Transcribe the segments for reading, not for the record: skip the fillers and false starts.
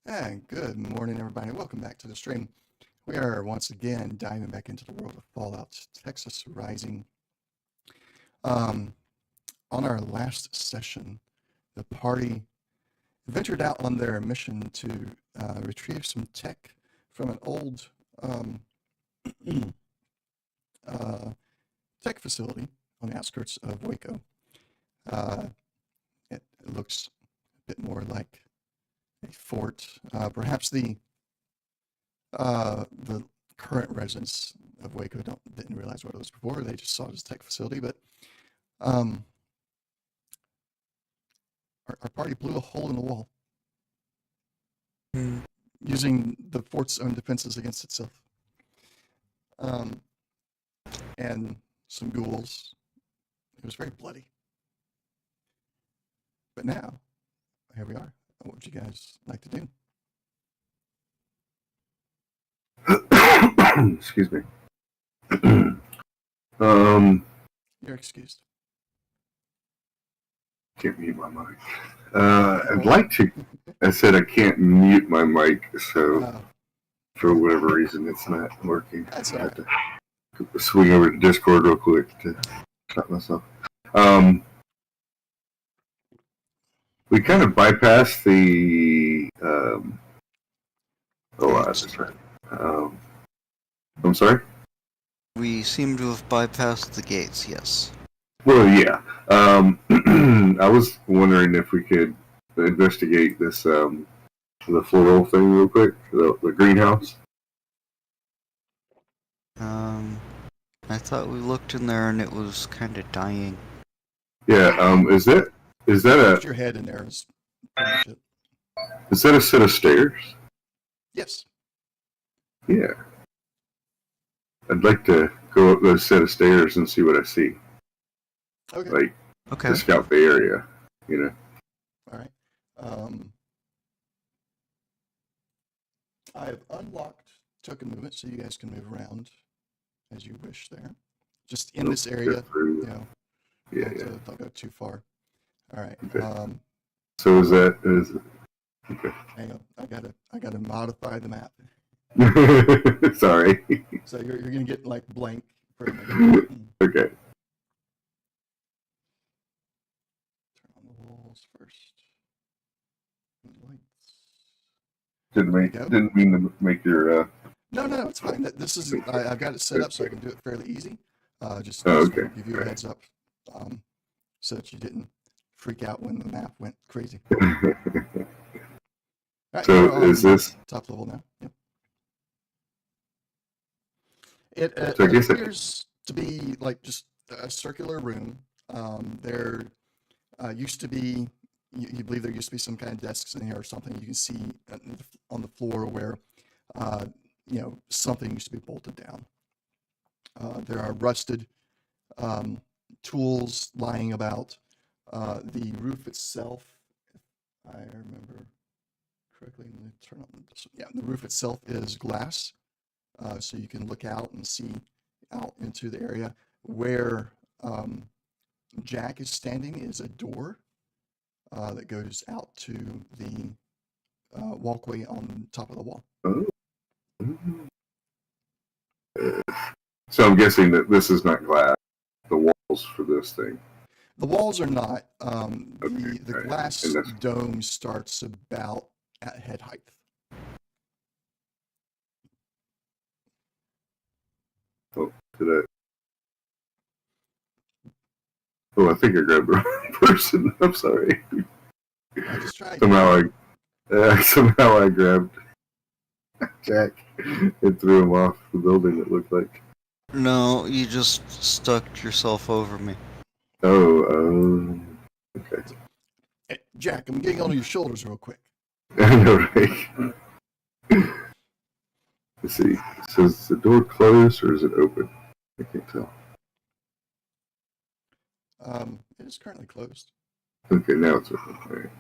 And good morning, everybody. Welcome back to the stream. We are once again diving back into the world of Fallout Texas Rising. On our last session, the party ventured out on their mission to retrieve some tech from an old tech facility on the outskirts of Waco. It looks a bit more like a fort. Perhaps the current residents of Waco didn't realize what it was before. They just saw it as a tech facility. But um, our party blew a hole in the wall using the fort's own defenses against itself. And some ghouls. It was very bloody. But now, here we are. What would you guys like to do? Excuse me. You're excused. Can't mute my mic. I'd like to. I said I can't mute my mic, so for whatever reason it's not working. That's I all had to swing over to Discord real quick to stop myself. We kind of bypassed the. That's right. I'm sorry? We seem to have bypassed the gates, yes. Well, yeah. I was wondering if we could investigate this, the floral thing real quick, the greenhouse. I thought we looked in there and it was kind of dying. Yeah, is that Put your head in there is pretty much it. Is that a set of stairs? Yes. Yeah. I'd like to go up those set of stairs and see what I see. Okay. To scout the area, you know. All right. I've unlocked token movement, so you guys can move around as you wish there. Just in this area, you know. Yeah, Don't go too far. All right. Okay. So is okay. Hang on. I gotta modify the map. Sorry. So you're gonna get like blank for a minute. Okay. Turn on the walls first. Lights. Didn't mean to make your. No, it's fine. This is I've got it set up so I can do it fairly easy. Just okay. Give you a heads up, so that you didn't freak out when the map went crazy. Right, so is this top level now? Yep. It so appears to be like just a circular room. There used to be, you believe there used to be some kind of desks in here or something. You can see on the floor where, something used to be bolted down. There are rusted tools lying about. The roof itself, if I remember correctly, let me turn on this. Yeah, the roof itself is glass. So you can look out and see out into the area. Where Jack is standing is a door that goes out to the walkway on top of the wall. So I'm guessing that this is not glass, the walls for this thing. The walls are not. Okay, the glass dome starts about at head height. Oh, I think I grabbed the wrong person. I'm sorry. I just tried. Somehow I grabbed Jack and threw him off the building, it looked like. No, you just stuck yourself over me. Oh, okay. Hey, Jack, I'm getting onto your shoulders real quick. I know, right? Let's see. So is the door closed or is it open? I can't tell. It is currently closed. Okay, now it's open. All right.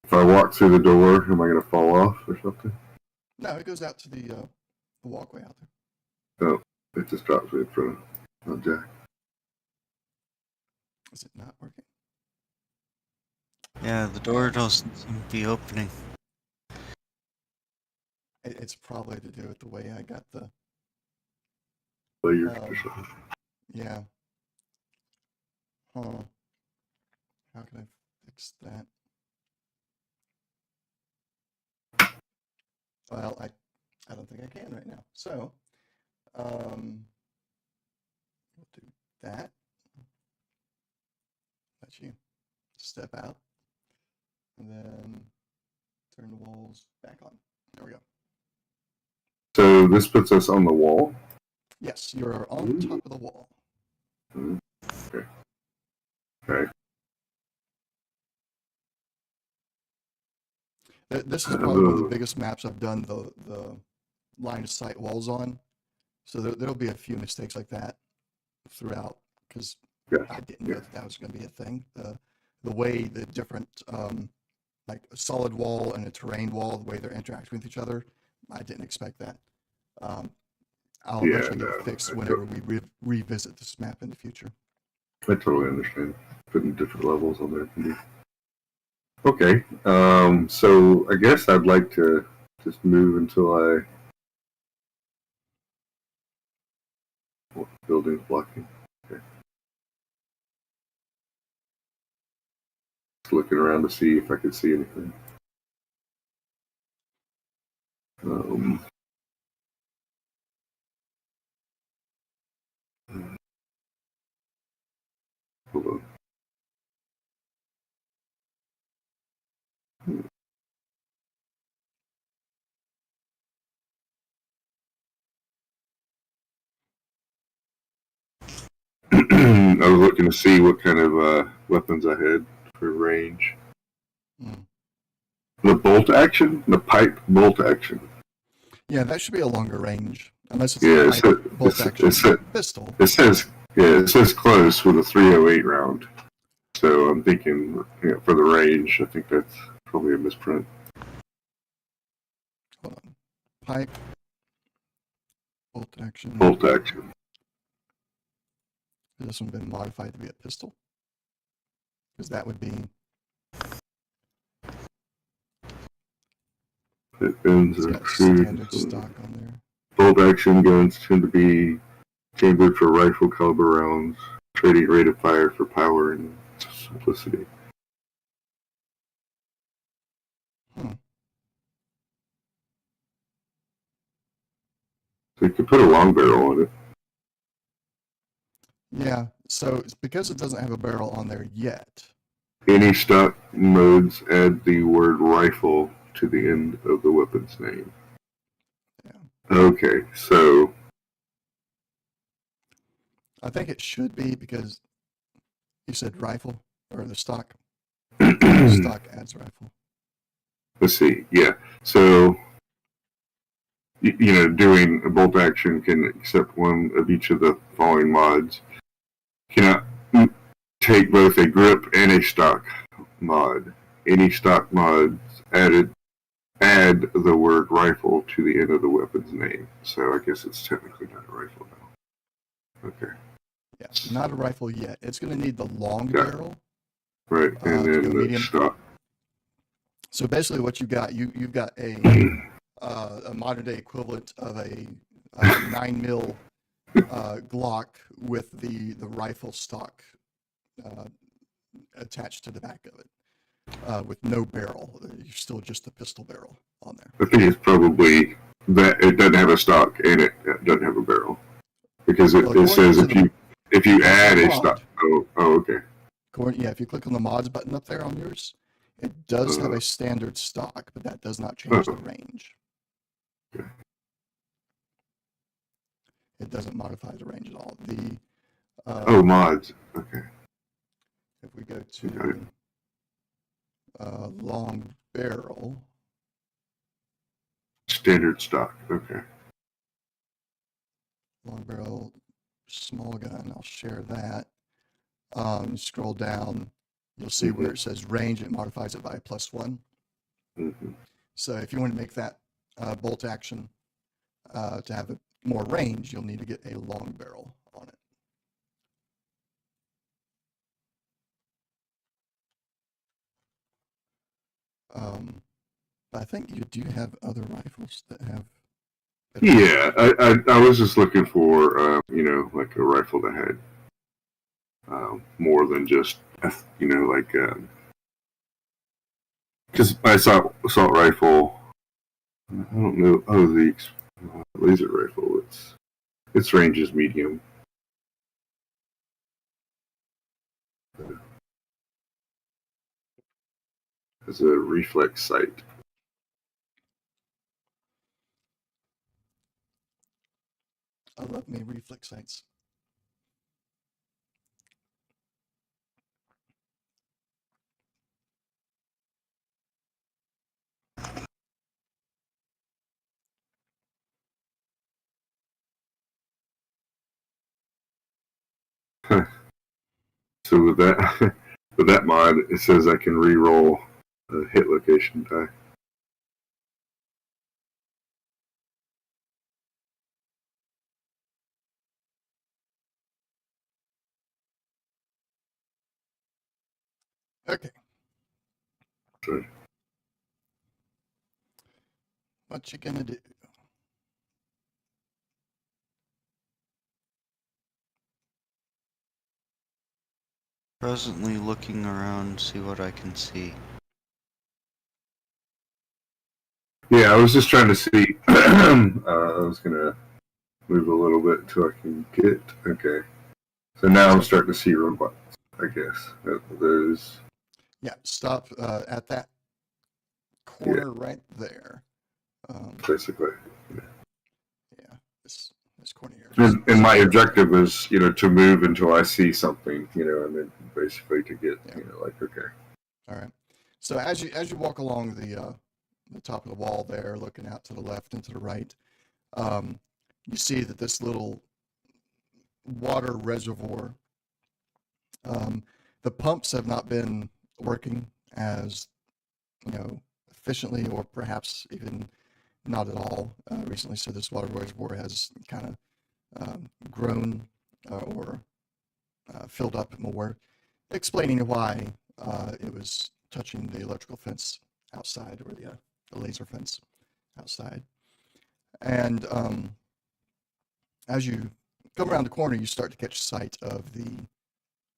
If I walk through the door, am I going to fall off or something? No, it goes out to the walkway out there. Oh, it just drops me in front of Jack. Is it not working? Yeah, the door doesn't seem to be opening. It's probably to do with the way I got the, Layer um, condition. yeah. Huh. How can I fix that? Well, I don't think I can right now. So, we'll do that. Let you step out, and then turn the walls back on. There we go. So this puts us on the wall. Yes, you're on top of the wall. Okay. Okay. This is probably one of the biggest maps I've done the line of sight walls on. So there'll be a few mistakes like that throughout because Yeah. I didn't know that was going to be a thing. The way the different like a solid wall and a terrain wall, the way they're interacting with each other, I didn't expect that. I'll Yeah, eventually get it no, fixed whenever we revisit this map in the future. I totally understand. Putting different levels on there can be. Okay. So I guess I'd like to just move until I. What building's blocking? Okay. Just looking around to see if I could see anything. Um, hold on. I was looking to see what kind of weapons I had for range. Mm. The bolt action, the pipe bolt action. Yeah, that should be a longer range, unless it's Yeah, a pipe bolt action pistol. it says close with a 308 round. So I'm thinking, for the range, I think that's probably a misprint. Hold on. Pipe bolt action. Bolt action. Has this one been modified to be a pistol? Because that would be It guns it's are got shooting. standard stock on there. Bolt action guns tend to be chambered for rifle caliber rounds, trading rate of fire for power and simplicity. Hmm. So you could put a long barrel on it. Yeah, so it's because it doesn't have a barrel on there yet. Any stock modes add the word rifle to the end of the weapon's name. Yeah. Okay, so I think it should be because you said rifle or the stock. let's Stock adds rifle. see. Yeah, so doing a bolt action can accept one of each of the following mods. Cannot take both a grip and a stock mod. Any stock mods add the word rifle to the end of the weapon's name. So I guess it's technically not a rifle now. Okay. Yeah, not a rifle yet. It's going to need the long barrel. Right, and to then go the medium. stock. So basically, what you got, you've got a modern day equivalent of a 9mm Glock with the rifle stock attached to the back of it, with no barrel. You're still just a pistol barrel on there. I think it's probably that it doesn't have a stock and it doesn't have a barrel because it says if you add a stock. Oh, okay. Yeah, if you click on the mods button up there on yours, it does have a standard stock, but that does not change the range. Okay. It doesn't modify the range at all. Mods. Okay. If we go to long barrel. Standard stock. Okay. Long barrel, small gun. I'll share that. Scroll down. You'll see where it says range. It modifies it by a +1. So if you want to make that bolt action to have more range, you'll need to get a long barrel on it. But I think you do have other rifles that have. Yeah, I was just looking for, like a rifle that had more than just, like, because my assault rifle, I don't know, the laser rifle, its range is medium. It's a reflex sight. I love me reflex sights. So with that, with that mod, it says I can re-roll a hit location die. Okay. So, What you gonna do? Presently looking around, see what I can see. yeah, I was just trying to see. I was gonna move a little bit until I can get. Okay, so now I'm starting to see robots. I guess those. Yeah, stop at that corner right there. Basically. Yeah, this corner here. And my objective is, to move until I see something, and then basically to get, like, okay. All right. So as you walk along the top of the wall there, looking out to the left and to the right, you see that this little water reservoir, the pumps have not been working as efficiently, or perhaps even not at all recently. So this water reservoir has kind of grown or filled up more, explaining why it was touching the electrical fence outside, or the laser fence outside. And as you come around the corner, you start to catch sight of the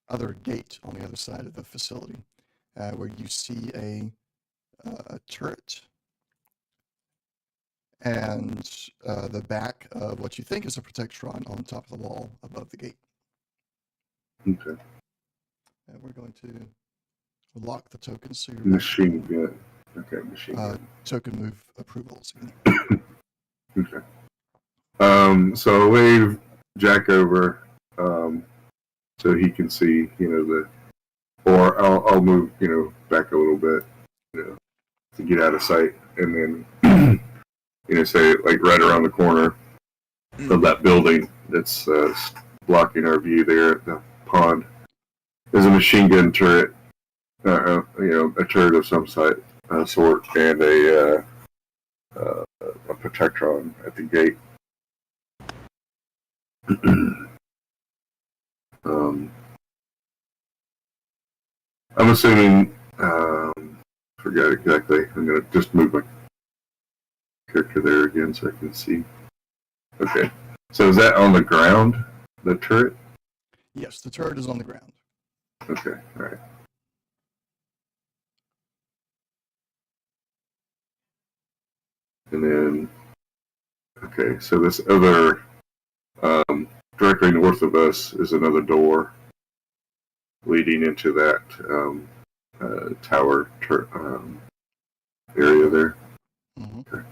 other gate on the other side of the facility, where you see a turret and the back of what you think is a protectron on top of the wall above the gate. Okay. And we're going to lock the tokens so you're Machine gun. Okay, machine gun. Token move approvals. Okay. So I'll wave Jack over, so he can see, or I'll move, back a little bit, to get out of sight, and then, say like right around the corner of that building that's blocking our view there at the pond. There's a machine gun turret, a turret of some sort, and a protectron at the gate. I'm assuming, forgot exactly. I'm going to just move my character there again so I can see. Okay. So is that on the ground, the turret? Yes, the turret is on the ground. Okay, all right. And then, okay, so this other, directly north of us is another door leading into that tower area there. Mm-hmm. Okay.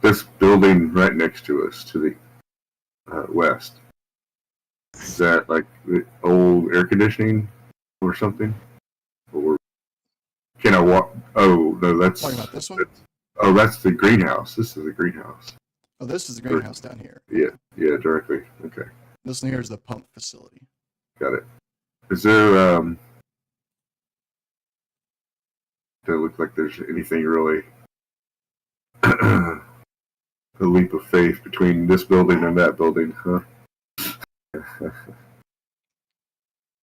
This building right next to us, to the west, is that like the old air conditioning or something? Or can I walk? Oh no, that's Talking about this one? oh, that's the greenhouse. This is the greenhouse. Oh, this is the greenhouse down here. Yeah, directly. Okay, This one here is the pump facility. got it. Is there Doesn't look like there's anything really a leap of faith between this building and that building, huh?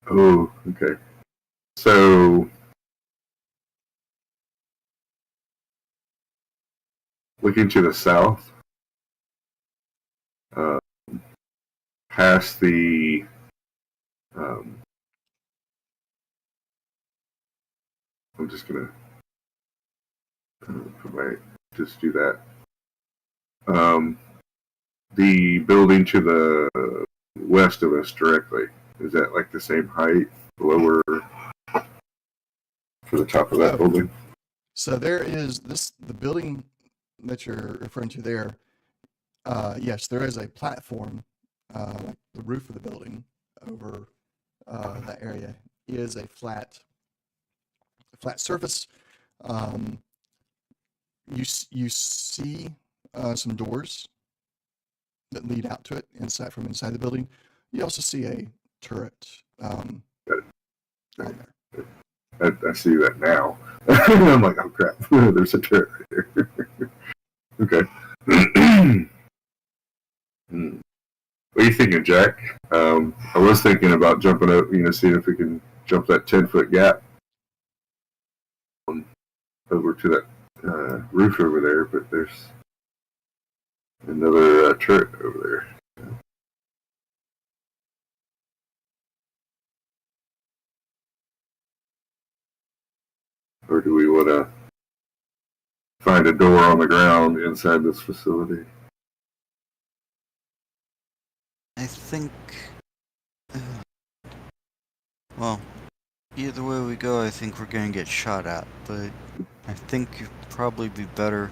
Oh, okay. So, looking to the south, uh, past the I'm just gonna just do that. The building to the west of us directly, is that like the same height, lower for the top of that building? So there is the building that you're referring to there. Yes, there is a platform, like the roof of the building over that area is a flat surface. Um, you see some doors that lead out to it from inside the building. You also see a turret on there. I see that now. I'm like, oh crap, there's a turret right here. Okay. What are you thinking, Jack? I was thinking about jumping up, seeing if we can jump that 10-foot gap over to that roof over there, but there's another turret over there. Or do we want to find a door on the ground inside this facility? I think. Well, either way we go, I think we're gonna get shot at, but I think it'd probably be better,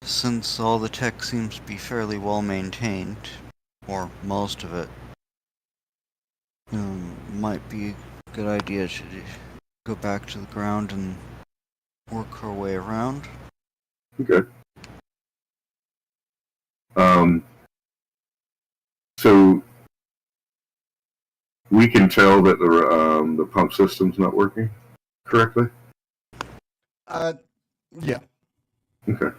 since all the tech seems to be fairly well maintained, or most of it. Might be a good idea to go back to the ground and work our way around. Okay. So we can tell that the pump system's not working correctly. Yeah. Okay.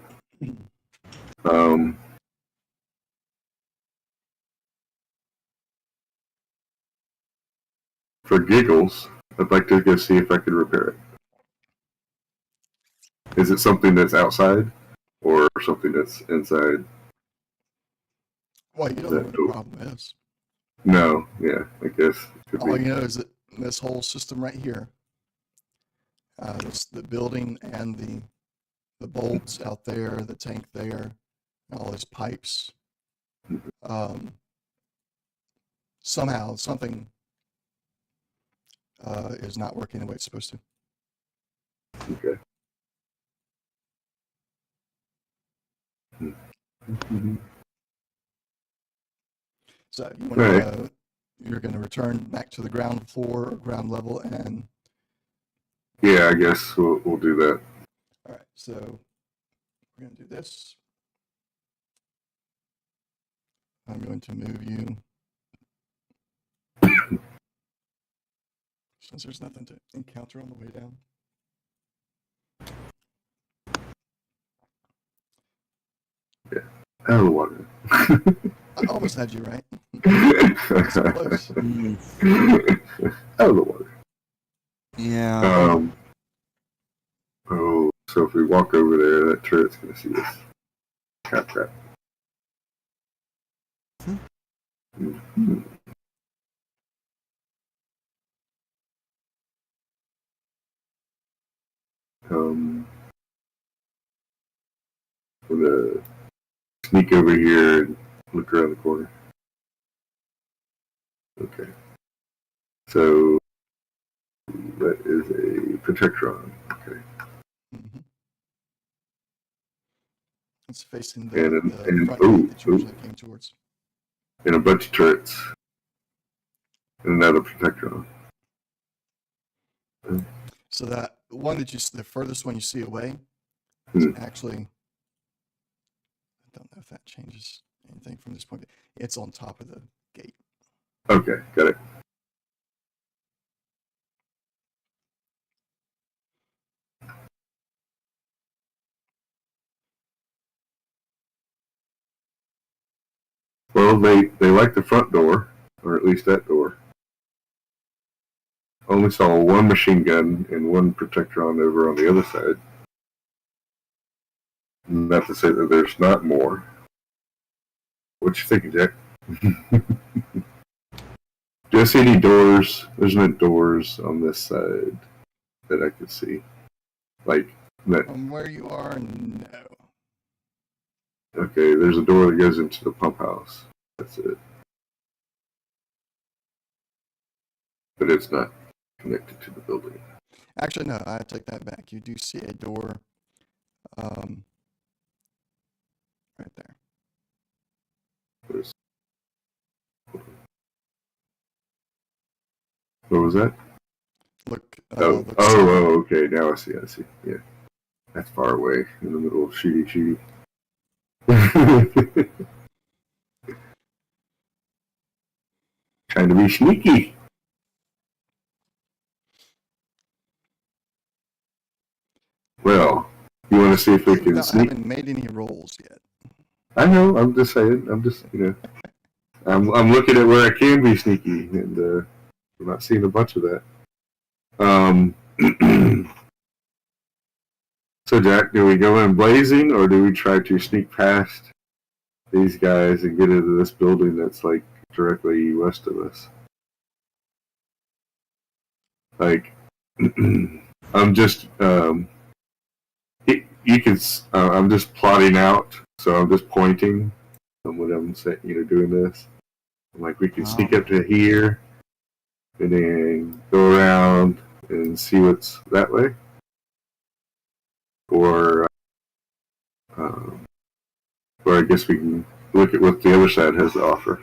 For giggles, I'd like to go see if I could repair it. Is it something that's outside or something that's inside? Well, you don't know what the problem is. No, yeah, I guess it could All be. you know is that this whole system right here, the building and the bolts out there, the tank there, all these pipes. Somehow something is not working the way it's supposed to. Okay. Mm-hmm. So you want to, you're going to return back to the ground floor or ground level, and yeah, I guess we'll do that. all right. So we're going to do this. I'm going to move you, since there's nothing to encounter on the way down. Yeah, out of the water. I almost had you right. So close. Out of the water. Yeah. Oh, so if we walk over there, that turret's gonna see us. Crap. Mm-hmm. I'm gonna sneak over here and look around the corner. Okay. So that is a Protectron. Okay. Mm-hmm. It's facing the front gate that you usually came towards. And a bunch of turrets. And another Protectron. So that one that the furthest one you see away, actually, I don't know if that changes anything from this point. It's on top of the gate. Okay, got it. Well, they like the front door, or at least that door. Only saw one machine gun and one protectron over on the other side. Not to say that there's not more. What you thinking, Jack? Do I see any doors? There's no doors on this side that I could see. Like that. From where you are, no. Okay, there's a door that goes into the pump house. That's it. But it's not connected to the building. Actually, no, I take that back. You do see a door right there. There's, what was that? Look. Oh, look okay. Now I see. Yeah, that's far away in the middle of shooty. Trying to be sneaky. Well, you want to see if we can I sneak? haven't made any rolls yet. I know. I'm just saying. I'm just I'm looking at where I can be sneaky, and I'm not seeing a bunch of that. So Jack, do we go in blazing, or do we try to sneak past these guys and get into this building that's like directly west of us? Like, I'm just you can. I'm just plotting out, so I'm just pointing when I'm saying, doing this. I'm like, we can sneak up to here, and then go around and see what's that way, or I guess we can look at what the other side has to offer.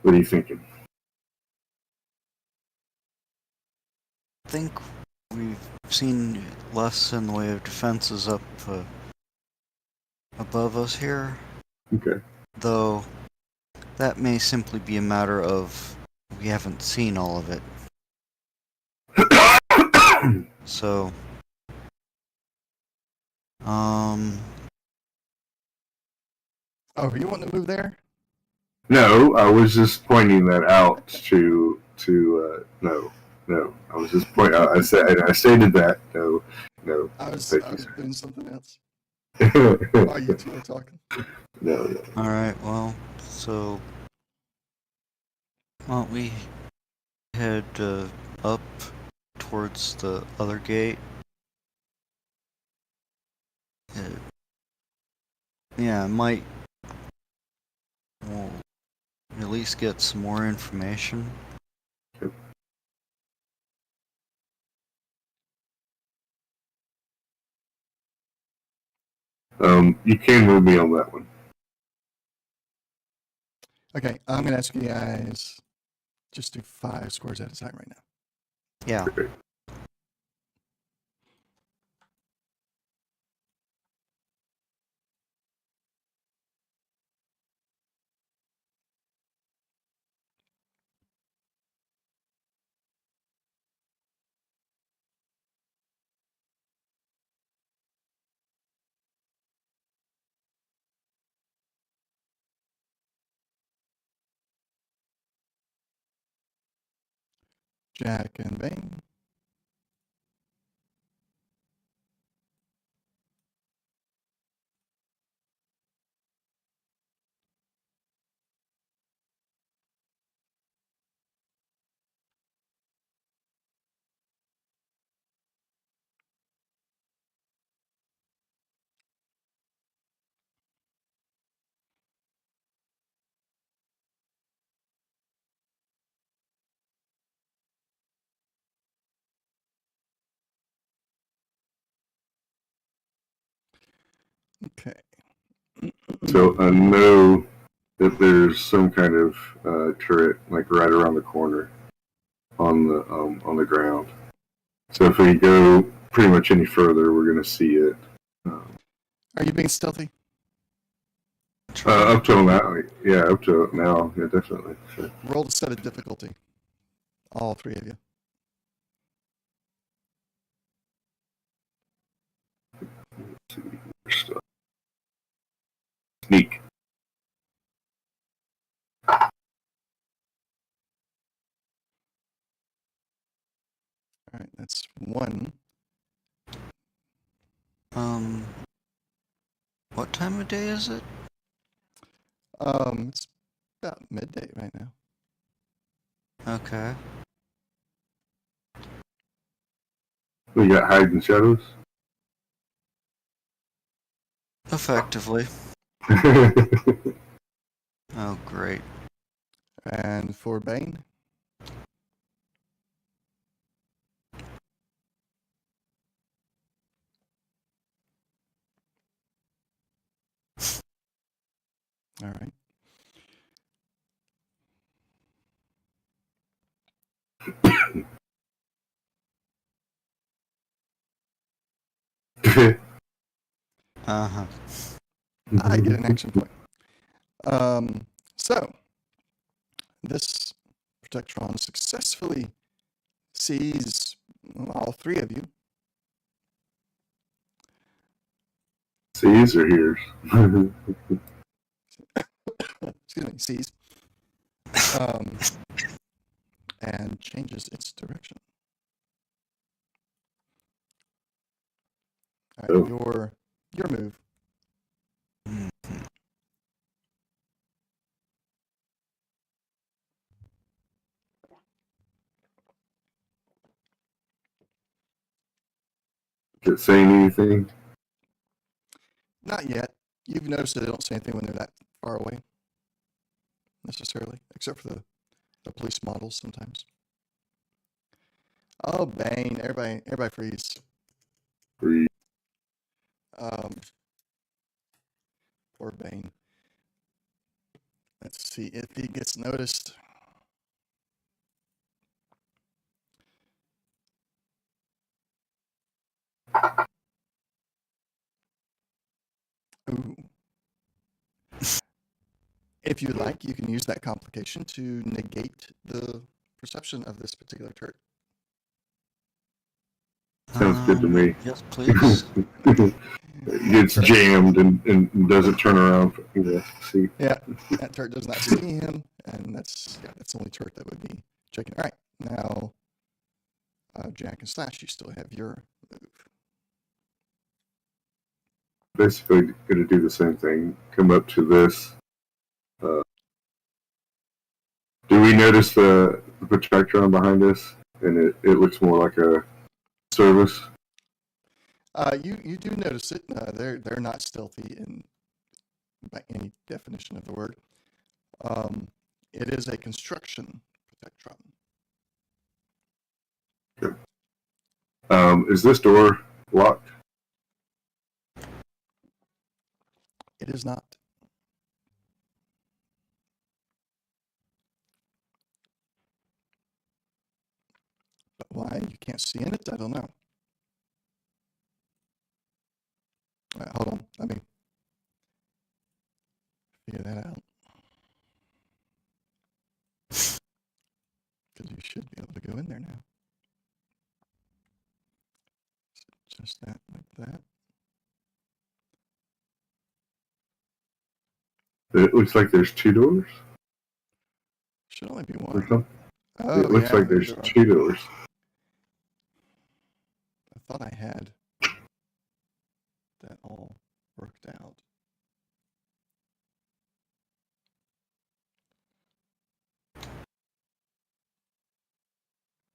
What are you thinking? I think we've seen less in the way of defenses up above us here. Okay. Though that may simply be a matter of we haven't seen all of it. So, Oh, you want to move there? No, I was just pointing that out to no. I was just pointing. I stated that. No. I was Thank you, doing something else sir. while you two were talking. No. alright, well, so why don't we head up towards the other gate? Yeah, might we'll at least get some more information. You can move me on that one. Okay, I'm gonna ask you guys just do 5 scores at a time right now. Yeah. Okay. Jack and Bane. Okay. So I know that there's some kind of turret like right around the corner on the ground. So if we go pretty much any further, we're going to see it. Are you being stealthy? Up till now, yeah, definitely. So, Roll to set a difficulty. All 3 of you. sneak. All right, that's 1. What time of day is it? It's about midday right now. Okay. We got hide and shadows. Effectively. Oh, great. And for Bane, all right. Uh-huh. I get an action point. So this Protectron successfully sees all 3 of you. Sees or hears? Excuse me, sees. And changes its direction. All right, Oh. your move. Is it saying anything? Not yet. You've noticed that they don't say anything when they're that far away, necessarily, except for the police models sometimes. Oh, Bane! Everybody freeze. Freeze. Poor Bane. Let's see if he gets noticed. Ooh. If you'd like, you can use that complication to negate the perception of this particular turret. Sounds good to me. Yes, please. Gets jammed and doesn't turn around. See. Yeah, that turret does not see him, and that's the only turret that would be checking. All right, now Jack and Slash, you still have your move. Basically, going to do the same thing. Come up to this. Do we notice the Protectron behind us? And it looks more like a service. You do notice it. They're not stealthy by any definition of the word. It is a construction Protectron. Okay. Is this door locked? It is not. But why you can't see in it, I don't know. All right, hold on. Let me figure that out. Because you should be able to go in there now. So just that, like that. It looks like there's 2 doors. Should only be Or one. something. Oh, It looks yeah, like there's 2 doors. I thought I had that all worked out.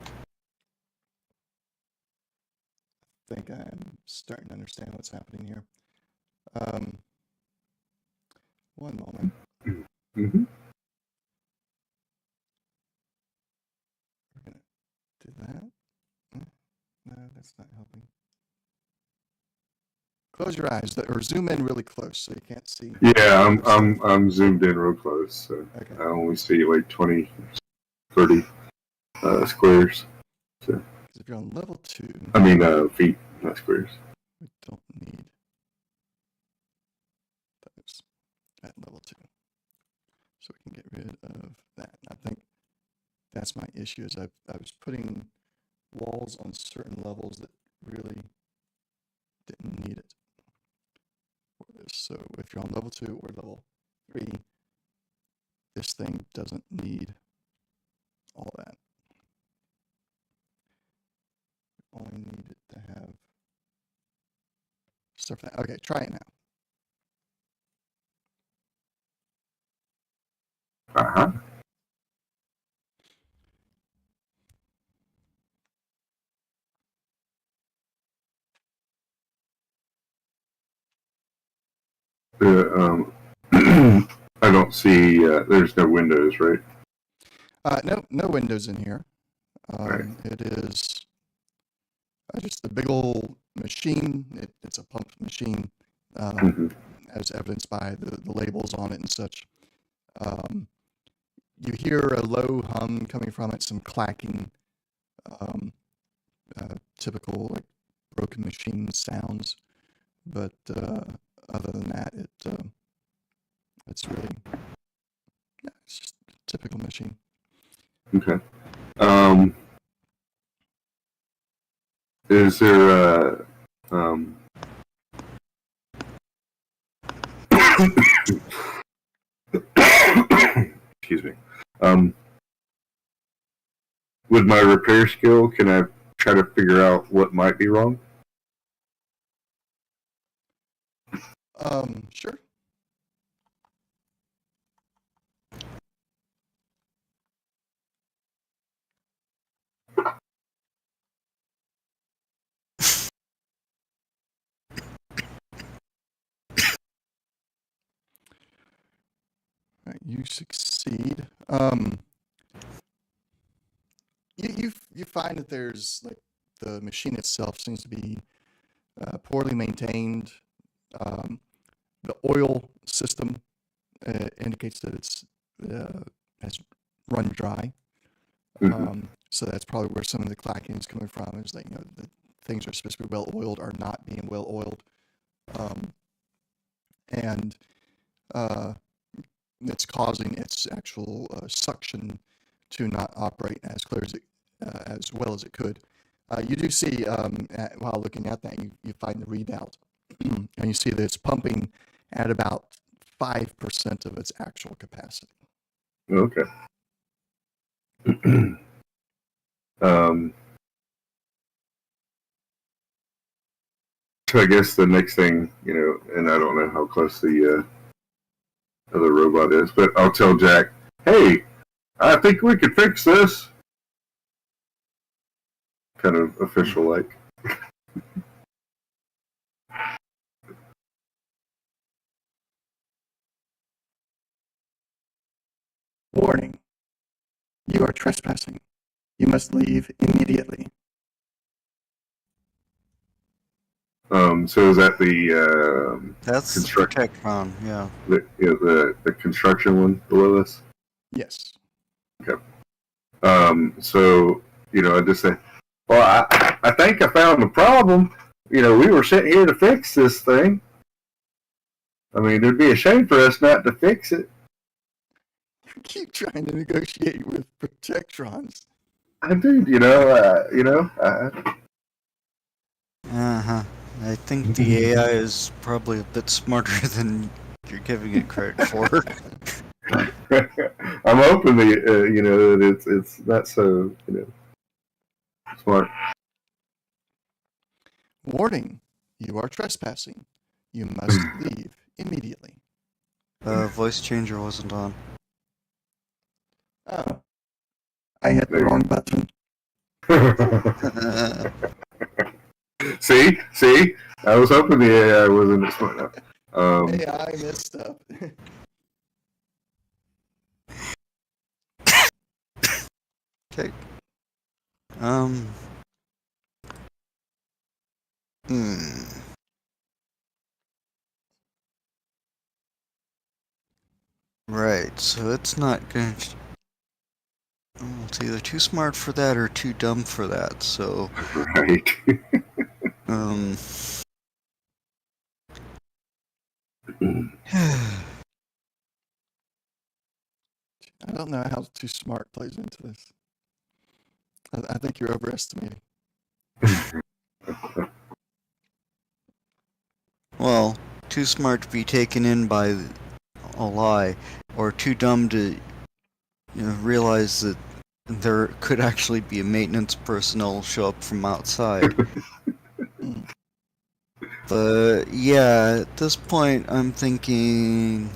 I think I'm starting to understand what's happening here. One moment. Mm-hmm. We're gonna do that. No, that's not helping. Close your eyes, or zoom in really close so you can't see. Yeah, I'm zoomed in real close, so Okay. I only see like 20, 30 squares. So Because if you're on level 2, I mean feet, not squares. we don't need those at level 2. So we can get rid of that. I think that's my issue is I was putting walls on certain levels that really didn't need it. So if you're on level 2 or level 3, this thing doesn't need all that. only need it to have stuff like that. Okay, try it now. Uh-huh. I don't see, there's no windows, right? No windows in here. Right. It is just a big old machine. It's a pump machine, Mhm. as evidenced by the labels on it and such. You hear a low hum coming from it, some clacking, typical like broken machine sounds. But other than that, it's really, yeah, it's just a typical machine. Okay. Is there excuse me. With my repair skill, can I try to figure out what might be wrong? Sure. Right, you succeed. You find that there's like the machine itself seems to be poorly maintained. The oil system indicates that it's has run dry. So that's probably where some of the clacking is coming from. Is that the things are supposed to be well oiled are not being well oiled, and it's causing its actual suction to not operate as clear as well as it could. You do see while looking at that, you find the readout, and you see that it's pumping at about 5% of its actual capacity. Okay. So I guess the next thing, and I don't know how close the other robot is, but I'll tell Jack, hey, I think we could fix this. Kind of official-like. Warning: you are trespassing. You must leave immediately. So is that the That's the Protectron, yeah. the construction one below us? Yes. Okay. So I just say, well, I think I found the problem. We were sent here to fix this thing. I mean, it'd be a shame for us not to fix it. You keep trying to negotiate with Protectrons. I did, Uh-huh. I think the AI is probably a bit smarter than you're giving it credit for. I'm hoping that it's not so smart. Warning: you are trespassing. You must leave immediately. Voice changer wasn't on. Oh, I hit the wrong button. See, I was hoping the AI wasn't smart enough. AI messed up. Okay. Right, so it's not going to... It's either too smart for that or too dumb for that, so... Right. I don't know how too smart plays into this. I think you're overestimating. Well, too smart to be taken in by a lie, or too dumb to realize that there could actually be a maintenance personnel show up from outside. Mm. But yeah, at this point, I'm thinking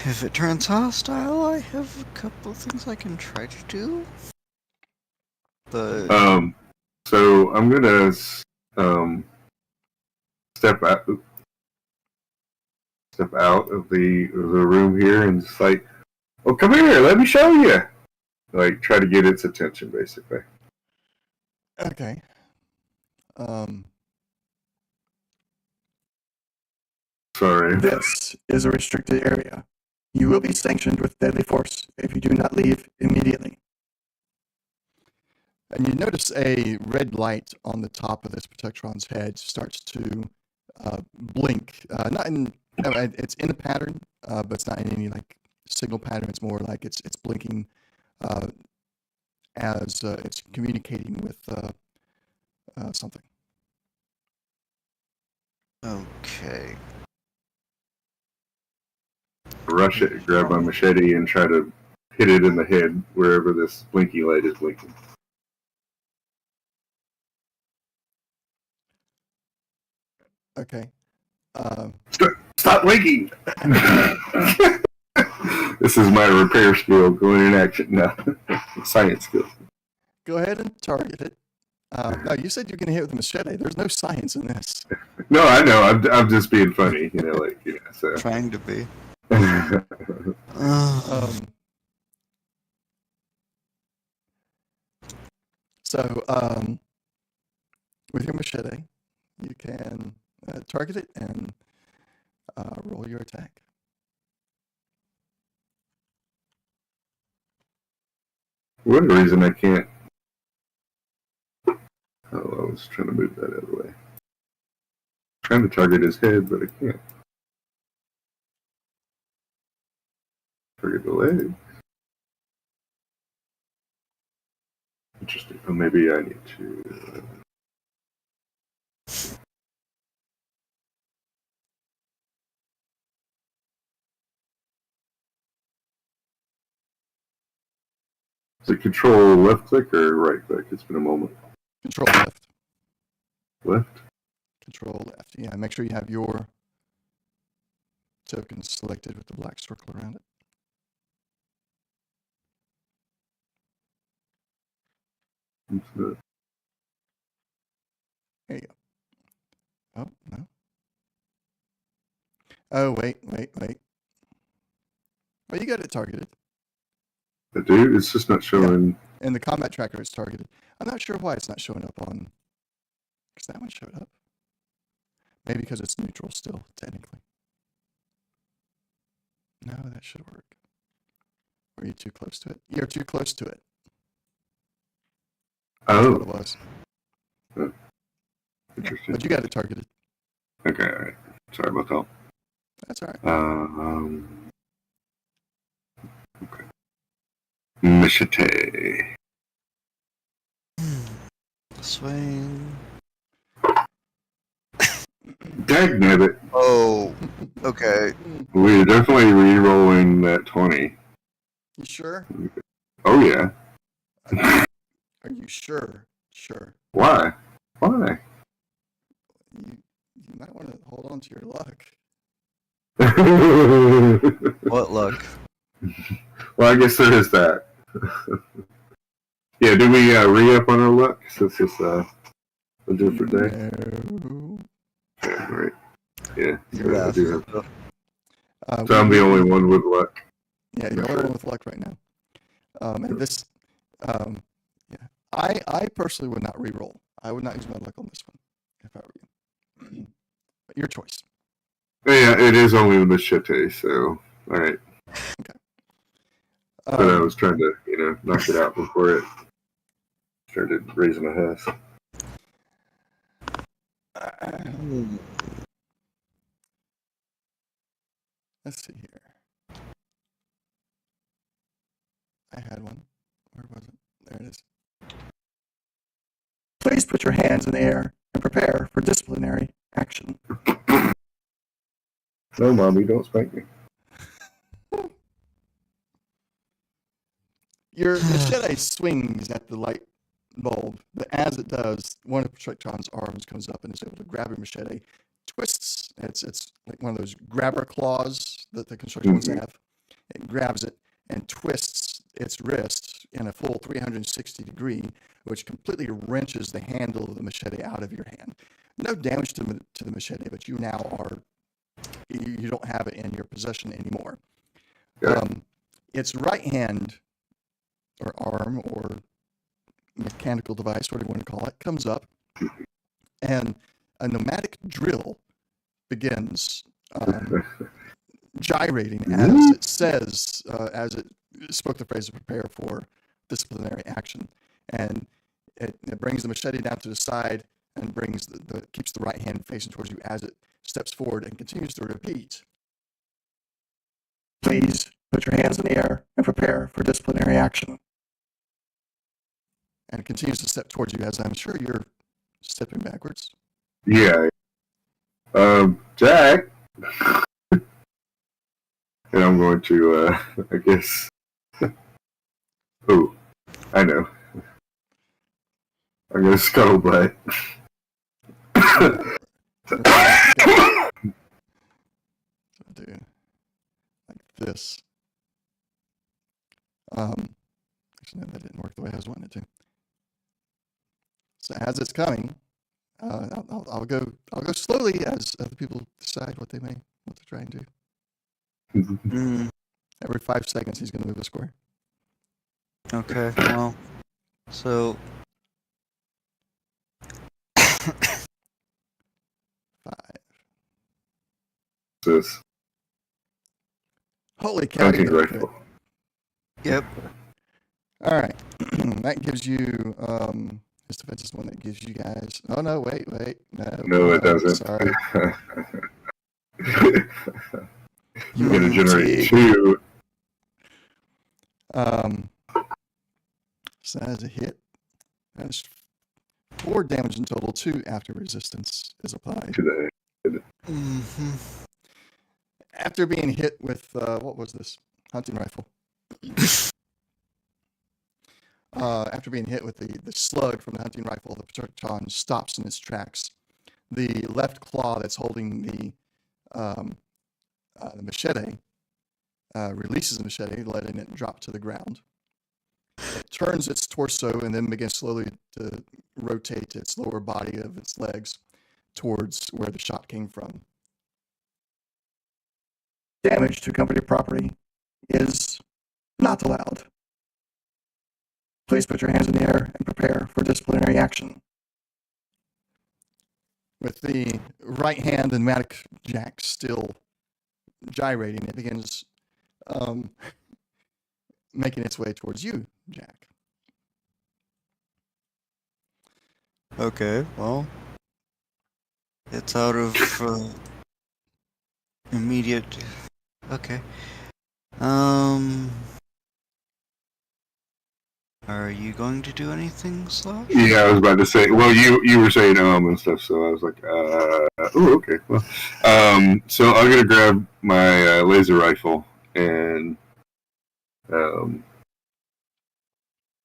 if it turns hostile, I have a couple things I can try to do. But So I'm gonna step out of the room here and just like, well, come here, let me show you. Like, try to get its attention, basically. Okay. Sorry. This is a restricted area. You will be sanctioned with deadly force if you do not leave immediately. And you notice a red light on the top of this Protectron's head starts to blink. Not in, it's in a pattern, but it's not in any like signal pattern. It's more like it's blinking as it's communicating with something. okay. Rush it, grab my machete, and try to hit it in the head wherever this blinky light is blinking. Okay. Stop blinking! This is my repair skill going in action now. Science skill. Go ahead and target it. No, you said you're going to hit with a machete. There's no science in this. No, I know. I'm just being funny, so. Trying to be. So, with your machete, you can target it and roll your attack. For whatever reason, I can't. Oh, I was trying to move that out of the way. Trying to target his head, but I can't. Target the leg. Interesting. Oh, maybe I need to. Is it control left click or right click? It's been a moment. Control left. Left? Control left. Yeah, make sure you have your token selected with the black circle around it. There you go. Oh, no. Oh, wait. Oh, you got it targeted. I do? It's just not showing. Yeah. And the combat tracker is targeted. I'm not sure why it's not showing up on... Because that one showed up. Maybe because it's neutral still, technically. No, that should work. Or are you too close to it? You're too close to it. That's what it was. Oh. Interesting. But you got it targeted. Okay, alright. Sorry about that. That's alright. Okay. Machete. Swing. Dagnabbit. Oh, okay. We're definitely re-rolling that 20. You sure? Oh, yeah. Are you sure? Sure. Why? Why? You might want to hold on to your luck. What luck? Well, I guess there is that. Yeah, do we re-up on our luck since it's a different day? No. Okay, right. Yeah, Yeah. I do have. So We- I'm the only one with luck. Yeah, you're the only one with luck right now. And this, yeah, I personally would not re-roll. I would not use my luck on this one if I were you. But your choice. Yeah, it is only the machete, so alright. Okay. But I was trying to, knock it out before it started raising a huss. Let's see here. I had one. Where was it? There it is. Please put your hands in the air and prepare for disciplinary action. No, Mommy, don't spank me. Your machete swings at the light bulb, but as it does, one of the Projectron's arms comes up and is able to grab your machete, twists. It's like one of those grabber claws that the Constructrons have. It grabs it and twists its wrist in a full 360 degree, which completely wrenches the handle of the machete out of your hand. No damage to the machete, but you now you don't have it in your possession anymore. Its right hand or arm or mechanical device, whatever you want to call it, comes up, and a pneumatic drill begins gyrating as it says, as it spoke the phrase to prepare for disciplinary action. And it brings the machete down to the side and brings keeps the right hand facing towards you as it steps forward and continues to repeat. Please put your hands in the air and prepare for disciplinary action. And it continues to step towards you as I'm sure you're stepping backwards. Yeah. Jack. And I'm going to, I guess. Oh, I know. I'm going to scuttlebutt. Do like this. Actually, no, that didn't work the way I was wanting it to. So as it's coming, I'll go slowly as other people decide what they're trying to do. Every 5 seconds, he's going to move a square. Okay, well, so 5. This Holy cow! hunting rifle. yep. All right, that gives you. His defense is one that gives you guys. Oh no! Wait! No, it doesn't. Sorry. You're going to generate 2. So that is a hit. That's 4 damage in total. 2 after resistance is applied. Mm-hmm. After being hit with what was this hunting rifle? After being hit with the slug from the hunting rifle, the Projectron stops in its tracks. The left claw that's holding the machete releases the machete, letting it drop to the ground. It turns its torso and then begins slowly to rotate its lower body of its legs towards where the shot came from. Damage to company property is not allowed. Please put your hands in the air and prepare for disciplinary action. With the right hand and pneumatic jack still gyrating, it begins making its way towards you, Jack. Okay, well, it's out of immediate. Okay. Are you going to do anything, Slash? Yeah, I was about to say. Well, you were saying and stuff, so I was like, oh, okay. Well, so I'm gonna grab my laser rifle and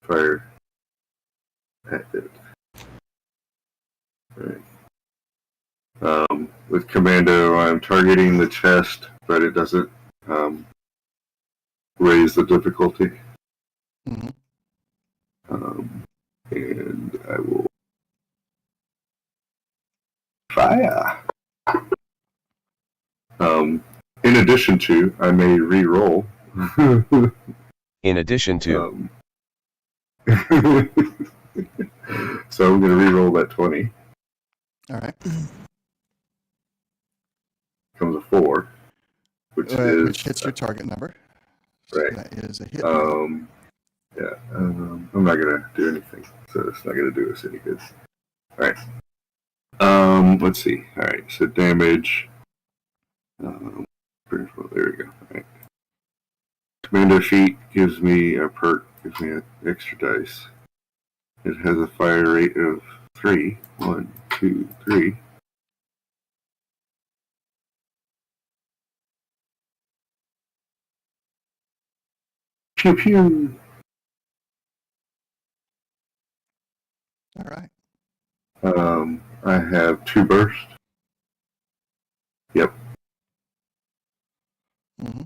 fire at it. All right. With commando, I'm targeting the chest, but it doesn't raise the difficulty. Mm-hmm. And I will fire. In addition to, I may re-roll. In addition to. So I'm going to re-roll that 20. All right. Comes a 4, which hits your target number. So right. that is a hit. Yeah. I'm not going to do anything, so it's not going to do us any good. All right. Let's see. All right. So damage. There we go. All right. Commando sheet gives me a perk, gives me an extra dice. It has a fire rate of 3. 1, 2, 3. Pew pew. All right. I have 2 burst. Yep, Mm-hmm.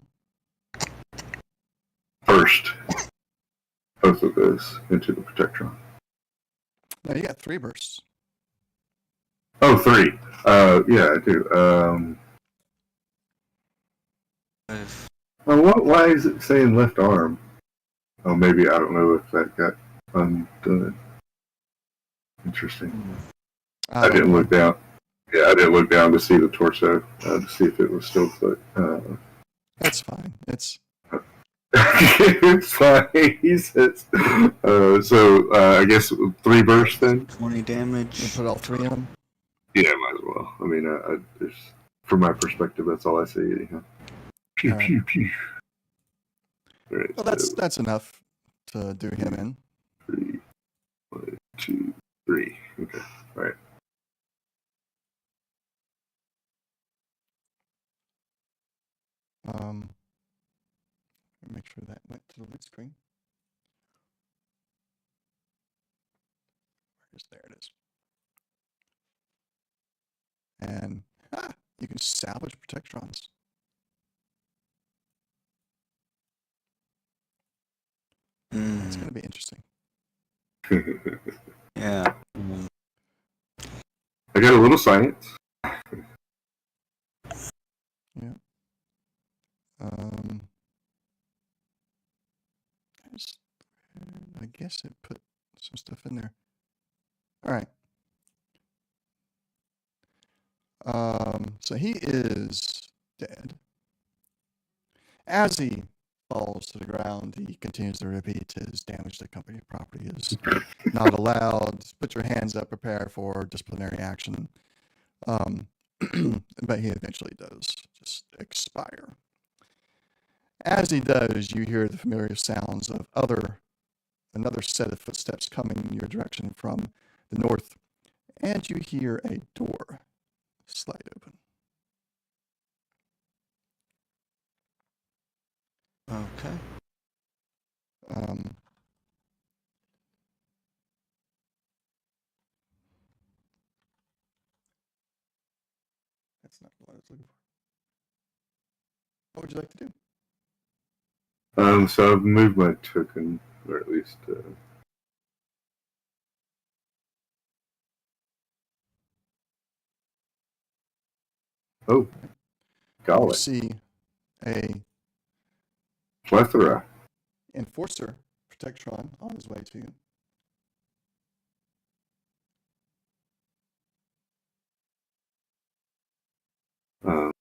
burst. Both of those into the Protectron. No, you got 3 bursts. Oh, 3. Yeah, I do. I've, Why is it saying left arm? Oh, maybe I don't know if that got undone. Interesting. I don't didn't know. look down. Yeah, I didn't look down to see the torso to see if it was still foot. That's fine. It's It's fine. He says. I guess 3 bursts then. 20 you damage. put all 3 in them. Yeah, might as well. I mean, from my perspective, that's all I see. Anyhow. Pew All right. pew pew. All right, Well, that's enough to do him in. 3, 1, 2, 3. Okay. All right. Make sure that went to the lid screen. There it is. And you can salvage Protectrons. That's going to be interesting. Yeah. I got a little science. Yeah. I guess it put some stuff in there. All right. So he is dead. As he falls to the ground, he continues to repeat his damage to company property is not allowed. Put your hands up, prepare for disciplinary action. But he eventually does just expire. As he does, you hear the familiar sounds of another set of footsteps coming in your direction from the north, and you hear a door slide open. Okay. That's not what I was looking for. What would you like to do? So I've moved my token, or at least. Oh, You golly. see a Plethora. enforcer Protectron on his way to you. Um,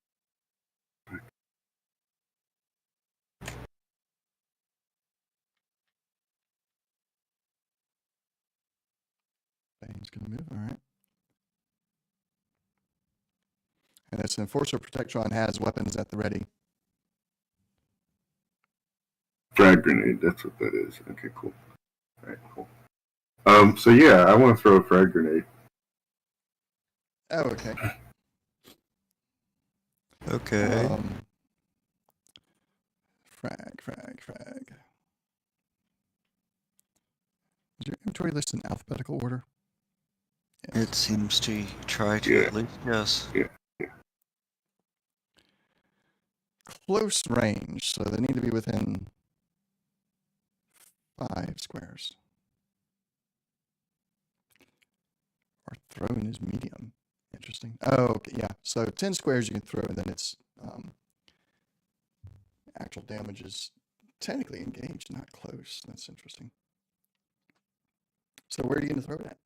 He's going to move, all right. And this enforcer Protectron has weapons at the ready. frag grenade, that's what that is. Okay, cool. Alright, cool. So yeah, I want to throw a frag grenade. Oh, okay. Okay. Frag. Is your inventory list in alphabetical order? It seems to try to Yeah. at least, yes. Yeah. Close range, so they need to be within 5 squares. Or thrown is medium. Interesting. Oh, okay, yeah. So 10 squares you can throw, and then it's actual damage is technically engaged, not close. That's interesting. So where are you going to throw it at?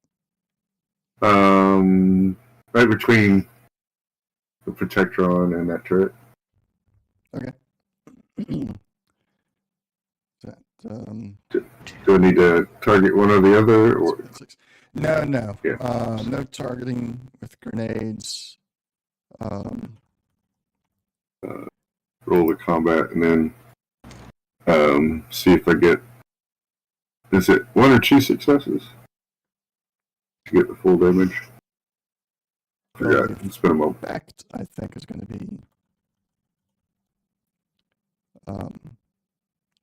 Right between the Protectron and that turret. Okay. That, Do I need to target one or the other? Or No. Yeah. No targeting with grenades. roll the combat and then see if I get. Is it 1 or 2 successes to get the full damage? Forgot. It's been a moment. Effect, I think, is going to be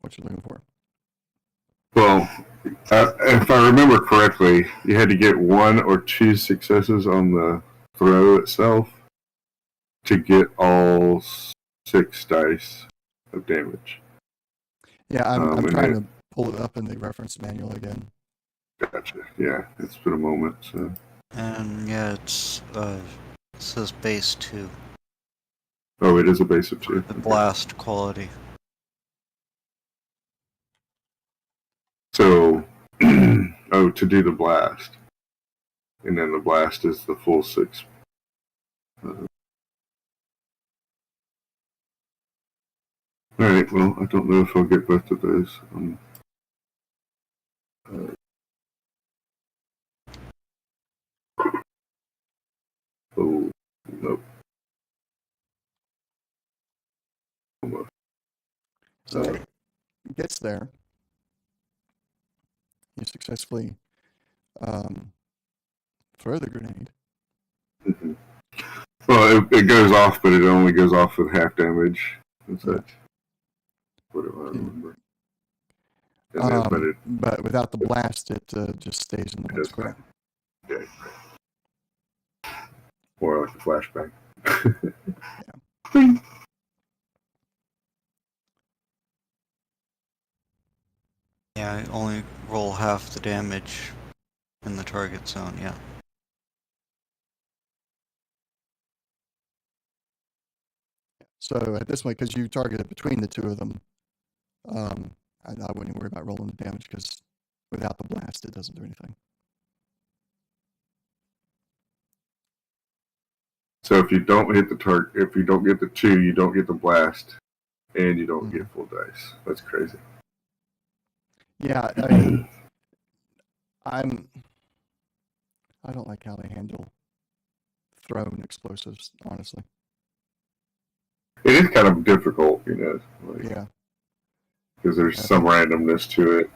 what you're looking for. Well, if I remember correctly, you had to get 1 or 2 successes on the throw itself to get all 6 dice of damage. Yeah, I'm and trying it- to pull it up in the reference manual again. Gotcha. Yeah, it's been a moment. So. And yeah, it says base 2, Oh, it is a base of 2. the blast quality. So, to do the blast. And then the blast is the full 6. Alright, well, I don't know if I'll get both of those. Oh, nope. Almost. So it gets there. You successfully throw the grenade. Mhm. Well, it goes off, but it only goes off with half damage and such. What do I remember? And then, But without the blast, it just stays in the one does square. Yeah. More like a flashbang. Yeah. Yeah, I only roll half the damage in the target zone, yeah. So at this point, because you targeted between the two of them, I wouldn't worry about rolling the damage because without the blast, it doesn't do anything. So if you don't hit the target, if you don't get the 2, you don't get the blast, and you don't get full dice. That's crazy. Yeah, I mean, I don't like how they handle thrown explosives, honestly. It is kind of difficult, Yeah. because there's some randomness to it.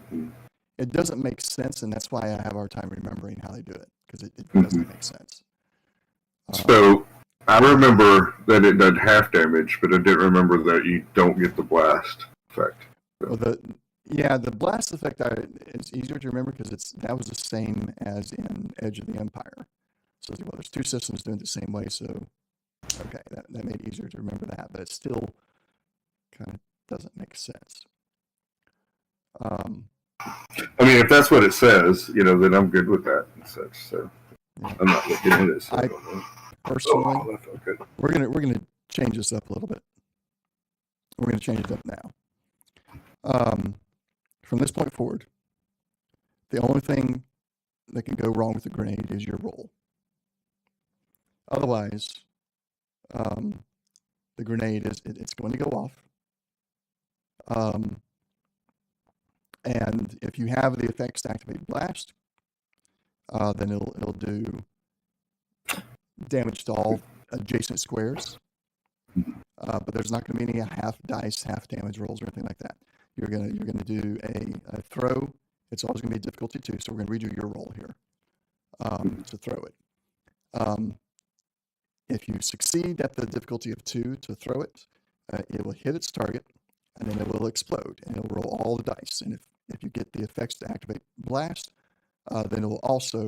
It doesn't make sense, and that's why I have a hard time remembering how they do it, because it doesn't make sense. So I remember that it did half damage, but I didn't remember that you don't get the blast effect. So. Well, the blast effect, it's easier to remember because that was the same as in Edge of the Empire. So well, there's 2 systems doing it the same way, so okay, that made it easier to remember that, but it still kind of doesn't make sense. I mean, if that's what it says, then I'm good with that and such. So yeah. I'm not looking at it. So I don't know. Personally, we're gonna change this up a little bit. We're gonna change it up now. From this point forward, the only thing that can go wrong with the grenade is your roll. Otherwise, the grenade it's going to go off. And if you have the effects to activate blast, then it'll do damage to all adjacent squares. But there's not going to be any half damage rolls or anything like that. You're gonna do a throw. It's always going to be difficulty 2, so we're going to redo your roll here to throw it. If you succeed at the difficulty of 2 to throw it, it will hit its target, and then it will explode, and it'll roll all the dice. And if you get the effects to activate blast, then it will also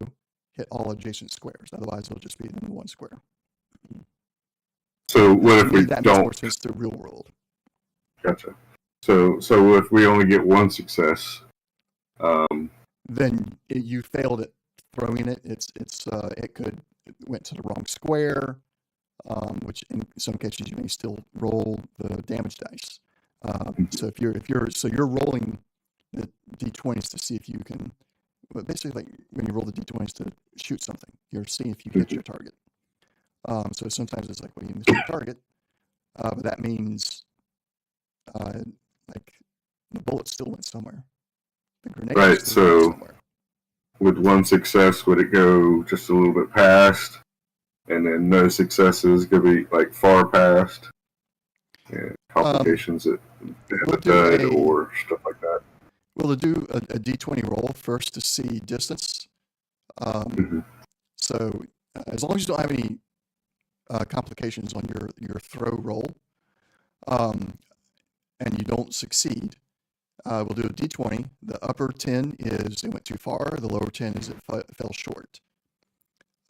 hit all adjacent squares. Otherwise, it'll just be in the one square. So what if we that don't? Makes more sense to real world. Gotcha. So if we only get 1 success, then you failed at throwing it. It went to the wrong square, which in some cases you may still roll the damage dice. So if you're rolling the d20s to see if you can, but basically like when you roll the d20s to shoot something, you're seeing if you hit your target. So sometimes it's like, well, you missed your target, but that means like the bullet still went somewhere. The grenade right? still went somewhere. With 1 success, would it go just a little bit past, and then no successes could be like far past, and complications that have died or stuff like that? We'll do a d20 roll first to see distance. So as long as you don't have any complications on your throw roll, and you don't succeed, we'll do a D20. The upper 10 is it went too far. The lower 10 is it fell short.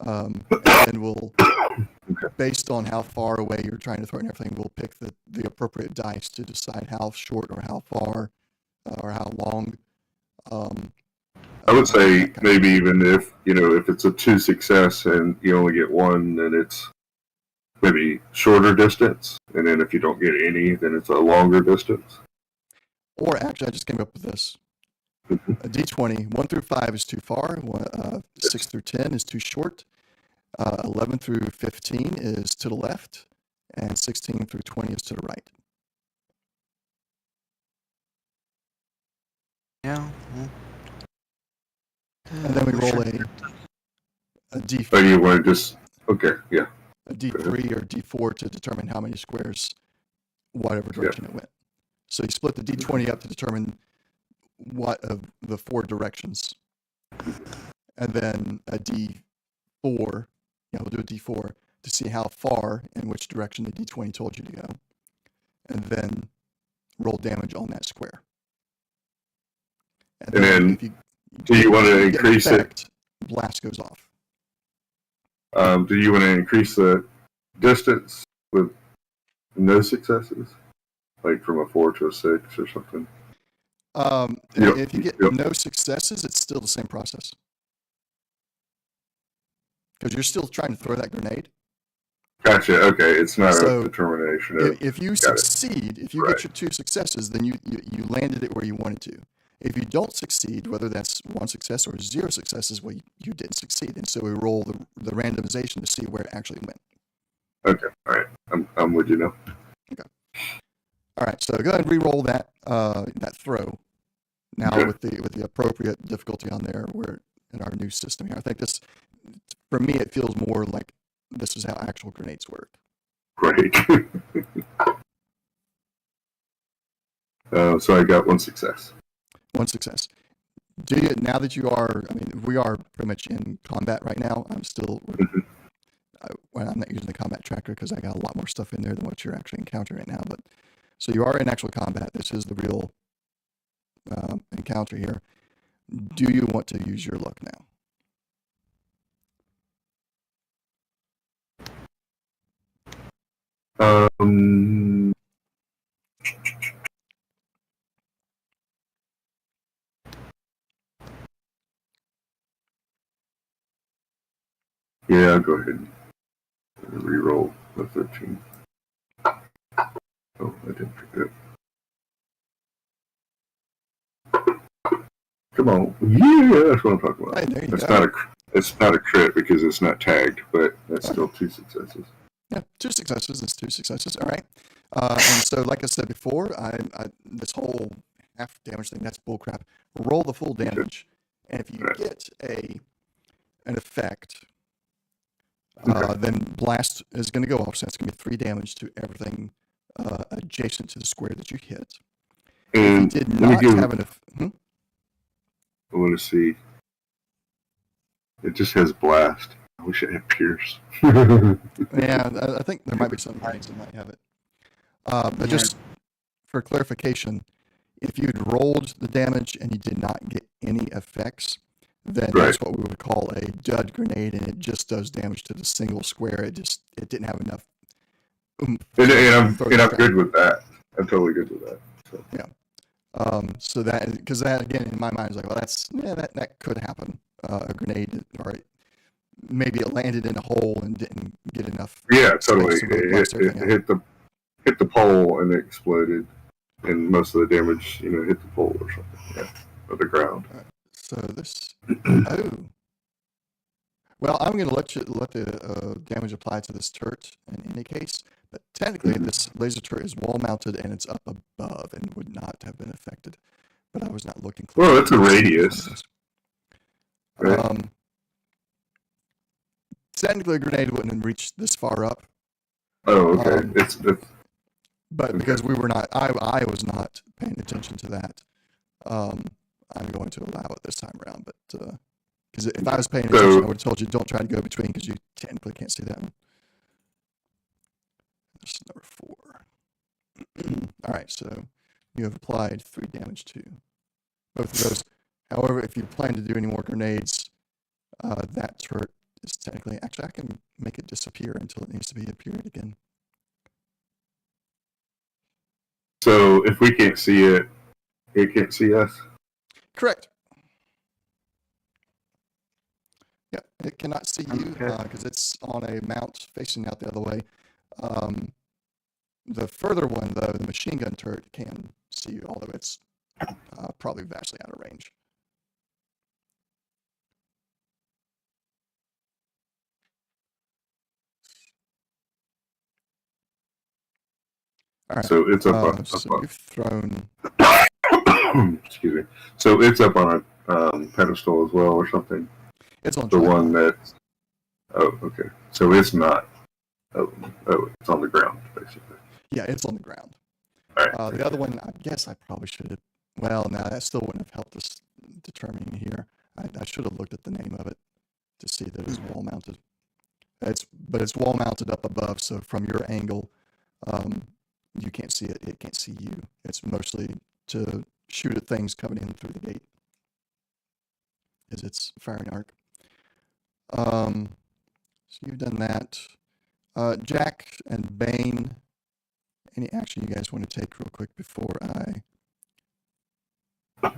And then we'll, based on how far away you're trying to throw it and everything, we'll pick the appropriate dice to decide how short or how far or how long. I would say maybe even if it's a 2 success and you only get 1, then it's maybe shorter distance, and then if you don't get any, then it's a longer distance. Or actually, I just came up with this. A D20, 1 through 5 is too far, 6 through 10 is too short, 11 through 15 is to the left, and 16 through 20 is to the right. Yeah. Well, And then we roll a D4. Oh, you want to just, okay, yeah. A D3 or D4 to determine how many squares, whatever direction it went. So you split the D20 up to determine what of the 4 directions. And then a D4, we'll do a D4 to see how far in which direction the D20 told you to go. And then roll damage on that square. And then if you do you want to increase it? Blast goes off. Do you want to increase the distance with no successes? Like from a 4 to a 6 or something? If you get no successes, it's still the same process. Because you're still trying to throw that grenade. Gotcha. Okay, it's not a determination. If you succeed, if you get your 2 successes, then you landed it where you wanted to. If you don't succeed, whether that's 1 success or 0 successes, well, you didn't succeed. And so we roll the randomization to see where it actually went. Okay, all right. I'm with you now. Okay. All right, so go ahead and re-roll that throw. Now with the appropriate difficulty on there, we're in our new system here. I think this, for me, it feels more like this is how actual grenades work. Great. So I got 1 success. 1 success. Do you, now that you are, we are pretty much in combat right now. I'm still, I'm not using the combat tracker because I got a lot more stuff in there than what you're actually encountering right now. But so you are in actual combat. This is the real encounter here. Do you want to use your luck now? Yeah, I'll go ahead and re-roll the 13. Oh, I didn't forget. Come on. Yeah, that's what I'm talking about. Hey, there you it's go. It's not a crit because it's not tagged, but that's still 2 successes. Yeah, 2 successes. It's 2 successes. All right. And so, like I said before, this whole half damage thing, that's bullcrap. Roll the full damage. And if you get an effect, then blast is going to go off. So that's going to be 3 damage to everything adjacent to the square that you hit. And if you did not have an effect, I want to see. It just has blast. I wish it had pierce. yeah, I think there might be some grenades that might have it. But just for clarification, if you'd rolled the damage and you did not get any effects, then that's what we would call a dud grenade, and it just does damage to the single square. It didn't have enough. And I'm good with that. I'm totally good with that. So. Yeah. So because that again in my mind is like, well, that could happen. A grenade, or maybe it landed in a hole and didn't get enough. Yeah, totally. It hit the pole and it exploded, and most of the damage, hit the pole or something. Yeah, or the ground. Right. So this. Well, I'm going to let the damage apply to this turret in any case. But technically, this laser turret is wall mounted and it's up above and would not have been affected. But I was not looking close. Well, that's a radius. Right. Technically, a grenade wouldn't have reached this far up. Oh, okay. But because we were not, I was not paying attention to that. I'm going to allow it this time around. But because if I was paying attention, I would have told you don't try to go between because you technically can't see that one. This is number 4. All right, so you have applied 3 damage to. Both of those. However, if you plan to do any more grenades, that turret is technically... Actually, I can make it disappear until it needs to be appeared again. So if we can't see it, it can't see us? Correct. Yeah, it cannot see you Okay. because it's on a mount facing out the other way. The further one, though, the machine gun turret can see you, although it's probably vastly out of range. All right. So it's up on, So you've thrown... excuse me. So it's up on a pedestal as well or something? It's on The tripod. one that's... Oh, okay. So it's not... Oh, it's on the ground, basically. Yeah, it's on the ground. All right. The other one, I guess I probably should have... Well, no, that still wouldn't have helped us determining here. I should have looked at the name of it to see that it was wall mounted. But it's wall mounted up above, so from your angle, you can't see it. It can't see you. It's mostly to shoot at things coming in through the gate. Is its firing arc. So you've done that. Jack and Bane, any action you guys want to take real quick before I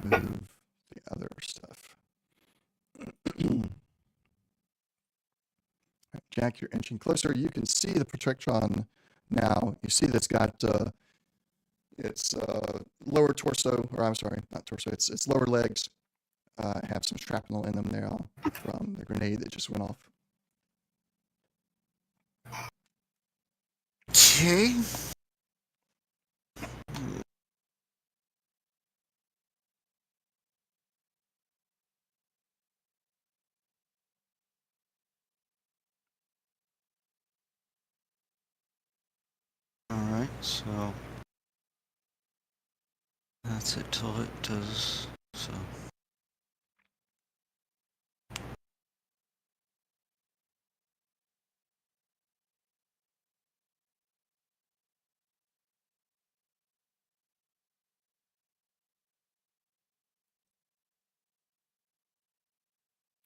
move the other stuff? Jack, you're inching closer. You can see the Protectron now. You see that's got its lower torso, or I'm sorry, not torso, its lower legs have some shrapnel in them now from the grenade that just went off. Okay. Alright, so that's it till it does so.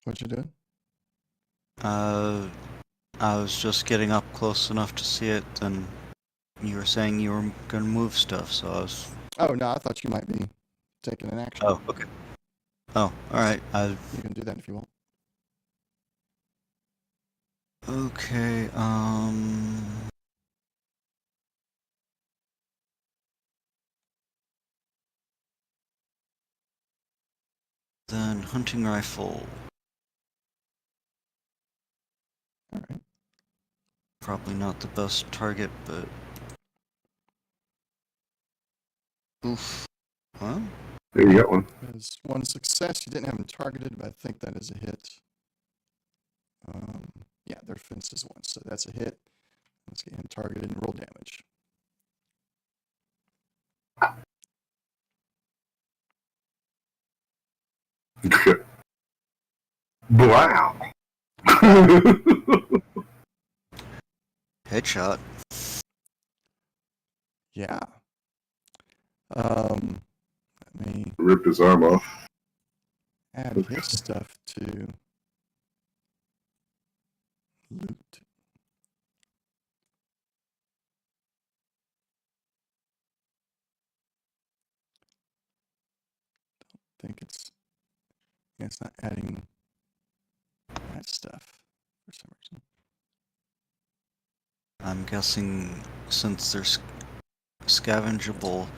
What you doing? I was just getting up close enough to see it, then you were saying you were gonna move stuff, so I was... Oh, no, I thought you might be taking an action. Oh, okay. Oh, alright, You can do that if you want. Okay, then hunting rifle. All right. Probably not the best target, but... Oof. Huh? There you got one. There's one success. You didn't have them targeted, but I think that is a hit. Yeah, their fence is one, so that's a hit. Let's get him targeted and roll damage. Wow. Headshot. Yeah. Let me Ripped his arm off. add his stuff to loot. I think it's not adding that stuff for some reason. I'm guessing since there's scavengeable,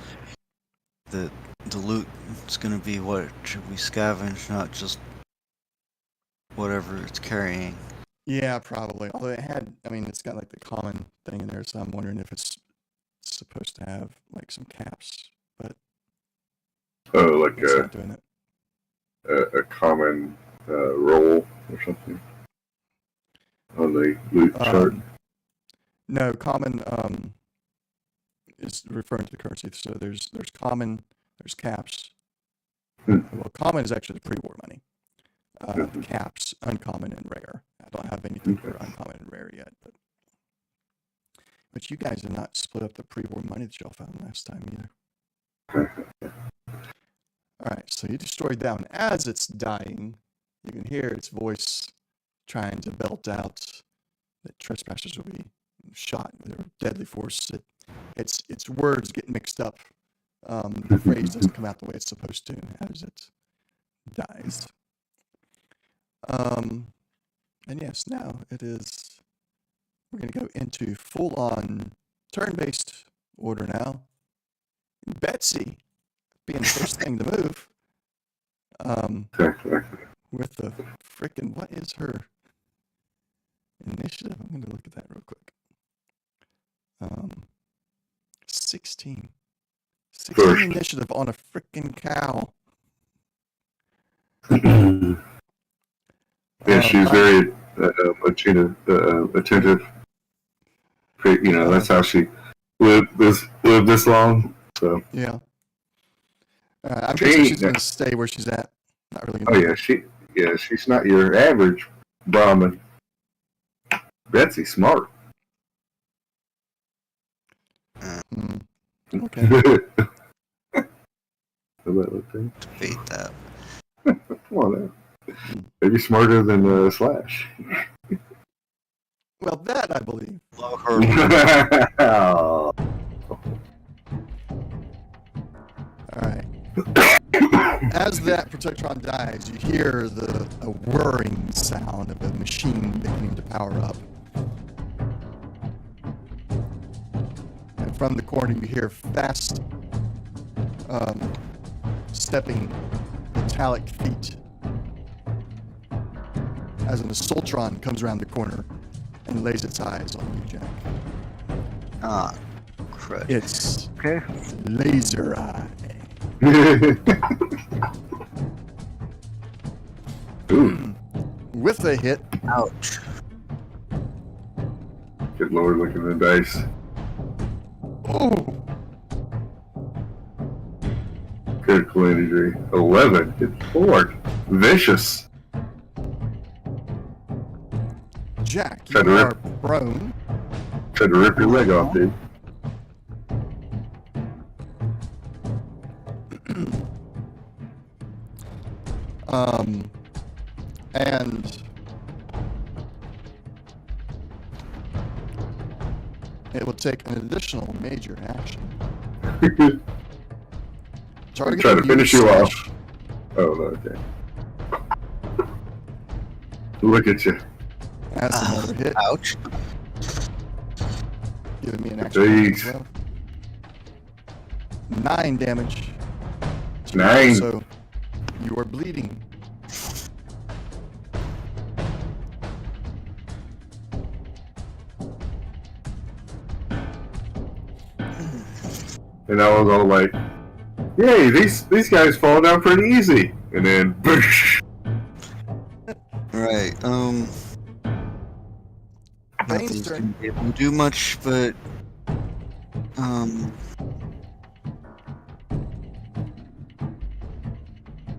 that the loot is gonna be what should we scavenge, not just whatever it's carrying. Yeah, probably. Although it had, I mean, it's got like the common thing in there, so I'm wondering if it's supposed to have like some caps, but Oh, like it's not doing it. a common roll or something on the loot chart. No, common is referring to the currency. So there's common, there's caps. Well, common is actually the pre-war money. Caps, uncommon and rare. I don't have anything for uncommon and rare yet, but you guys did not split up the pre-war money that y'all found last time either. All right, so you destroyed that one. As it's dying, you can hear its voice trying to belt out that trespassers will be shot with a deadly force. Its words get mixed up. The phrase doesn't come out the way it's supposed to as it dies. And yes, now it is. We're going to go into full-on turn-based order now. Betsy being the first thing to move. With the frickin' what is her initiative? I'm going to look at that real quick. 16. 16 First. initiative on a frickin' cow. Yeah, she's very attentive. You know, that's how she lived this long. So Yeah. I'm guessing she's going to stay where she's at. Not really going to. She's not your average Brahmin. Betsy's smart. Okay. Debate that. Come on now. Maybe smarter than Slash. Well, that I believe. Low hurdle. All right. As that Protectron dies, you hear a whirring sound of a machine beginning to power up. And from the corner, you hear fast stepping metallic feet as an Assaultron comes around the corner and lays its eyes on you, Jack. Ah, crud. It's Okay. Laser Eye. With a hit. Ouch. Good lord, look at the dice. Oh, Critical injury. 11. Good lord. Vicious. Jack, Tried you to are prone. Tried to rip your leg off, dude. And it will take an additional major action. Try to finish you off. Oh, okay. Look at you. That's another hit. Ouch. Giving me an action as Jeez. well. 9 damage. 9. So you are bleeding. And I was all like, yay, these guys fall down pretty easy. And then, boosh. Right, nothing's gonna be able to do much, but,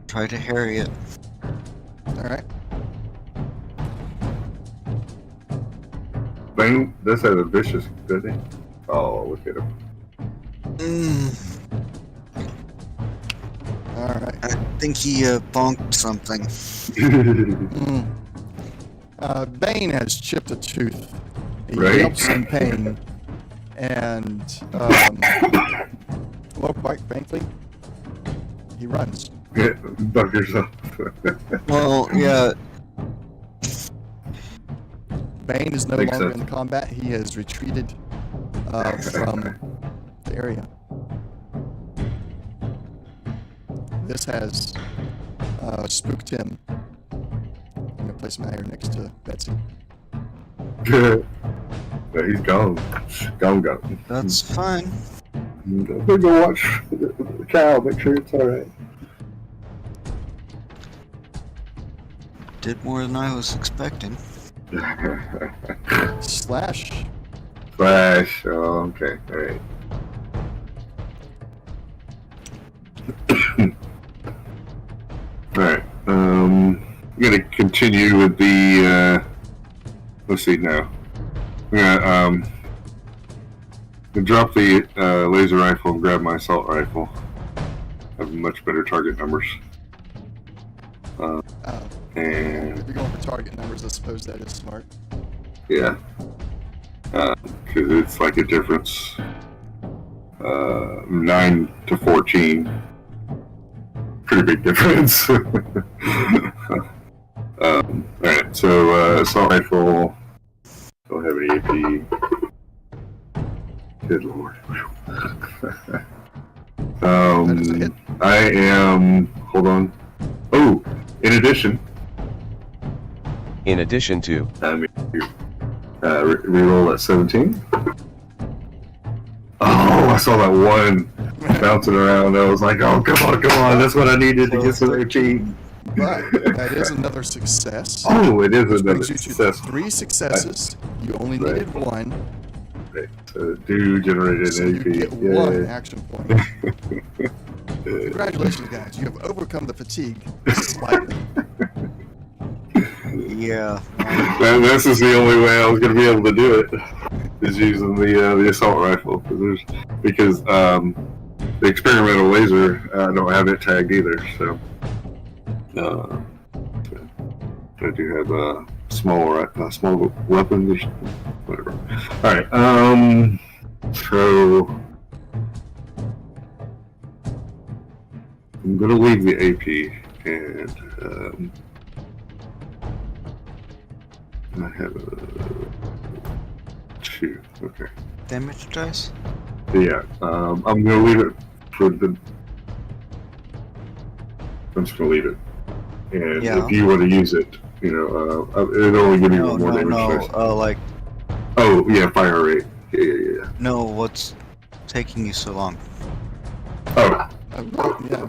try to harry it. Alright. Bane, this has a vicious, doesn't he? Oh, look at him. Alright. I think he, bonked something. Bane has chipped a tooth. He Right. yelps in pain. And, well, quite frankly, he runs. Buck yourself. Well, yeah, Bane is no Makes longer sense. in combat. He has retreated from the area. This has spooked him. I'm going to place him out here next to Betsy. Yeah, he's gone. Gone. that's fine. We'll go watch the cow, make sure it's alright. Did more than I was expecting. Slash. Flash. Oh, okay. Alright. Alright. I'm gonna continue with the let's see now. I'm gonna drop the laser rifle and grab my assault rifle. have much better target numbers. Oh, And if you're going for target numbers, I suppose that is smart. yeah, because it's like a difference 9 to 14. Pretty big difference. Alright, so assault rifle. Don't have any AP. Good lord. That is a hit. I am. Hold on. Oh, in addition, to, reroll at 17. Oh, I saw that one bouncing around. I was like, oh, come on. That's what I needed to get some AP. But that is another success. Oh, it is Which another brings you to success. 3 successes. You only Right. needed 1. Right. So do generate So an you AP. get Yay. 1 action point. Congratulations, guys. You have overcome the fatigue slightly. Yeah. And this is the only way I was going to be able to do it, is using the assault rifle. Because the experimental laser, I don't have it tagged either, so I do have small weapons or whatever. Alright, so I'm going to leave the AP, and I have a 2. Okay. Damage dice? Yeah. I'm gonna leave it for the. I'm just gonna leave it. And Yeah. if you want to use it, it'll only give you No, more damage. no. dice. Like, Oh yeah, fire rate. Yeah. no, what's taking you so long? Oh.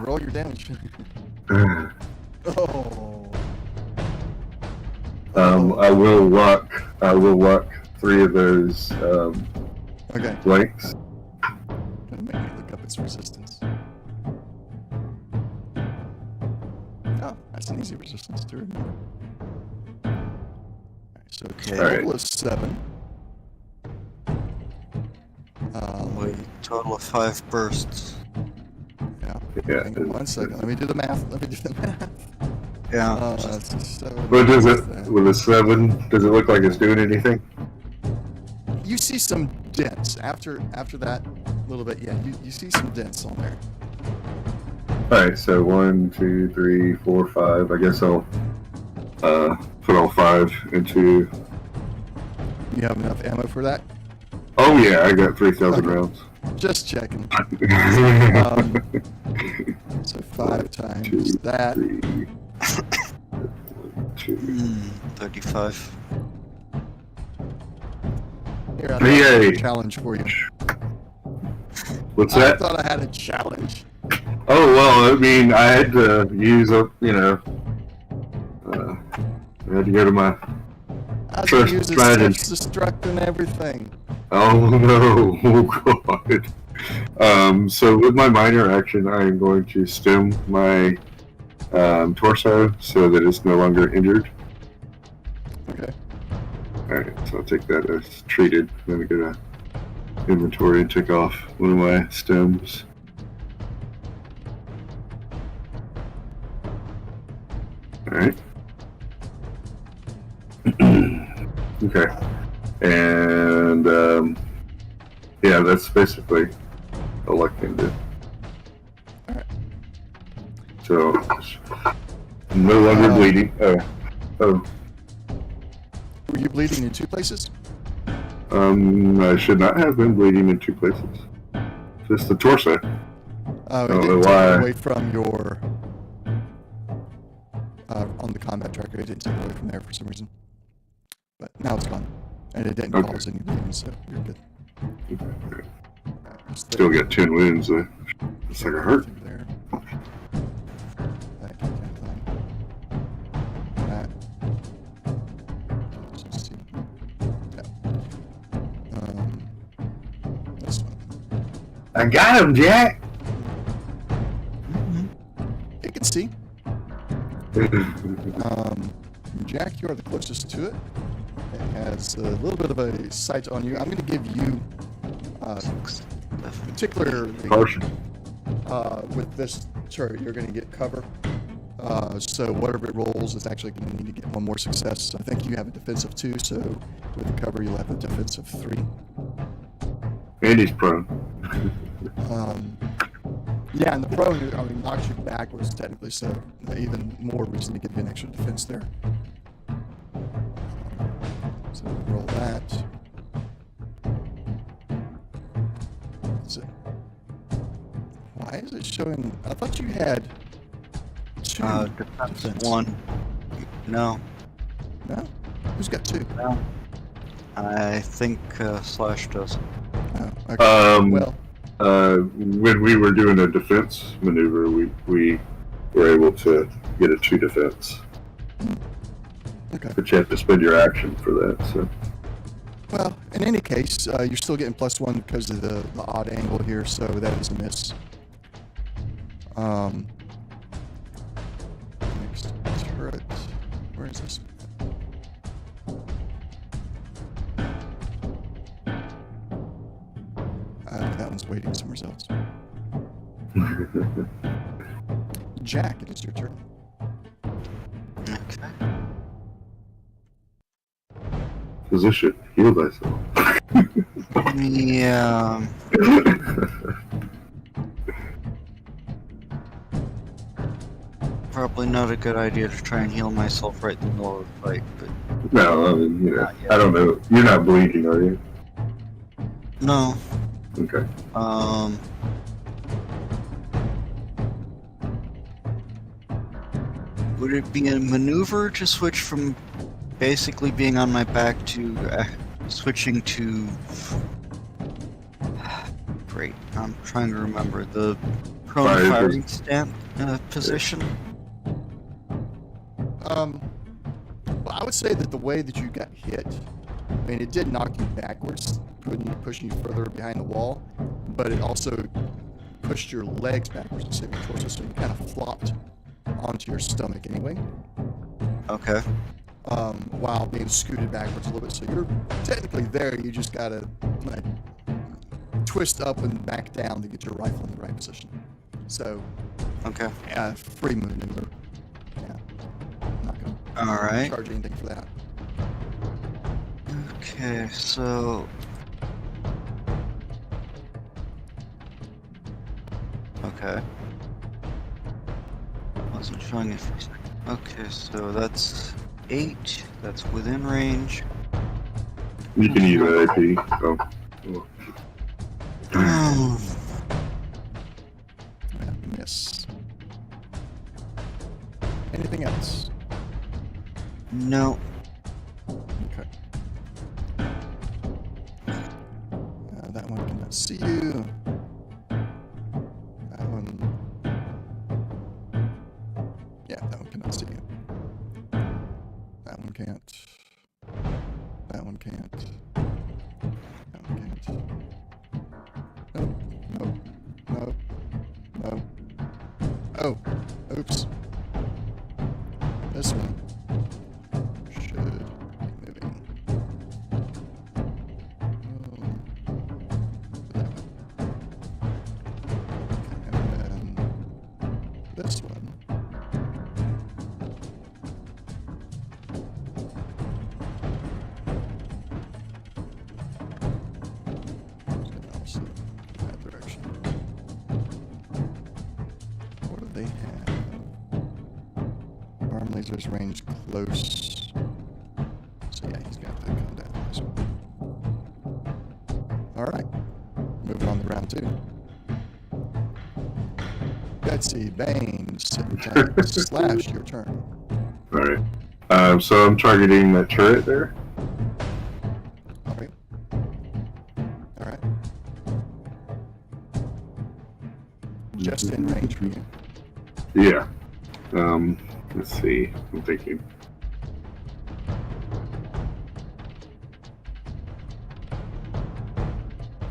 Roll your damage. Oh. I will lock 3 of those Okay. blanks. Gonna make me look up its resistance. Oh, that's an easy resistance to remember. Alright, so Okay. total is 7. Wait, total of 5 bursts. Yeah. Hang on 1 second. Let me do the math. Yeah. So But does it with a 7? Does it look like it's doing anything? you see some dents after that little bit. Yeah, you see some dents on there. All right. So 1, 2, 3, 4, 5. I guess I'll put all 5 into. You have enough ammo for that? Oh yeah, I got 3,000 rounds. Just checking. So 5 times 2, that. 3, 2. 35. Here, I thought I had Yay. a challenge for you. What's I that? thought I had a challenge. Oh well, I mean, I had to use up. I had to go to my. I was First gonna use it strategy. self-destruct and everything. Oh no! Oh god. So with my minor action, I am going to stem my torso so that it's no longer injured. Okay. Alright, so I'll take that as treated. Then I go to inventory and take off one of my stems. Alright. Okay. And, yeah, that's basically all I can do. Alright. So, I'm no longer bleeding. Oh. Were you bleeding in 2 places? I should not have been bleeding in 2 places. Just the torso. Oh, it don't didn't know take why. it away from your... on the combat tracker, it didn't take it away from there for some reason. But now it's gone. And it didn't Okay. cause any bleeding, so you're good. Just Still got 10 wounds though. It's like I hurt. There. That can climb. That. Let's see. Yeah. This one. I got him, Jack! You can see. Jack, you are the closest to it. It has a little bit of a sight on you. I'm going to give you particularly Partial. with this Sure, you're going to get cover. So whatever it rolls is actually going to need to get one more success. I think you have a defensive 2, so with the cover you'll have a defensive 3. And he's prone. Yeah, and the prone, knocks you backwards technically, so even more reason to give you an extra defense there. So roll that. That's it. Why is it showing? I thought you had 2 defensive 1. No. No? Who's got 2? No. I think Slash does. Oh, okay. Well, when we were doing a defense maneuver, we were able to get a 2 defense. okay. But you have to spend your action for that. So Well, in any case, you're still getting +1 because of the odd angle here, so that is a miss. Next turret. Where is this? That one's waiting somewhere else. Jack, it is your turn. Okay. physician, heal thyself. Yeah. Probably not a good idea to try and heal myself right in the middle of the fight, but No, I mean, I don't know. You're not bleeding, are you? no. Okay. Would it be a maneuver to switch from basically being on my back to switching to... Great, I'm trying to remember the prone firing stance position. Well, I would say that the way that you got hit, I mean, it did knock you backwards, pushing you further behind the wall, but it also pushed your legs backwards instead of your torso, so you kind of flopped onto your stomach anyway. Okay. While being scooted backwards a little bit. So you're technically there, you just gotta like, twist up and back down to get your rifle in the right position. So, Okay. free maneuver. Yeah. I'm not gonna Alright. charge anything for that. Okay, so... Okay. Wasn't showing it for a second. Okay, so that's 8. That's within range. You can use an AP. So. Yeah, miss. Anything else? No. Okay. That one cannot see you. That one. Yeah, that one cannot see you. That one can't. That one can't. That one can't. Nope. Nope. Nope. Nope. Oh. Oops. This one should be moving. That one. And then this one. Also in that direction. What do they have? Arm lasers range close. So yeah, he's got to come down this one. Alright. Moving on to round 2. Betsy, Bane, Slash, your turn. Alright. So I'm targeting that turret there. Alright. Alright. Just in range for you. Yeah. Let's see. I'm thinking.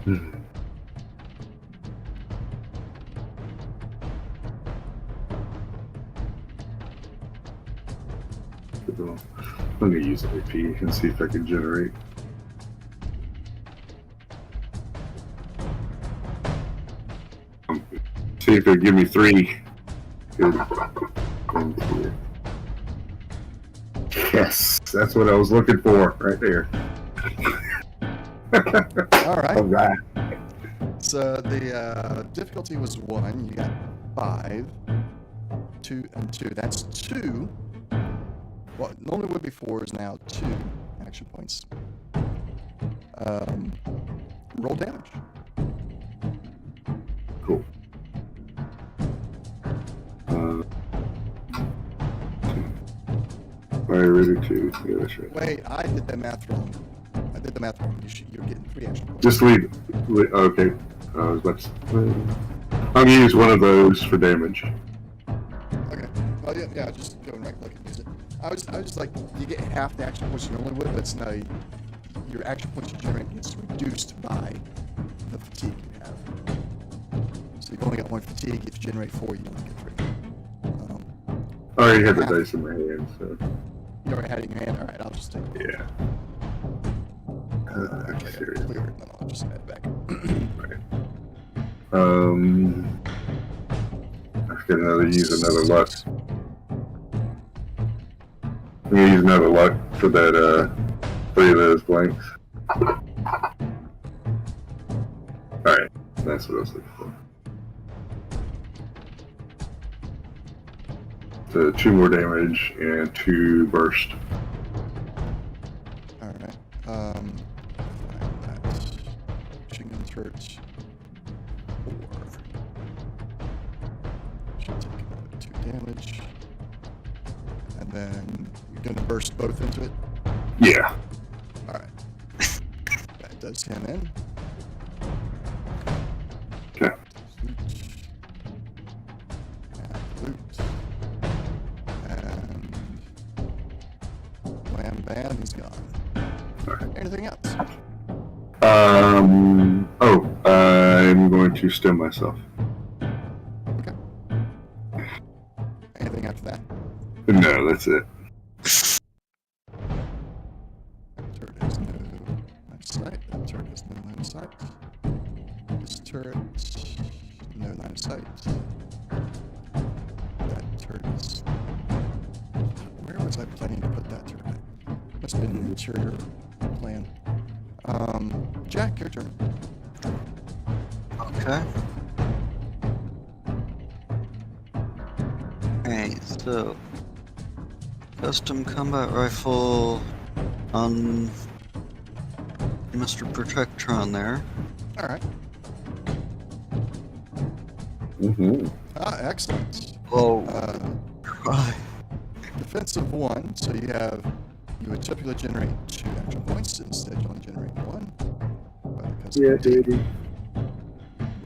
I'm gonna use AP and see if I can generate. See if it'll give me 3 good things here. Yes, that's what I was looking for right there. All right. All right. So the difficulty was 1. You got 5, 2, and 2. That's 2. Well, normally would be 4 is now 2 action points. Roll damage. Cool. Fire ready to. Yeah, that's right. Wait, I did the math wrong. You're getting 3 action points. Just leave. Okay. I was about to. I'm gonna use one of those for damage. Okay. Well, yeah. Just go and right click and use it. I was just like, you get half the action points you normally would, but it's no. Your action points you generate gets reduced by the fatigue you have. So you've only got 1 fatigue. If you generate 4, you only get 3. I already had the dice in my hand, so. You already had it in your hand. All right, I'll just take it. Yeah. Okay, Serious. clear it. No, I'll just add it back. Right. Let's get use another luck. I'm gonna use another luck for that, 3 of those blanks. Alright, that's what I was looking for. So 2 more damage and 2 burst. Alright. That machine gun turret 4. Should take another 2 damage. And then you're gonna burst both into it? Yeah. Alright. That does him in. Okay. Loot. And wham bam, he's gone. Alright. Anything else? I'm going to stem myself. Okay. Anything after that? No, that's it. That turret has no line of sight. That turret has no line of sight. This turret, no line of sight. That turret is... Where was I planning to put that turret? Must have been an interior plan. Jack, your turn. Okay. Alright, so custom combat rifle on Mr. Protectron there. Alright. Mm-hmm. Excellent. Oh, right. Defensive 1, so you would typically generate 2 action points, instead you only generate 1. Because Yeah, dude.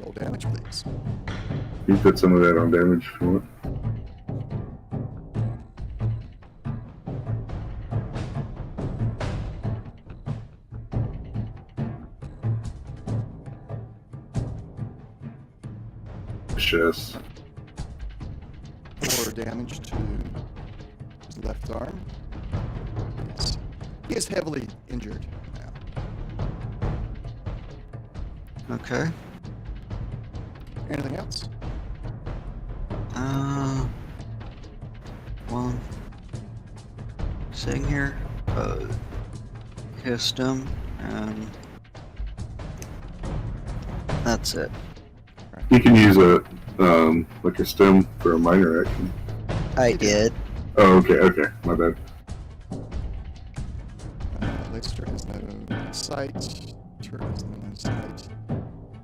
roll damage, please. You put some of that on damage if you want. Chest. 4 damage to his left arm. Yes. He is heavily injured now. Okay. Anything else? Well, sitting here, kissed him, and that's it. You can use a like a stem for a minor action. I did. Oh, okay, my bad. Laser has no line of sight. Turret has no line of sight.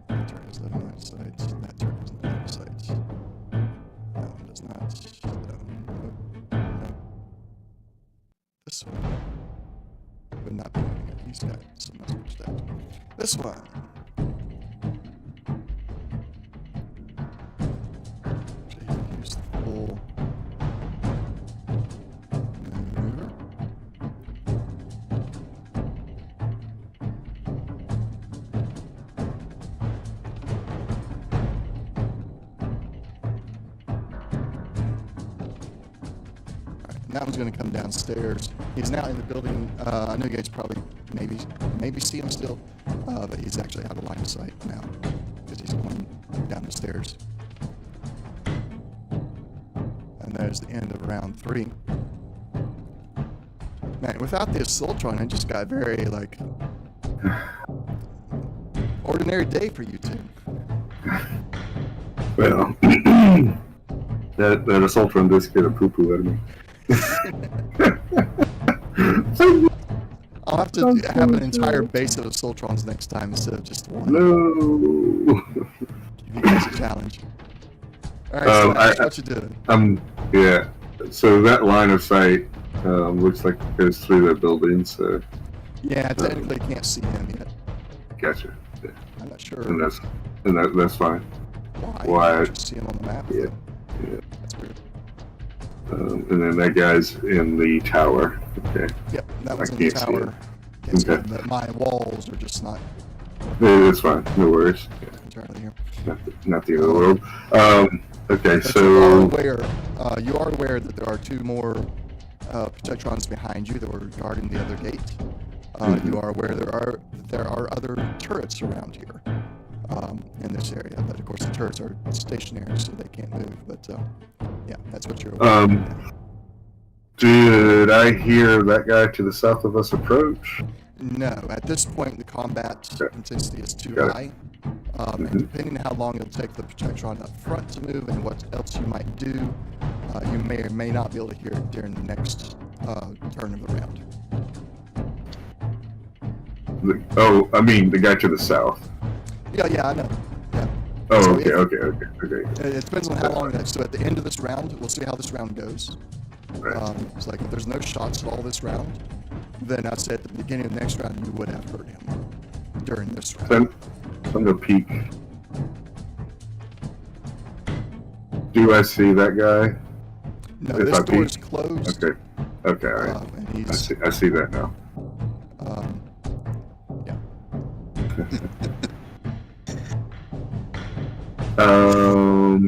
That turret has no line of sight. That turret has no line of sight. That one does not. That one, no. This one would not be moving it. He's got some else pushed out. This one. Actually, he can use the full maneuver. That one's going to come downstairs. He's now in the building. I know you guys probably maybe see him still, but he's actually out of line of sight now because he's going down the stairs. that is the end of round 3. Man, without the Assaultron, it just got very, like, ordinary day for you two. Well, that Assaultron does get a poo-poo out of me. I'll have to have an entire base of Assaultrons next time instead of just one. No. Give you guys a challenge. Alright, so Max, what you doing? Yeah. So that line of sight looks like it goes through the building. So. Yeah, technically can't see him yet. Gotcha. Yeah. I'm not sure. And that's fine. Why? You just see him on the map. Yeah. Though. Yeah. That's weird. And then that guy's in the tower. Okay. Yep, that was I in the can't see tower. him. Can't see Okay. him, but my walls are just not It's fine. No worries. Yeah. entirely here. Not the end of the world. Okay, But so you are aware that there are 2 more Protectrons behind you that were guarding the other gate. You are aware there are other turrets around here in this area, but of course the turrets are stationary, so they can't move. But yeah, that's what you're aware of. did I hear that guy to the south of us approach? No, at this point the combat intensity is too Got it. high. And depending on how long it'll take the Protectron up front to move and what else you might do, you may or may not be able to hear it during the next turn of the round. I mean the guy to the south. Yeah, I know. Yeah. Oh, So okay. It depends on how long that. So at the end of this round, we'll see how this round goes. Right. It's like if there's no shots at all this round, then I'd say at the beginning of the next round you would have heard him during this round. I'm gonna peek. Do I see that guy? No, if this I door peek? is closed. Okay. Okay. All right. And he's I see that now. yeah.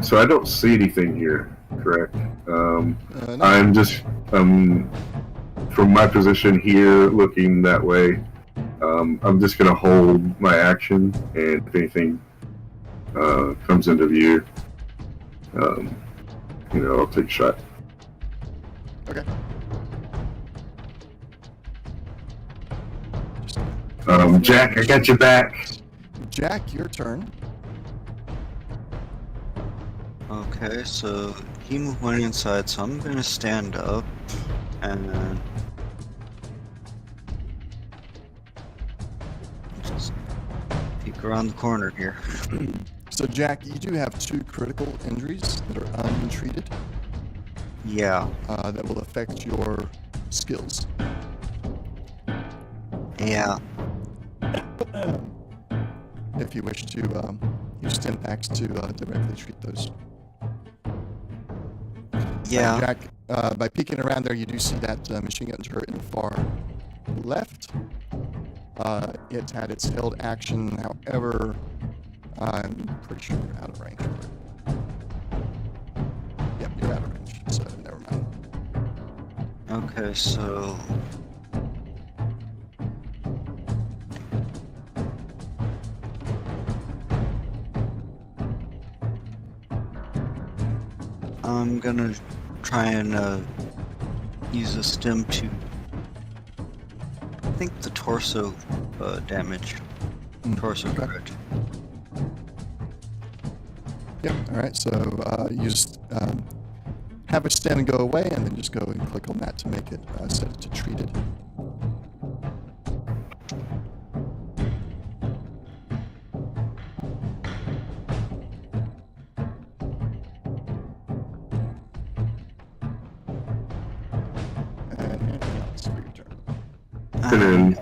So I don't see anything here, correct? No. I'm just from my position here, looking that way. I'm just gonna hold my action, and if anything comes into view, I'll take a shot. Okay. Jack, I got your back. Jack, your turn. Okay, so he went inside, so I'm gonna stand up and just peek around the corner here. So Jack, you do have 2 critical injuries that are untreated Yeah, that will affect your skills. yeah. If you wish to use Stimpaks to directly treat those. Yeah. Jack, by peeking around there, you do see that machine gun turret in the far left. It had its held action, however, I'm pretty sure you're out of range for it. Yep, you're out of range, so never mind. Okay, so I'm gonna try and use a stim to, I think, the torso damage. Torso Okay. crit. Yep, alright, so you just have it stand and go away, and then just go and click on that to make it set it to treated. And anything else for your turn. And then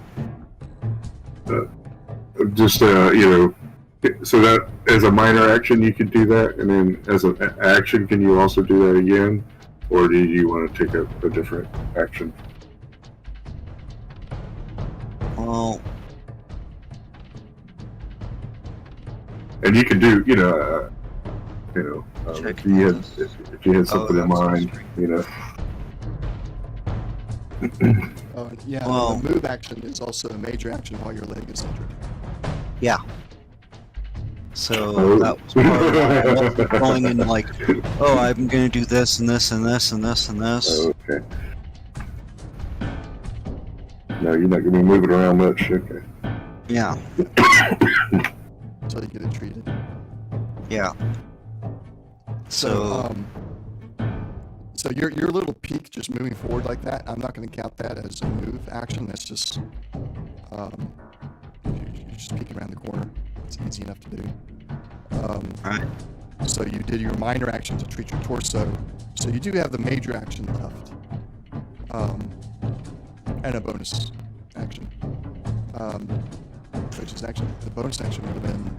just so that as a minor action you could do that, and then as an action can you also do that again, or do you want to take a different action? Well, And you could do if you had something in mind, Oh, yeah, Well- the move action is also a major action while your leg is injured. yeah. So that was part of why I wasn't going in like, oh, I'm gonna do this and this and this and this and this. Okay. No, you're not gonna be moving around much. Okay. Yeah, Until you get it treated. yeah. So, So your little peak just moving forward like that, I'm not going to count that as a move action. That's just you're just peeking around the corner. It's easy enough to do. right. So you did your minor action to treat your torso. So you do have the major action left, and a bonus action, which is actually the bonus action would have been.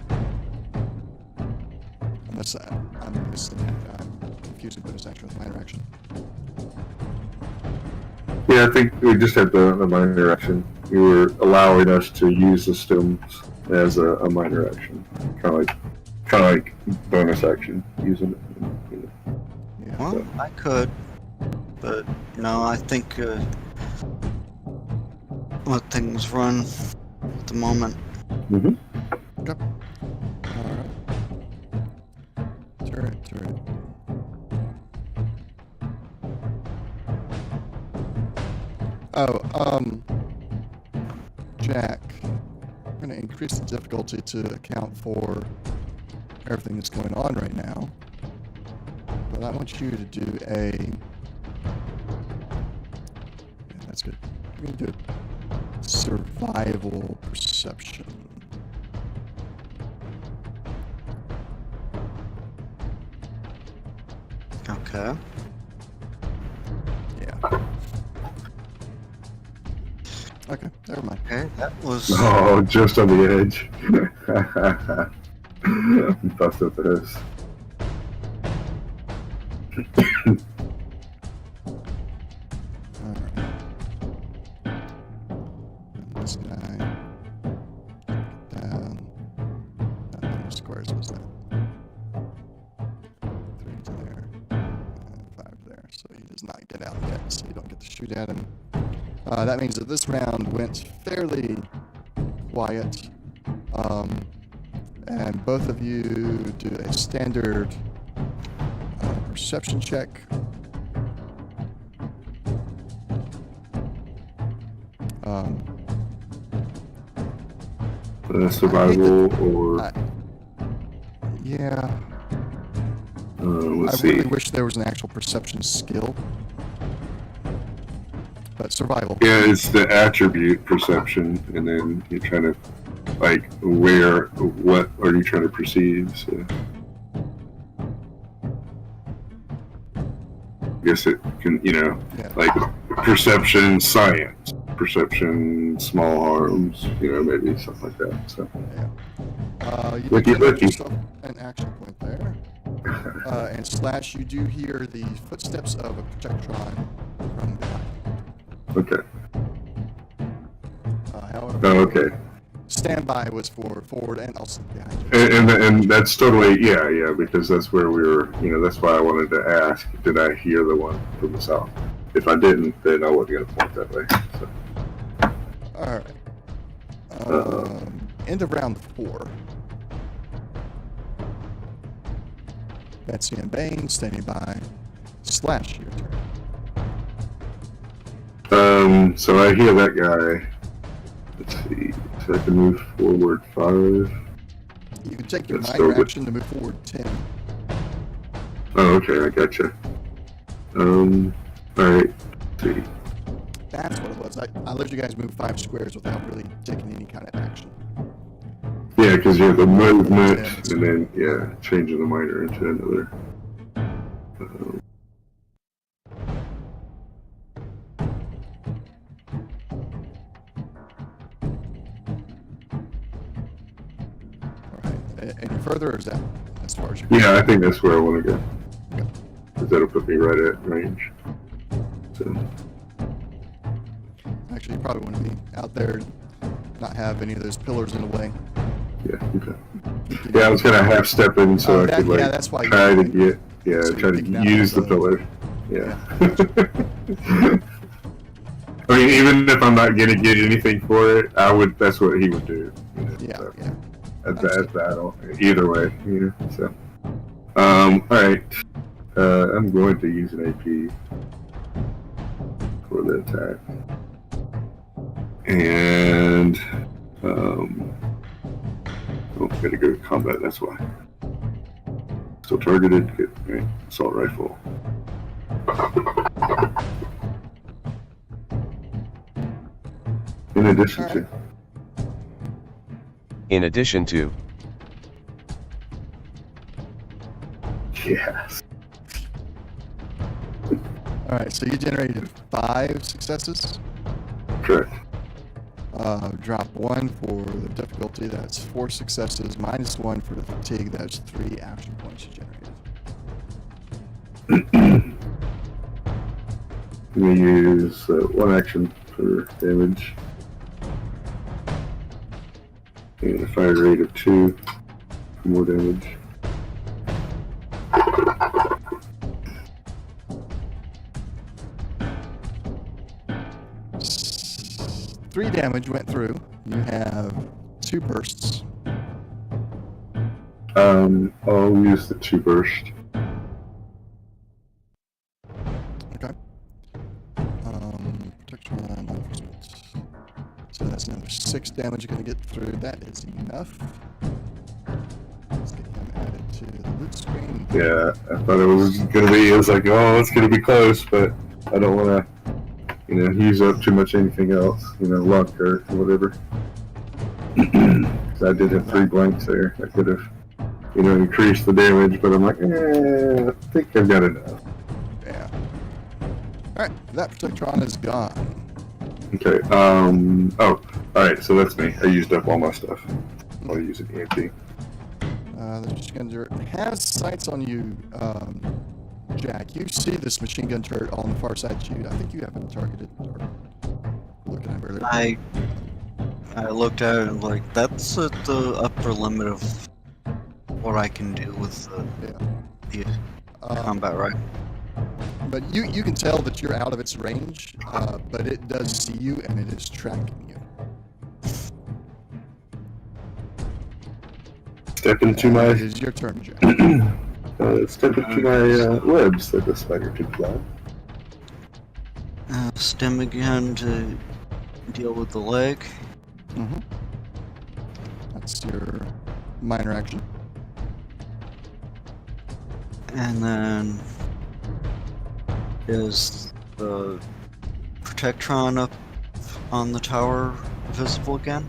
Unless I'm missing that. I'm confusing bonus action with minor action. Yeah, I think we just had the minor action. You were allowing us to use the stems as a minor action, kind of like bonus action, using it. Yeah. Well, I could, but no, I think let things run at the moment. Mm-hmm. Okay. Alright. Turret. Oh, Jack, I'm going to increase the difficulty to account for everything that's going on right now. But I want you to do a... Yeah, that's good. I'm going to do a survival perception. Okay. Yeah. Okay, never mind. Okay, that was. Oh, just on the edge. Bust up this. Alright. And this guy. Down. How many squares was that? 3 there. And 5 there. So he does not get out yet, so you don't get to shoot at him. That means that this round went fairly quiet. And both of you do a standard perception check. Survival or Yeah. let's I see. really wish there was an actual perception skill. But survival. Yeah, it's the attribute perception, and then you're trying to, like, what are you trying to perceive? So, I guess it can, Yeah. like perception, science, perception, small harms, maybe something like that. So, You Looky, can looky. yourself an action point there. And Slash, you do hear the footsteps of a projectron from behind. okay. However, Oh, okay. standby was for forward and also behind you. And that's totally, yeah, because that's where we were, that's why I wanted to ask, did I hear the one from the south? If I didn't, then I wasn't going to point that way. So. Alright. End of round 4. Betsy and Bane standing by. Slash, your turn. So I hear that guy. Let's see. So I can move forward 5. You can take your That's minor still action to move forward 10. Oh, okay, I gotcha. Alright. Let's see. That's what it was. I let you guys move 5 squares without really taking any kind of action. Yeah, because you have the movement, and then, changing the minor into another. Alright. Any further, or is that as far as you Yeah, I think that's where I want to go. Okay. Because that'll put me right at range. So. Actually, you probably want to be out there, not have any of those pillars in the way. Yeah, okay. Yeah, I was gonna half step in so I could that's why try to you get, so you try to pick that use the up, pillar. Yeah. I mean, even if I'm not gonna get anything for it, that's what he would do. Yeah, So yeah. a bad battle. Either way, you know. So, all right. I'm going to use an AP for the attack, and I'm gonna go to combat. That's why. Still targeted. Good. Right. Assault rifle. In addition to. In addition to, Yes. All right, so you generated 5 successes. Correct. Drop 1 for the difficulty. That's 4 successes. -1 for the fatigue. That's 3 action points you generated. I'm gonna use 1 action for damage. And a fire rate of 2 for more damage. Three damage went through. You have 2 bursts. I'll use the 2 burst. Okay. Protection on enforcement. So that's another 6 damage you're going to get through. That is enough. Let's get him added to the loot screen. Yeah, I thought it was gonna be. I was like, oh, it's gonna be close, but I don't want to, use up too much anything else. Luck or whatever. I did have 3 blanks there. I could have, increased the damage, but I'm like, I think I've got enough. Yeah. Alright, that Protectron is gone. Okay. Oh, alright, so that's me. I used up all my stuff. I'll use an EMP. The machine gun turret has sights on you, Jack. You see this machine gun turret on the far side shoot. I think you have it targeted. Or looking at it earlier. I looked at it and like, that's at the upper limit of what I can do with the combat rifle. But you can tell that you're out of its range, but it does see you and it is tracking you. Step into my. It is your turn, Jack. Step into my webs that the spider could fly. Stem again to deal with the leg. Mm-hmm. That's your minor action. And then is the Protectron up on the tower visible again?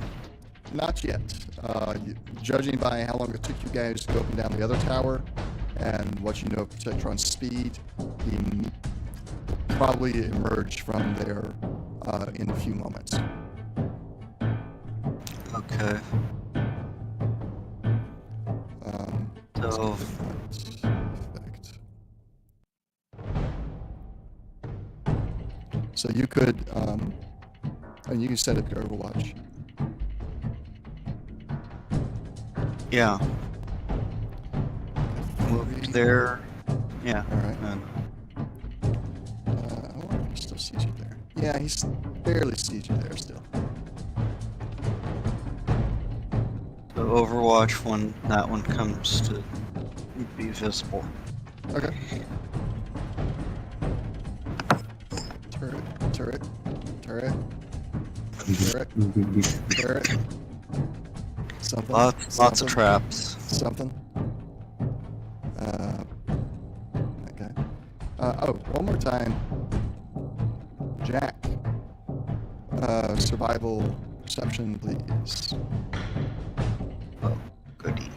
Not yet. Judging by how long it took you guys to go up and down the other tower, and what you know of Protectron's speed, he will probably emerge from there in a few moments. Okay. So Effect. So you could, and you can set up your Overwatch. yeah, moved there. Yeah. All right. And I wonder if he still sees you there. Yeah, he barely sees you there still. so Overwatch when that one comes to be visible. Okay. Turret, turret, turret, turret, turret. Something. Lots of traps. Something. Okay. Oh, one more time. Jack. Survival perception, please. Oh, goody.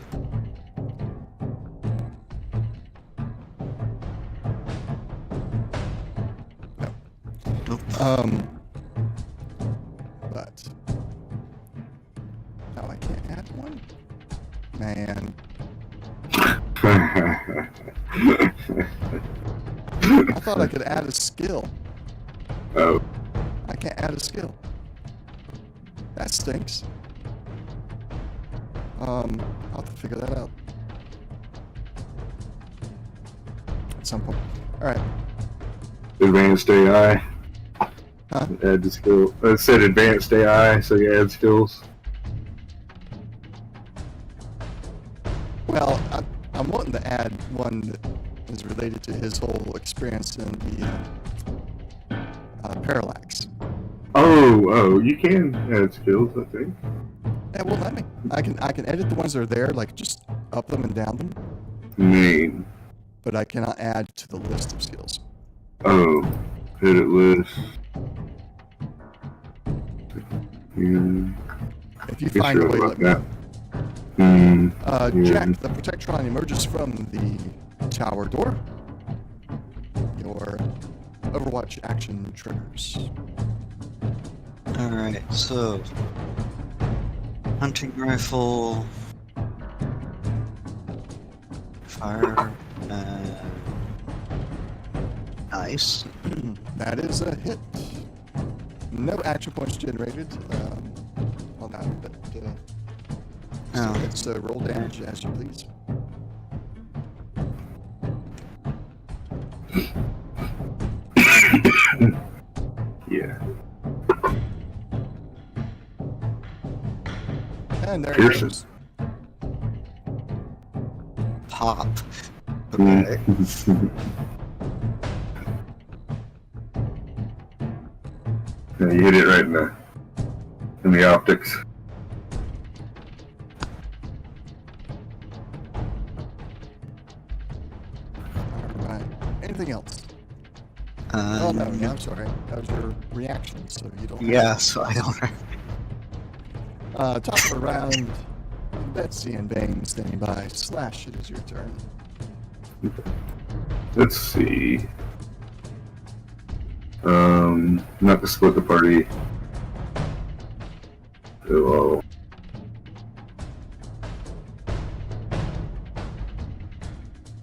Nope. But now I can't add one. Man, I thought I could add a skill. Oh, I can't add a skill. That stinks. I'll have to figure that out at some point. All right. advanced AI. Huh? Add the skill. It said advanced AI, so you add skills. Well, I'm wanting to add one that is related to his whole experience in the parallax. Oh, you can add skills, I think. Yeah, well, let me. I can edit the ones that are there, like just up them and down them, Main. but I cannot add to the list of skills. Oh, edit list. Yeah. If you Guess find a you're way, right let me about know. that. Yeah. Jack, the Protectron emerges from the tower door. Your Overwatch action triggers. Alright, so hunting rifle, fire, nice. That is a hit. No action points generated. On that, but Oh. so it's roll damage as you please. Yeah. And there it Piercing. goes. Pop. Mm. Okay. Yeah, you hit it right in the optics. Alright. Anything else? Oh no, No. I'm sorry. That was your reaction, so you don't. Yeah, so I don't. Top of the round, Betsy and Bane standing by. Slash, it is your turn. Let's see. Not to split the party. So I'll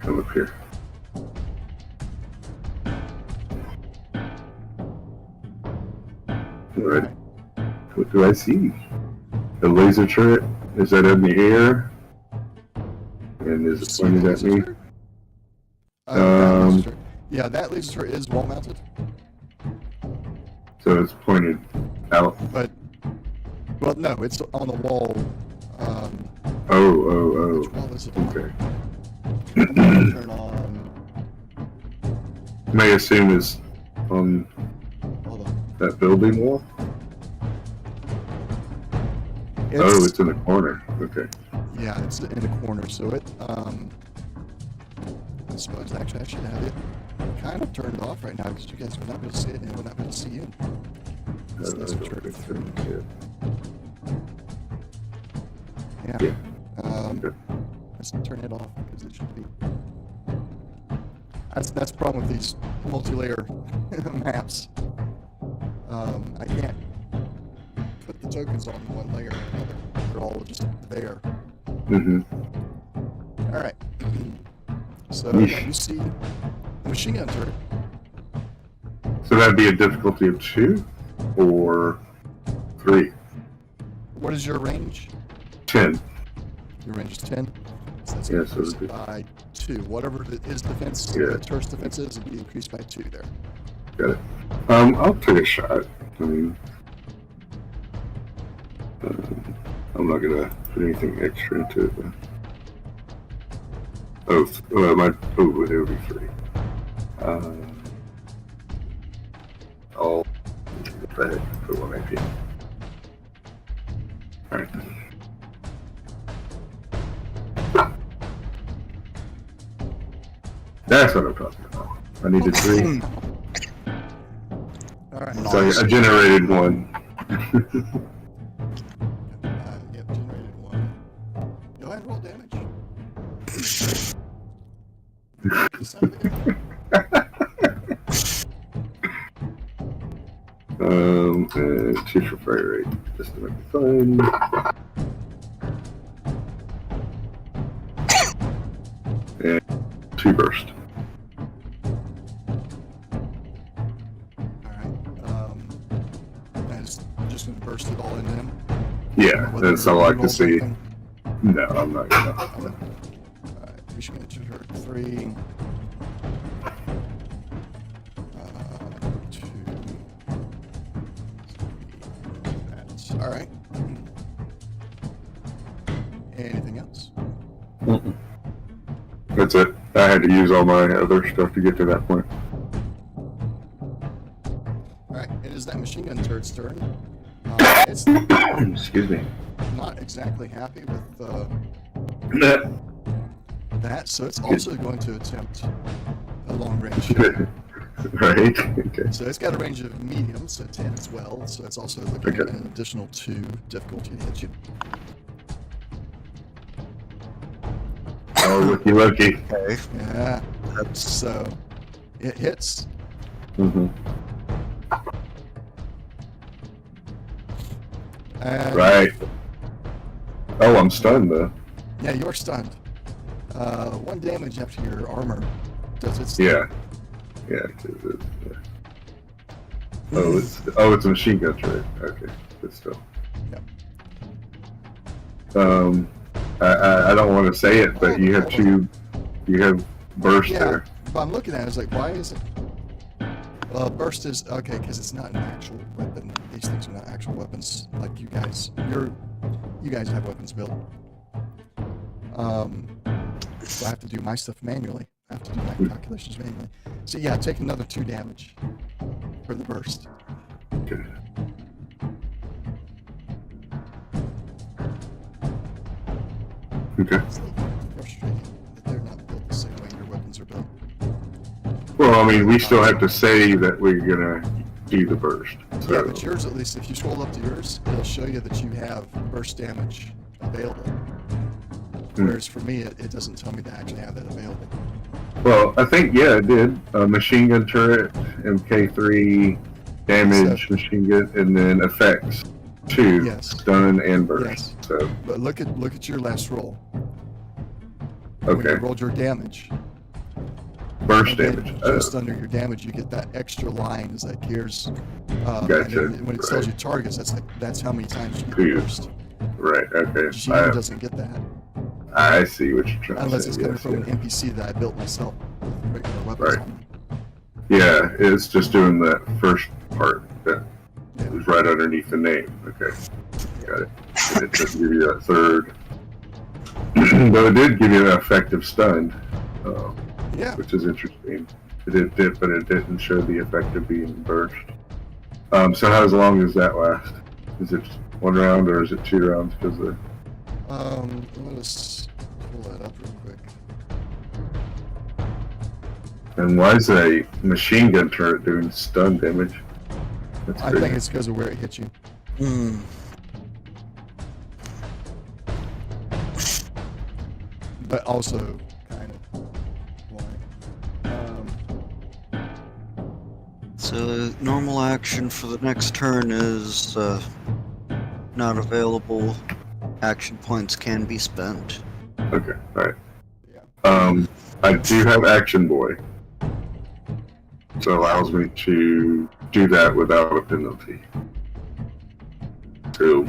come up here. Alright. What do I see? A laser turret? Is that in the air? And is it See pointed the at laser me? turret? That laser Um, turret. Yeah, that laser turret is wall mounted, So it's pointed out. but well, no, it's on the wall. Oh. Which wall is it on? Okay. I'm gonna turn on. May assume is on Hold on. that building wall. Oh, it's in the corner. Okay. Yeah, it's in the corner, so it, I suppose actually I should have it kind of turned off right now because you guys are not going to see it and we're not going to see you. It's I this don't turret think so. through. Yeah. Yeah. Okay. Let's turn it off because it should be. That's the problem with these multi-layer maps. I can't put the tokens on one layer or another. They're all just there. Mm-hmm. All right. So Yeesh. yeah, you see the machine gun turret. So that'd be a difficulty of 2 or 3. What is your range? 10. Your range is 10. So that's Yeah, so increased it'd be- by 2. Whatever his defense, Yeah. the turret's defense is, it'd be increased by 2 there. Got it. I'll take a shot. I mean, I'm not gonna put anything extra into it. But... it would be 3. I'll what the heck, put 1 AP. Alright. That's what I'm talking about. I needed 3. All right. So I generated 1. Yep, generated 1. Go ahead and roll damage. Son of a- And 2 for fire rate, just to make it fun. And 2 burst. And it's just going to burst it all into him. Yeah, Whether that's all I you like to roll see. something. No, I'm not gonna. Alright, we should get to her 3. 2. 3. Alright. Anything else? That's it. I had to use all my other stuff to get to that point. Alright, it is that machine gun turret's turn. It's Excuse me. not exactly happy with that, so it's also going to attempt a long range shot. Right? Okay. So it's got a range of medium, so 10 as well, so it's also looking at an additional 2 difficulty to hit you. Oh, looky. Okay. Yeah, so it hits. Mm-hmm. And Right. Oh, I'm stunned though. yeah, you're stunned. 1 damage after your armor does its Yeah. Yeah. It's a machine gun turret. Okay, good stuff. Yep. I don't want to say it, but you have burst Yeah, there. but I'm looking at it, it's like, why is it? Burst is okay because it's not an actual weapon. These things are not actual weapons. Like you guys, you guys have weapons built. So I have to do my stuff manually. I have to do my calculations manually. So yeah, take another 2 damage for the burst. Okay. Okay. It's a little frustrating that they're not built the same way your weapons are built. Well, I mean, we still have to say that we're gonna do the burst. So. Yeah, but yours, at least, if you scroll up to yours, it'll show you that you have burst damage available. Whereas for me, it doesn't tell me to actually have that available. Well, I think, yeah, it did. Machine gun turret, MK3, damage, machine gun, and then effects. 2, Yes. stun and burst. Yes. So, But look at your last roll. When okay. you rolled your damage. Burst and then damage. Just under your damage, you get that extra line. Is like here's. Gotcha. And then when it tells you targets, that's how many times you get Two. burst. Right, okay. Machine doesn't get that I see what you're trying unless to it's say. coming Yes, from yeah. an NPC that I built myself with regular weapons Right. on. Yeah, it's just doing that first part that Yeah. is right underneath the name. Okay, got it. And it doesn't give you that third. Though it did give you that effective stun, Yeah. which is interesting. It did, but it didn't show the effect of being burst. So how long does that last? Is it 1 round or is it 2 rounds? Because the Let us pull that up real quick. and why is a machine gun turret doing stun damage? That's I crazy. think it's because of where it hit you. Hmm. But also kind of why. So normal action for the next turn is not available. Action points can be spent. Okay, alright. Yeah. I do have Action Boy. So it allows me to do that without a penalty. So,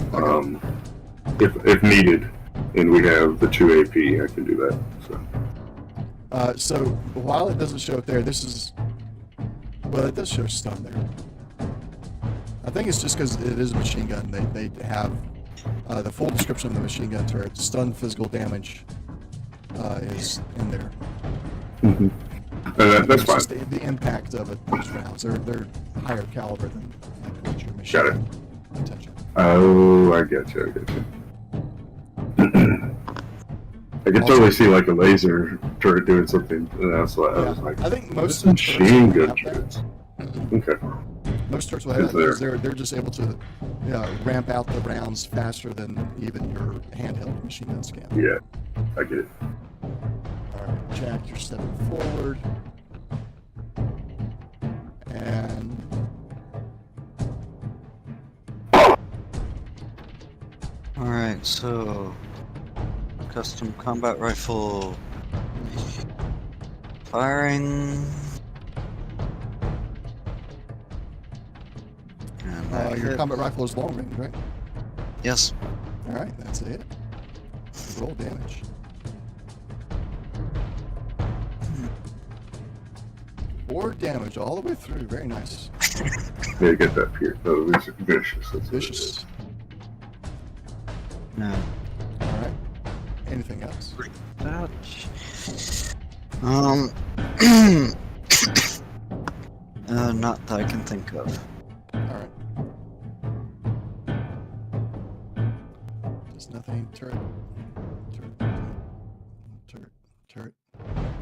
if needed, and we have the 2 AP, I can do that. So, So while it doesn't show it there, this is. Well, it does show stun there. I think it's just because it is a machine gun. They have the full description of the machine gun turret. Stun physical damage is in there. that's It's fine. just the impact of it. These rounds they're higher caliber than what your machine Got it. gun potential. Oh, I get you. I can totally see like a laser turret doing something, and that's why I was Yeah. like, I think most this machine turrets will gun have that. turrets. Okay. Most turrets will have Is that because they're just able to ramp out the rounds faster than even your handheld machine guns can. Yeah, I get it. Alright, Jack, you're stepping forward. And Alright, so custom combat rifle firing. And that your hit. combat rifle is long range, right? Yes. Alright, that's it. Roll damage. Four damage all the way through. Very nice. Yeah, get that here. Oh, it's vicious. That's what it is. Vicious. No. Alright. Anything else? That. Not that I can think of. All right. There's nothing. Turret.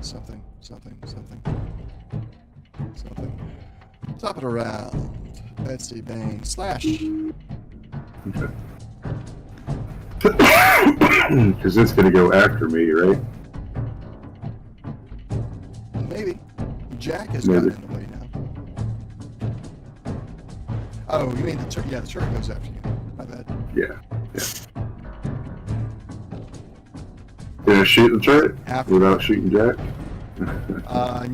Something. Top it around. Betsy Bang. Slash. Okay. Because it's gonna go after me, right? Maybe. Jack has Maybe. gotten in the way now. Oh, you mean the turret? Yeah, the turret goes after you. My bad. Yeah. Can I shoot the turret After. without shooting Jack?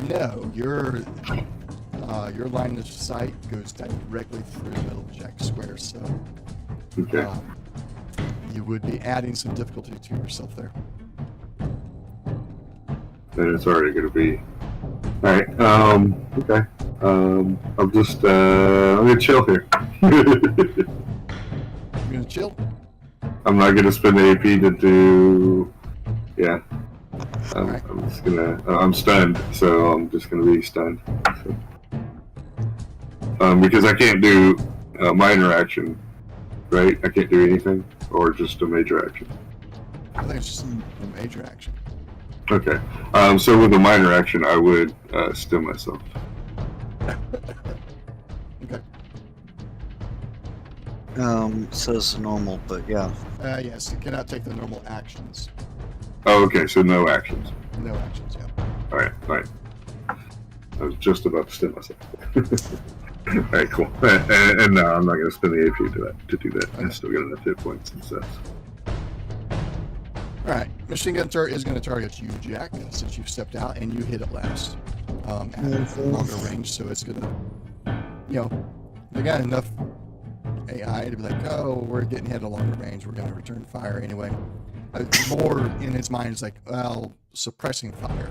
No. Your line of sight goes directly through the middle of Jack's square, so Okay. you would be adding some difficulty to yourself there. Then it's already gonna be. Alright, okay. I'm just, I'm gonna chill here. You gonna chill? I'm not gonna spend the AP to do. Yeah. Alright. I'm just gonna. I'm stunned, so I'm just gonna be stunned. So. Because I can't do a minor action, right? I can't do anything, or just a major action. I think it's just a major action. Okay. So with a minor action, I would still myself. Okay. Says normal, but yeah. Yes, you cannot take the normal actions. Oh, okay. So no actions. No actions, yeah. All right. I was just about to stim myself. All right, cool. And no, I'm not going to spend the AP to do that. I still got enough hit points and stuff. Alright, machine gun turret is going to target you, Jack, since you've stepped out and you hit it last. At longer range, so it's going to, they got enough AI to be like, oh, we're getting hit at a longer range, we're going to return fire anyway. More in its mind is like, well, suppressing fire.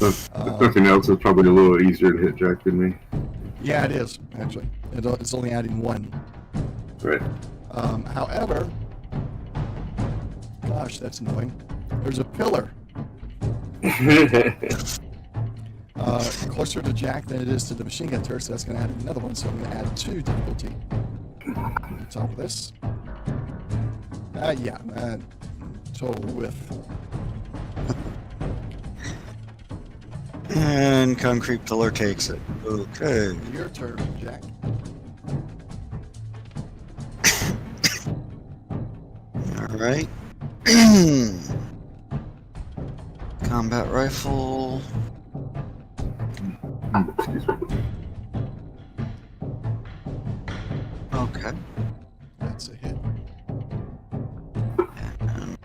If nothing else, it's probably a little easier to hit Jack than me. Yeah, it is, actually. It's only adding 1. Right. However, gosh, that's annoying. There's a pillar closer to Jack than it is to the machine gun turret, so that's going to add another one. So I'm going to add 2 difficulty on top of this. Total width. And concrete pillar takes it. Okay. Your turn, Jack. Alright. Combat rifle. Excuse me. Okay. That's a hit. And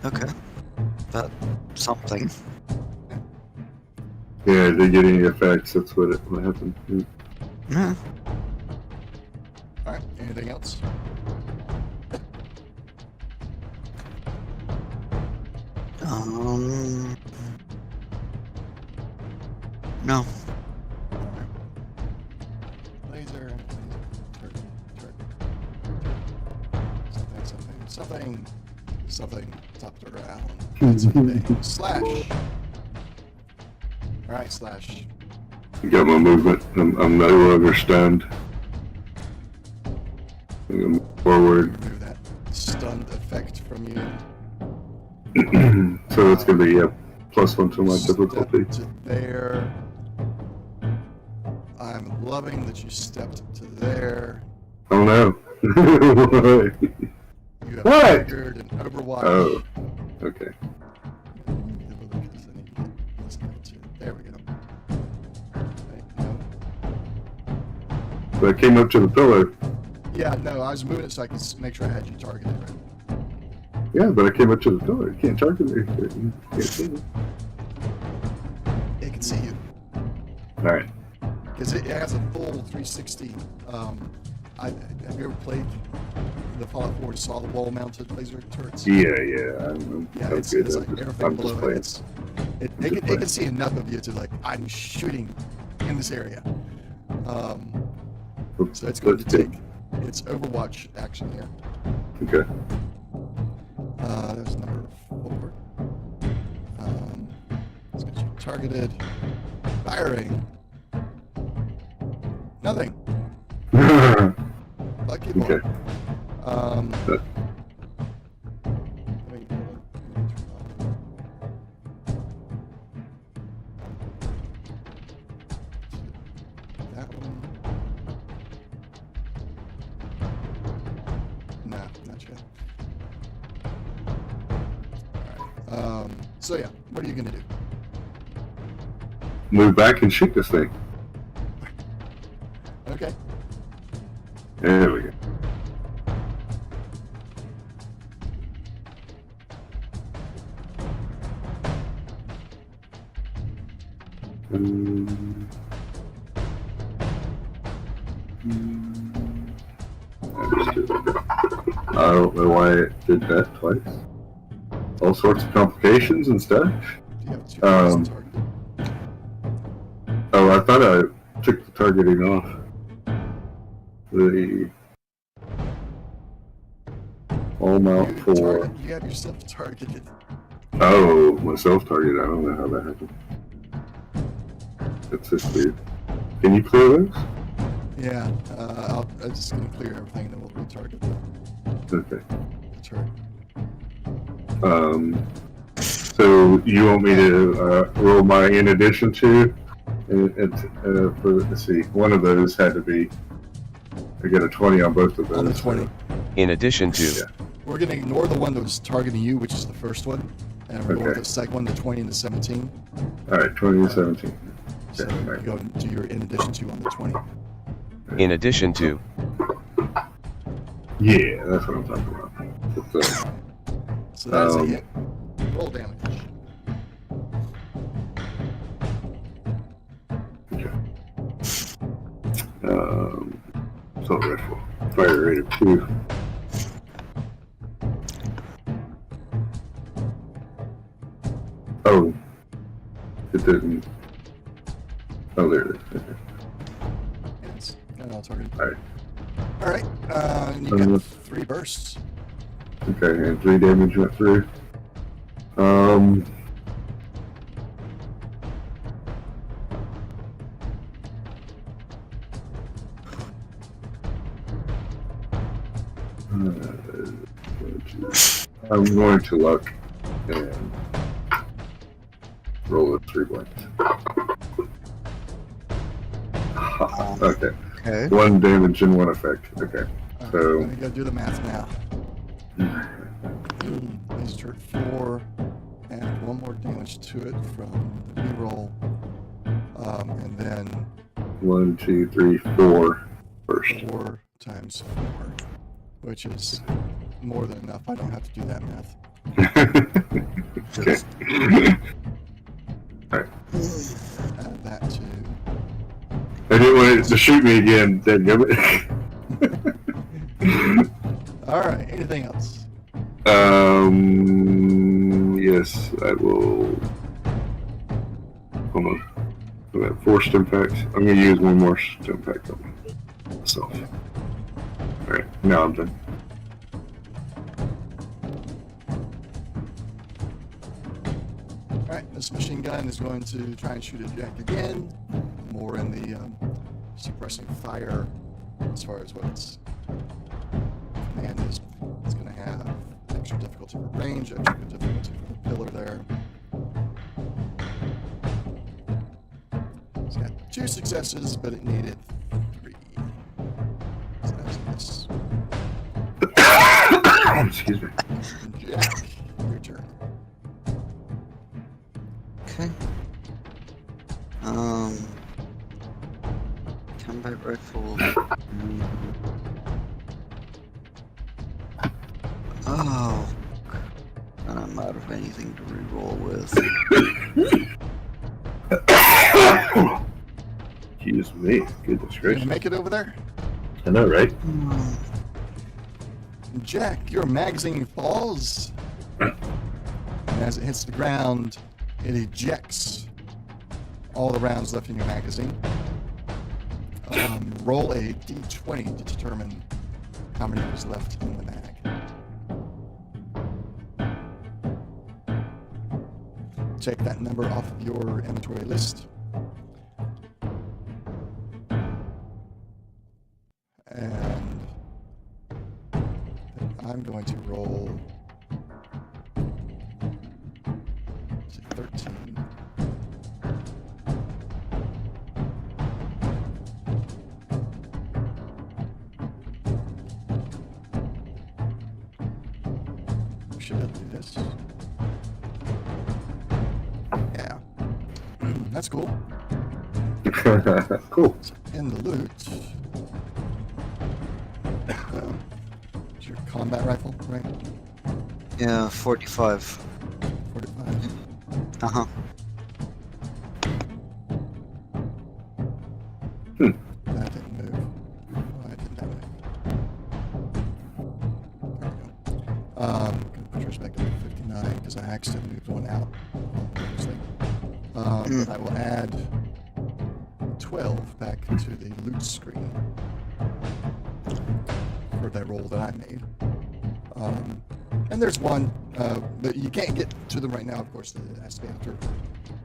okay. That's something. Yeah, they get any effects. That's what happened. Yeah. Alright, anything else? No. Alright. Laser. Something. Top it around. Slash. Alright, slash. Got my movement. I'm no longer stunned. I'm forward. Remove that stunned effect from you. So it's gonna be +1 to my difficulty. Step to there. I'm loving that you stepped to there. Oh no! You have What? triggered an Overwatch. Oh, okay. There we go. Okay, no. But I came up to the pillar. Yeah, no, I was moving it so I could make sure I had you targeted right. Yeah, but I came up to the pillar. You can't target me. You can't see me. It can see you. Alright. Because it has a full 360. Have you ever played the Fallout 4 and saw the wall-mounted laser turrets? Yeah. Yeah, I'm it's good. like everything I'm below just it. playing. It can see enough of you to like, I'm shooting in this area. So it's going to take It's Overwatch action here. Okay. There's number 4. Let's get you targeted. Firing. Nothing. Lucky boy. Okay. Wait, that one. Nah, not yet. Alright. So yeah, what are you gonna do? Move back and shoot this thing. Okay. There we go. I don't know why it did that twice. All sorts of complications and stuff. Do you have 2 targets targeted? Oh, I thought I took the targeting off. The all mount You for. you have yourself targeted. Oh, myself targeted. I don't know how that happened. That's just weird. Can you clear those? Yeah, I'm just gonna clear everything and then we'll retarget Okay. the turret. So you want me to roll my in addition to? For let's see, one of those had to be. I get a 20 on both of those. On the 20. In addition to, Yeah. We're gonna ignore the one that was targeting you, which is the first one, and we're going Okay. with the second one, the 20 and the 17. All right, 20 and 17. So Okay, you right. go to your in addition to on the 20. in addition to, Yeah, that's what I'm talking about. But, So that's a hit. Roll damage. assault rifle. Fire rate of 2. Oh, it didn't. Oh, there it is. Okay. Yes. Got all targeted. All right. All right. You got 3 bursts. Okay, and 3 damage went through. I'm going to luck and roll a 3 blanks. Okay. Okay. 1 damage and 1 effect. Okay. All So- right, you gotta do the math now. Laser turret 4, and 1 more damage to it from the reroll, and then 1, 2, 3, 4 first. 4 times 4, which is more than enough. I don't have to do that math. Okay. Add that to. I didn't want it to shoot me again, dadgummit. All right. Anything else? Yes, I will. Hold on. I got 4 stim packs. I'm gonna use 1 more stim pack on myself. Alright, now I'm done. All right. This machine gun is going to try and shoot at Jack again. More in the suppressing fire as far as what its command is. It's going to have extra difficulty for range, extra difficulty for the pillar there. It's got 2 successes, but it needed 3. So that's this. Excuse me. Jack, your turn. Okay. Combat rifle. Oh. And I'm out of anything to reroll with. Excuse me. Goodness You gonna gracious. make it over there? I know, right? Jack, your magazine falls. And as it hits the ground, it ejects all the rounds left in your magazine. Roll a d20 to determine how many was left in the mag. Check that number off of your inventory list. And I'm going to roll 13. Should I do this? Yeah. That's cool. Cool. In the loot. It's your combat rifle, right? Yeah, 45. 45. Uh-huh. That didn't move. Why didn't that move? There we go. Gonna put yours back up to 59 because I accidentally moved one out. But I will add 12 back to the loot screen for that roll that I made. And there's one, but you can't get to them right now, of course. It has to be after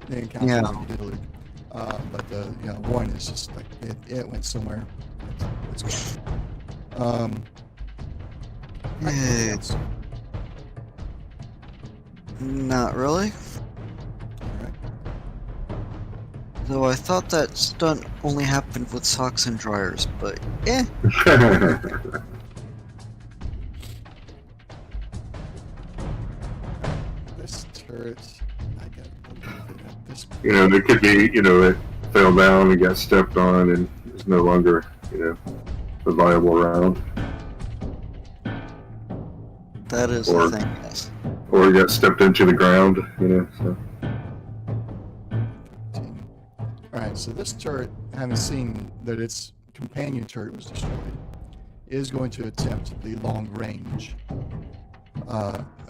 the encounter Yeah. when you did the loot. But the one is just like it went somewhere. It's gone. Yay. Not really. Alright. Though I thought that stunt only happened with socks and dryers, but eh. This turret, I got this. You know, there could be, you know, it fell down and got stepped on and is no longer, you know, a viable round. That is Or- the thing, yes. Or it got stepped into the ground, you know, so. 15. Alright, so this turret, having seen that its companion turret was destroyed, is going to attempt the long range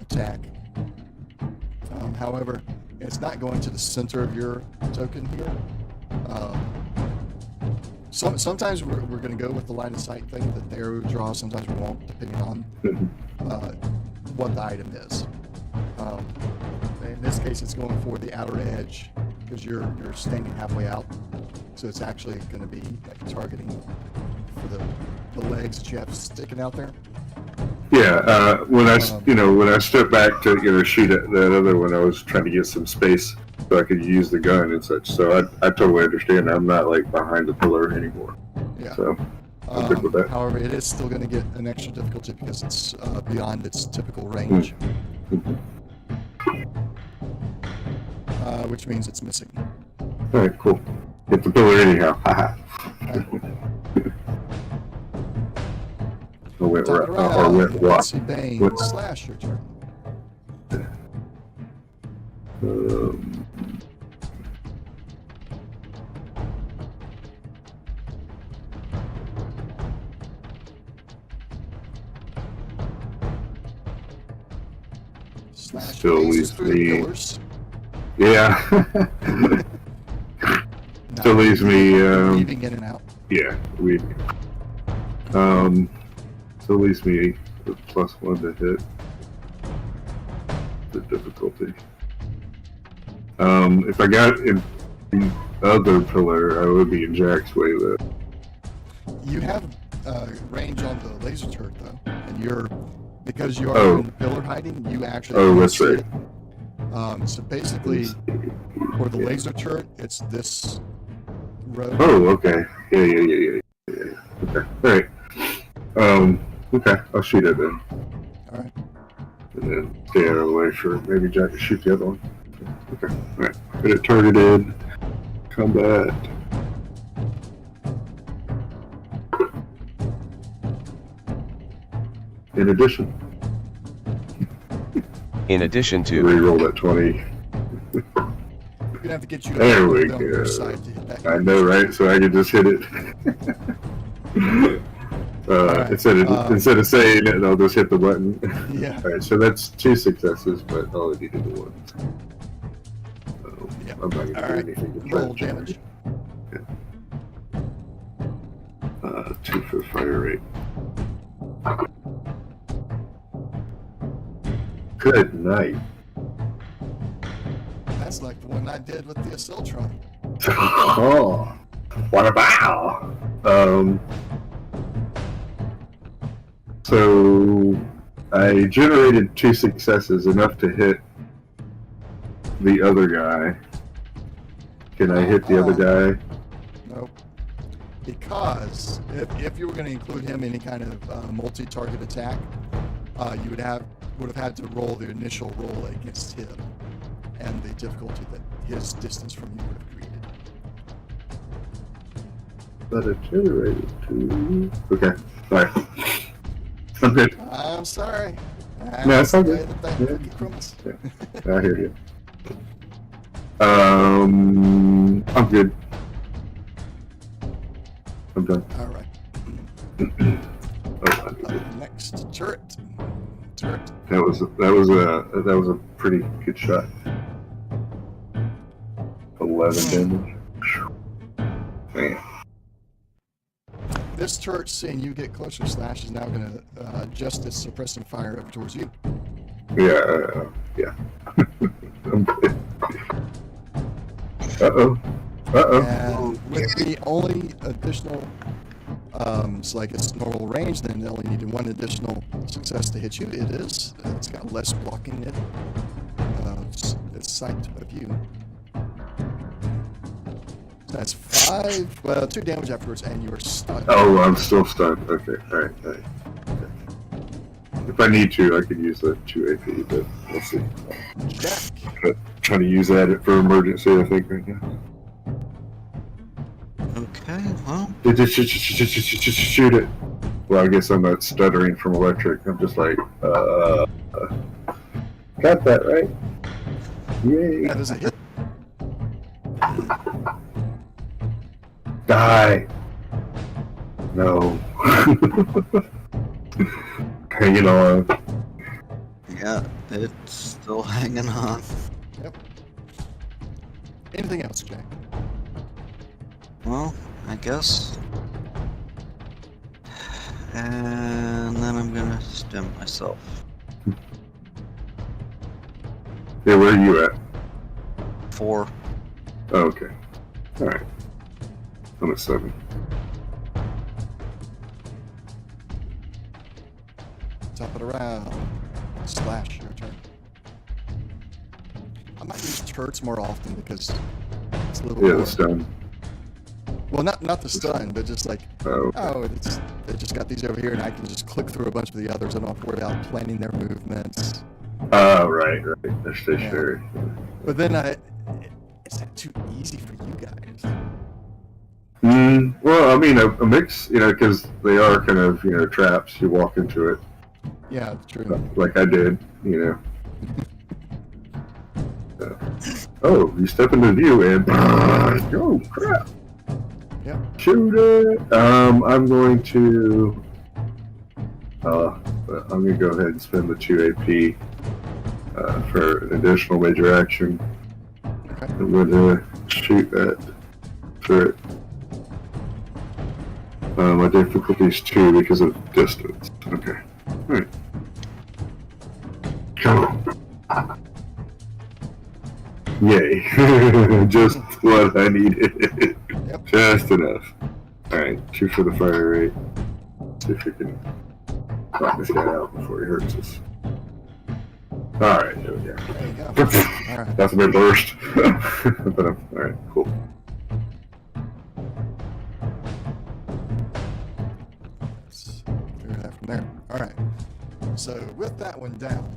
attack. However, it's not going to the center of your token here. Sometimes we're going to go with the line of sight thing that the arrow draws, sometimes we won't, depending on what the item is. In this case, it's going for the outer edge because you're standing halfway out, so it's actually going to be like targeting for the legs that you have sticking out there. Yeah, when I stepped back to, you know, shoot at that other one, I was trying to get some space so I could use the gun and such. So I totally understand. I'm not like behind the pillar anymore. Yeah. So I'm good with that. However, it is still going to get an extra difficulty because it's beyond its typical range, which means it's missing. All right, cool. Hit the pillar anyhow. Haha. Or went Top right, or went what? Nancy Bane, What? slash your turn. Slash Still phases leaves through the me- pillars. Yeah. Still leaves me, weaving in and out. yeah, still leaves me a +1 to hit the difficulty. If I got in the other pillar, I would be in Jack's way though. You have range on the laser turret though, and because you are Oh. in pillar hiding, you actually Oh, can that's see right. it. So basically, for the laser turret, it's this road. Oh, okay. Yeah. Okay, alright. Okay, I'll shoot it then. Alright. And then stay out of the way for maybe Jack to shoot the other one. Okay, alright. Get it targeted. Combat. In addition, to, reroll that 20. We're gonna have to get you There to we on your go. side to hit that. I know, right? So I can just hit it. Alright, instead of saying it, I'll just hit the button. Yeah. Alright, so that's 2 successes, but all I needed was 1. So Yeah. I'm not going to do Alright, anything to try roll to change. damage. 2 for fire rate. Good night. That's like the one I did with the Aciltron. Oh, what about? So I generated 2 successes, enough to hit the other guy. Can I hit the other guy? Nope. Because if you were going to include him in any kind of multi-target attack, you would have had to roll the initial roll against him and the difficulty that his distance from you would have created. But it generated 2. Okay, alright. I'm good. I'm sorry. No, it's all the way good. that Yeah. cookie crumbles. I hear you. I'm good. I'm done. All right. Next turret. That was a pretty good shot. 11 damage. Man. This turret, seeing you get closer, Slash is now going to adjust its suppressing fire up towards you. Yeah. I'm good. Uh-oh. And with the only additional, it's like its normal range, then they only needed 1 additional success to hit you. It is. It's got less blocking it. Its sight of you. So that's 2 damage afterwards, and you're stunned. Oh, I'm still stunned. Okay, alright. Okay. If I need to, I could use the 2 AP, but we'll see. Jack. Trying to use that for emergency, I think, right now. Okay, well, Just shoot it. Well, I guess I'm not stuttering from electric. I'm just like, got that right. Yay. That is a hit. Die. No. Hanging on. yeah, it's still hanging on. Yep. Anything else, Jack? Well, I guess. And then I'm gonna stem myself. Yeah, where are you at? 4. Oh, okay. Alright. I'm at 7. Top it around. Slash, your turn. I might use turrets more often because it's a little Yeah, more... the stun. Well, not the stun, but just like, Oh, they just got these over here, and I can just click through a bunch of the others. I don't have to worry about planning their movements. right. They're stationary. But then is that too easy for you guys? Well, I mean, a mix, because they are kind of, traps. You walk into it, Yeah, true. like I did, Oh, you step into view and oh crap! Yep. Shoot it! I'm going to go ahead and spend the 2 AP for an additional major action. Okay. I'm going to shoot that turret. My difficulty is 2 because of distance. Okay. Alright. Come on. Yay. Just what I needed. Yep. Just enough. Alright, 2 for the fire rate. See if we can knock this guy out before he hurts us. Alright, there we go. There you go. Alright. That's a bit burst. But alright, cool. Let's figure that from there. Alright. So with that one down,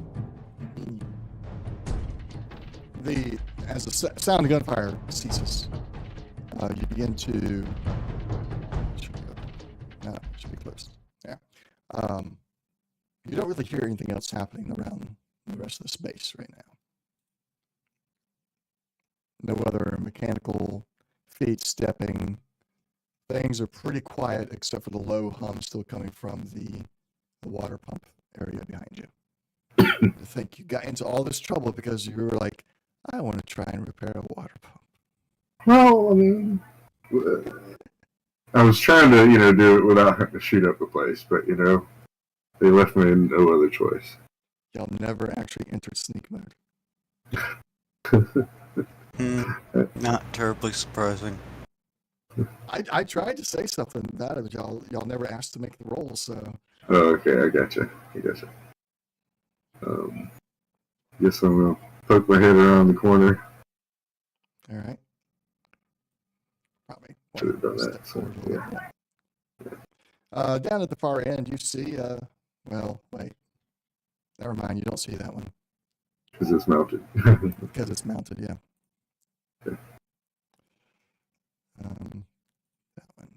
as the sound of gunfire ceases, you begin to should be close. Yeah. You don't really hear anything else happening around the rest of the space right now. No other mechanical feet stepping. Things are pretty quiet except for the low hum still coming from the water pump area behind you. I think you got into all this trouble because you were like, I want to try and repair a water pump. Well, I mean, I was trying to, do it without having to shoot up the place, but, They left me no other choice. Y'all never actually entered sneak mode. Not terribly surprising. I tried to say something about it, but y'all never asked to make the roll, so Oh, okay, I gotcha. Guess I'm gonna poke my head around the corner. all right. Probably Should have done step that. So, forward a little yeah. bit. Down at the far end, you see. Well, wait. Never mind. You don't see that one Because it's mounted. because it's mounted. Yeah. Okay. That one.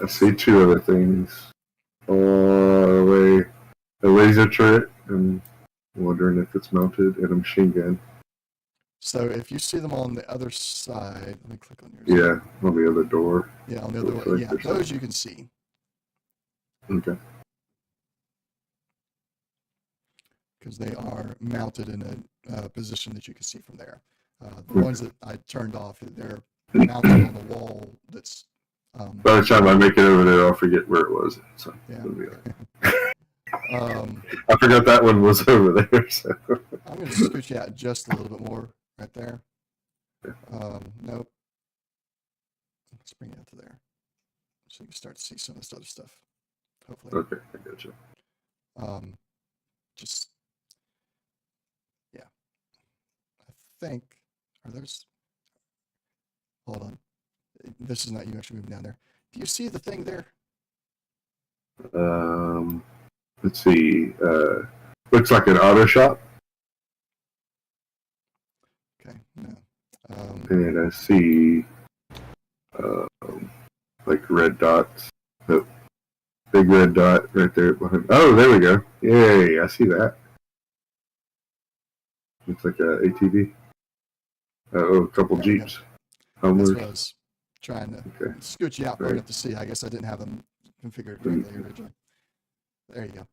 I see two other things. The way a laser turret, and I'm wondering if it's mounted, and a machine gun. So if you see them on the other side, let me click on yours. Yeah, on the other door. Yeah, on the other Looks one. like Yeah, there's those you can see Okay. because they are mounted in a position that you can see from there. The ones that I turned off, they're mounted on the wall. That's By the time I make it over there, I'll forget where it was. So yeah. it'll be all right. Um, I forgot that one was over there. So. I'm going to scoot you out just a little bit more right there. Nope. Let's bring it out to there so you can start to see some of this other stuff. Hopefully. Okay, I got you. Just yeah. I think are those. Hold on. This is not you actually moving down there. Do you see the thing there? Let's see. Looks like an auto shop, Okay, no. and I see like red dots. The big red dot right there behind. Oh, there we go. Yay! I see that. Looks like a ATV. Oh, a couple There we go. Jeeps. That's Hummers. what I was trying to Okay. scoot you out far Right. enough to see. I guess I didn't have them configured correctly originally. There you go.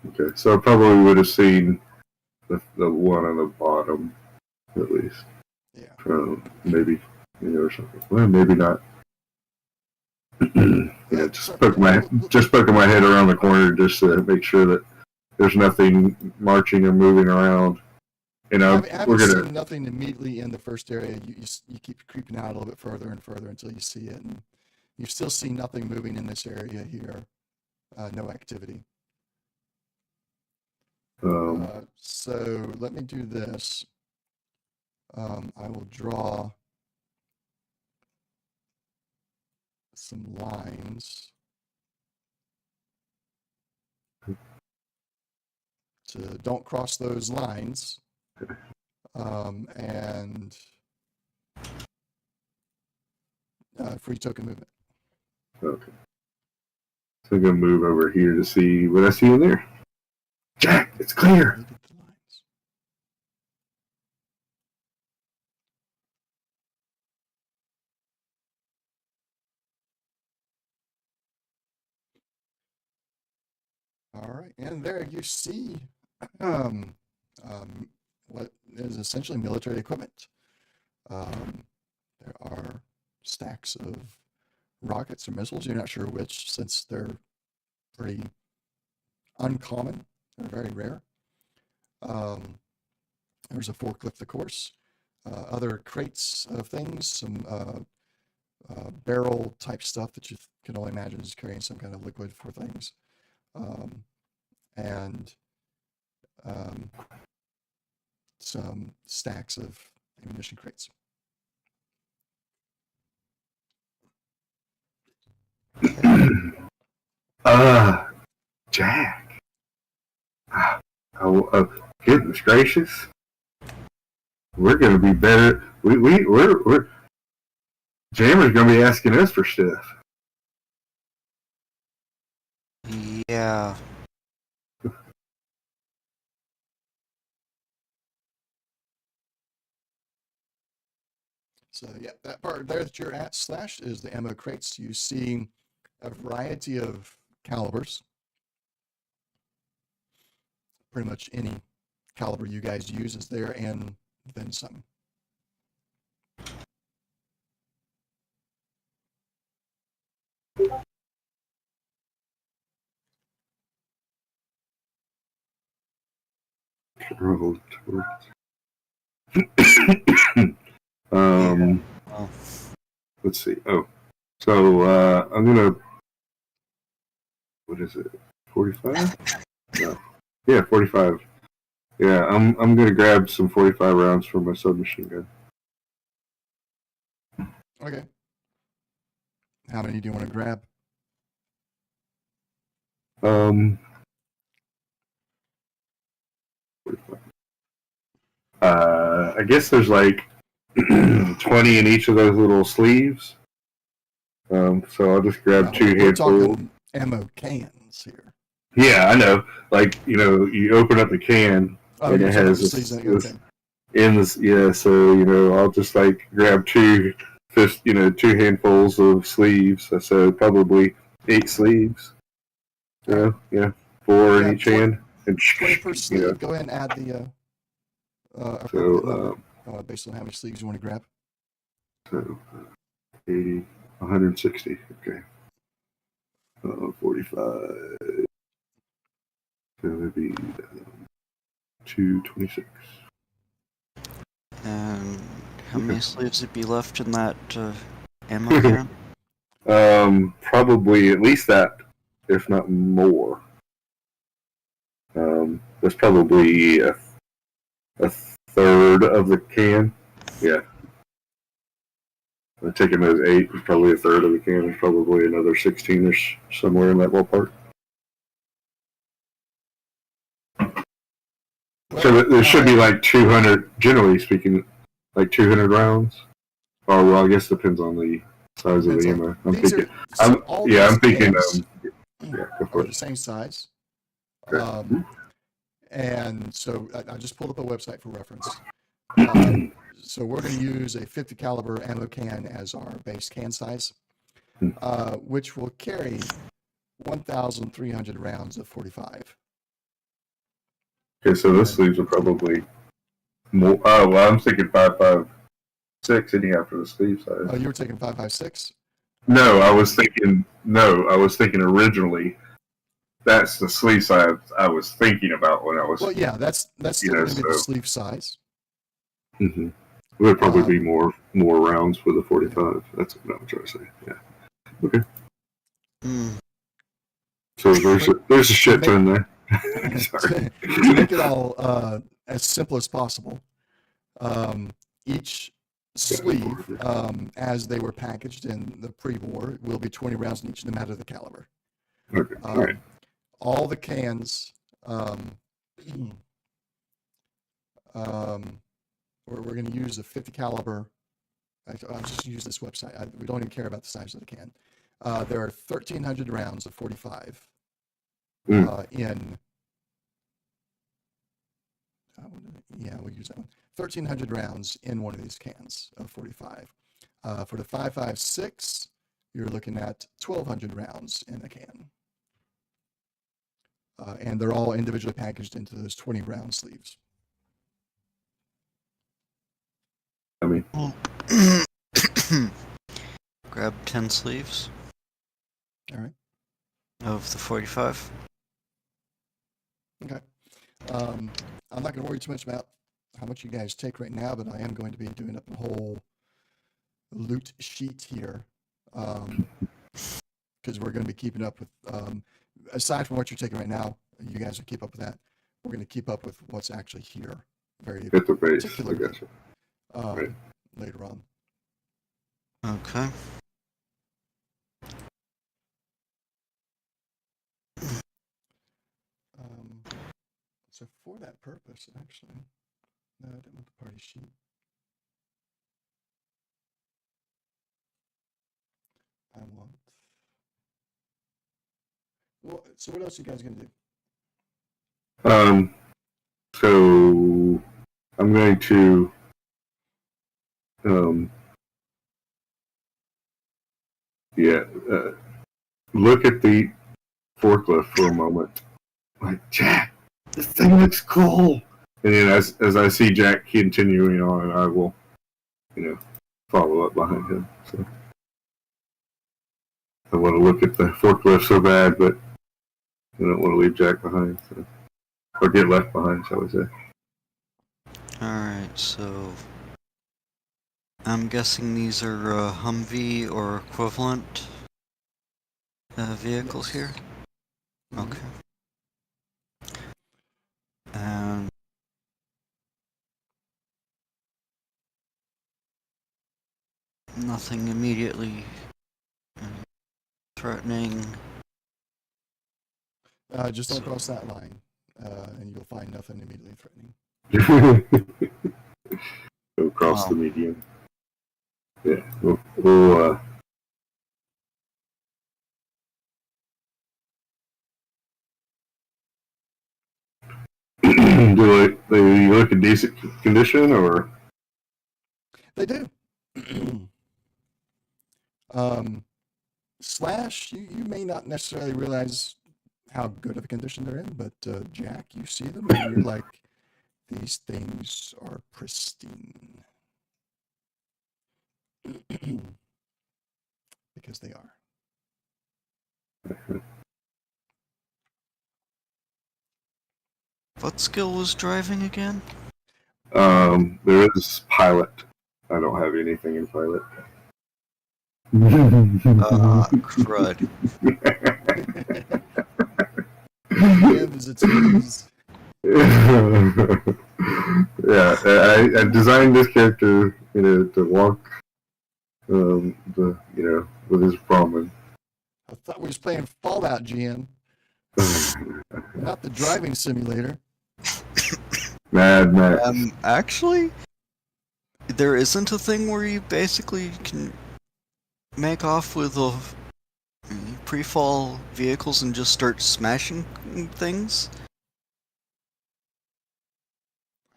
Okay, so I probably would have seen the one on the bottom at least. Yeah. Maybe or something. Well, maybe not. Yeah, just poking my head around the corner just to make sure that there's nothing marching or moving around. You know, Having seen nothing immediately in the first area, you keep creeping out a little bit further and further until you see it, and you still see nothing moving in this area here. No activity. So let me do this. I will draw some lines to don't cross those lines, and free token movement. Okay. So I'm gonna move over here to see what I see in there. Jack, it's clear. Look at the lines. All right, and there you see what is essentially military equipment. There are stacks of rockets or missiles. You're not sure which, since they're pretty uncommon. They're very rare. There's a forklift, of course. Other crates of things, some barrel type stuff that you can only imagine is carrying some kind of liquid for things. And some stacks of ammunition crates. Jack. Goodness gracious. We're gonna be better. We're Jammer's gonna be asking us for stuff. Yeah. So yeah, that part there that you're at slash is the ammo crates. You see a variety of calibers. Pretty much any caliber you guys use is there, and then some. roll towards. Oh, Let's see. Oh, so I'm gonna. What is it? 45? No. Yeah, 45. Yeah, I'm gonna grab some 45 rounds for my submachine gun. Okay. How many do you want to grab? Um, 45. I guess there's like 20 in each of those little sleeves. So I'll just grab two We're handfuls. talking ammo cans here. Yeah, I know. Like, you open up the can and you're it talking has about this, seasoning, okay. in this. Yeah, so I'll just like grab two handfuls of sleeves. So probably 8 sleeves. Yeah, 4 in each hand. And 20 per sleeve. Go ahead and add the appropriate number based on how many sleeves you want to grab. So 80, 160. Okay. 45. So that'd be 226. and how many sleeves would be left in that ammo can? Probably at least that, if not more. That's probably a third of the can. Yeah. Taking those 8 is probably a third of the can. Is probably another 16ish, somewhere in that ballpark. So there should be like 200, generally speaking, like 200 rounds. Oh, well, I guess it depends on the size of the ammo. I'm thinking go for are it. the same size. Okay. And so I just pulled up a website for reference. So we're going to use a 50 caliber ammo can as our base can size, which will carry 1,300 rounds of 45. Okay, so those sleeves are probably more. Oh, well, I'm thinking 5.56 anyhow for the sleeve size. Oh, you were taking 5.56? No, I was thinking originally that's the sleeve size I was thinking about when I was. Well, yeah, that's still going to be the sleeve size. Mm-hmm. It would probably be more rounds for the 45. That's what I'm trying to say. Yeah. Okay. So there's a shit ton there. Sorry. To make it all as simple as possible, each sleeve, as they were packaged in the pre-war, will be 20 rounds in each, no matter the caliber. Okay. All right. All the cans, we're going to use a 50 caliber. I'll just use this website. We don't even care about the size of the can. There are 1,300 rounds of 45 in. We'll use that one. 1,300 rounds in one of these cans of 45. For the 5.56, you're looking at 1,200 rounds in a can. And they're all individually packaged into those 20 round sleeves. I mean, grab 10 sleeves. All right. Of the 45. Okay. I'm not going to worry too much about how much you guys take right now, but I am going to be doing up a whole loot sheet here, because we're going to be keeping up with, aside from what you're taking right now, you guys will keep up with that. We're going to keep up with what's actually here very at the base. particularly, I gotcha. Right. later on. Okay. So for that purpose, actually, no, I didn't want the party sheet. I want. Well, so what else are you guys gonna do? So I'm going to look at the forklift for a moment. Like, Jack, this thing looks cool. And then as I see Jack continuing on, I will, follow up behind him. So I want to look at the forklift so bad, but I don't want to leave Jack behind, or get left behind, shall we say. Alright, so I'm guessing these are Humvee or equivalent vehicles here? Mhm. Okay. And nothing immediately threatening. Just don't So- cross that line, and you'll find nothing immediately threatening. Go across Wow. the median. Yeah, we'll do they look in decent condition, or They do. Slash, you may not necessarily realize how good of a condition they're in, but Jack, you see them and you're like, these things are pristine. Because they are. What skill was driving again? there is pilot. I don't have anything in pilot. Crud. GM is a tease. Yeah, I designed this character, to walk, with his promise. I thought we was playing Fallout, GM, not the driving simulator. Mad Max. Actually, there isn't a thing where you basically can make off with pre-fall vehicles and just start smashing things?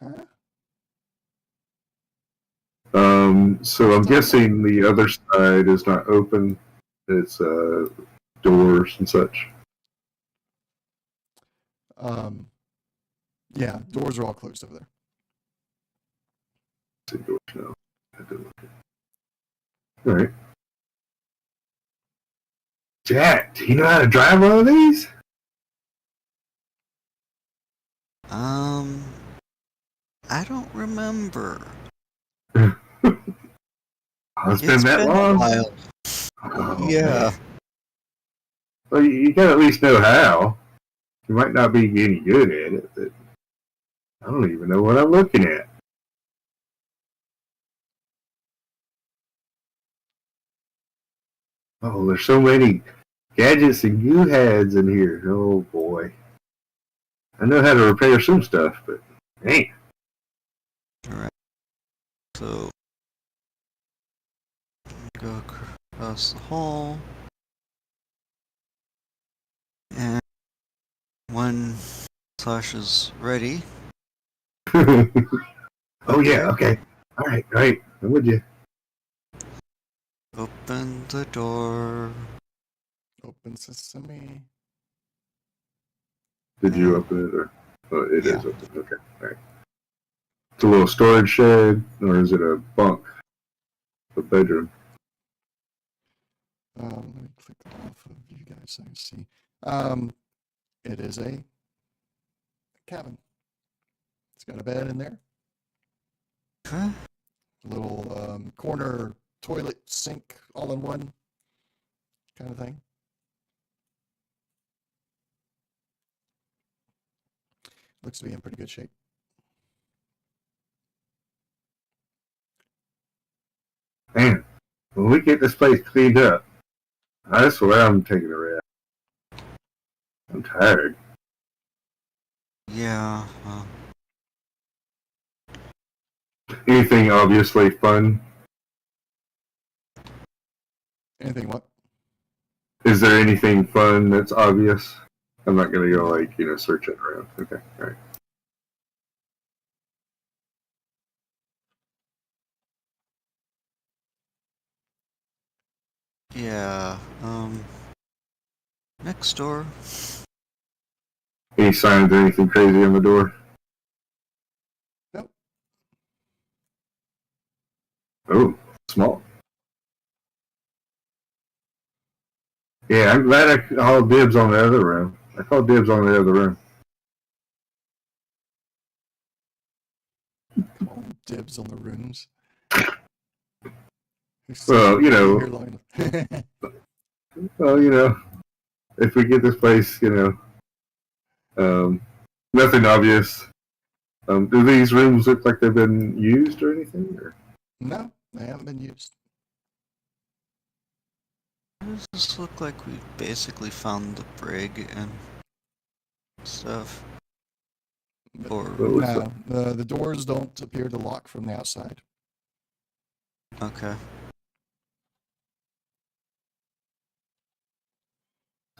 Huh? So I'm guessing the other side is not open. It's doors and such. Yeah, doors are all closed over there. See doors now. All right. Jack, do you know how to drive one of these? I don't remember. Oh, it's been that been long? a while. Oh, Yeah. man. Well, you gotta at least know how. You might not be any good at it, but I don't even know what I'm looking at. Oh, there's so many gadgets and goohads in here. Oh boy. I know how to repair some stuff, but man. Alright. So, go across the hall. And when Slash is ready. Oh yeah, okay. All right. I'm with you. Open the door. Open sesame. Did you open it or? Oh, it Yeah. is open. Okay, all right. It's a little storage shed, or is it a bunk? A bedroom? Let me click off of you guys so I can see. It is a cabin. It's got a bed in there. Huh? A little corner toilet sink all in one kind of thing. Looks to be in pretty good shape. Man, when we get this place cleaned up, I swear I'm taking a rest. I'm tired. Yeah. Anything obviously fun? Anything what? Is there anything fun that's obvious? I'm not gonna go searching around. Okay, all right. Yeah. Next door. Any signs of anything crazy on the door? Nope. Oh, small. Yeah, I'm glad I called dibs on the other room. I called dibs on the other room. Come on, dibs on the rooms. Well, you know, Here long enough. well, you know, if we get this place, you know, nothing obvious. Do these rooms look like they've been used or anything? Or? No, they haven't been used. Does this look like we basically found the brig and stuff? But Or What no, the doors don't appear to lock from the outside. okay.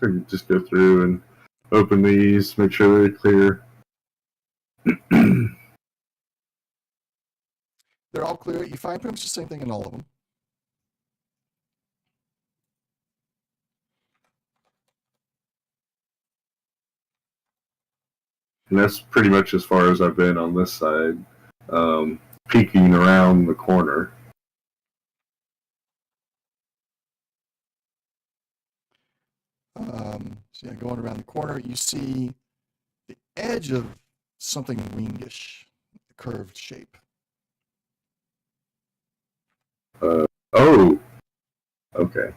So you just go through and open these, make sure they're clear. They're all clear. You find pretty much the same thing in all of them. And that's pretty much as far as I've been on this side, peeking around the corner. So yeah, going around the corner, you see the edge of something wingish, curved shape. Oh, okay,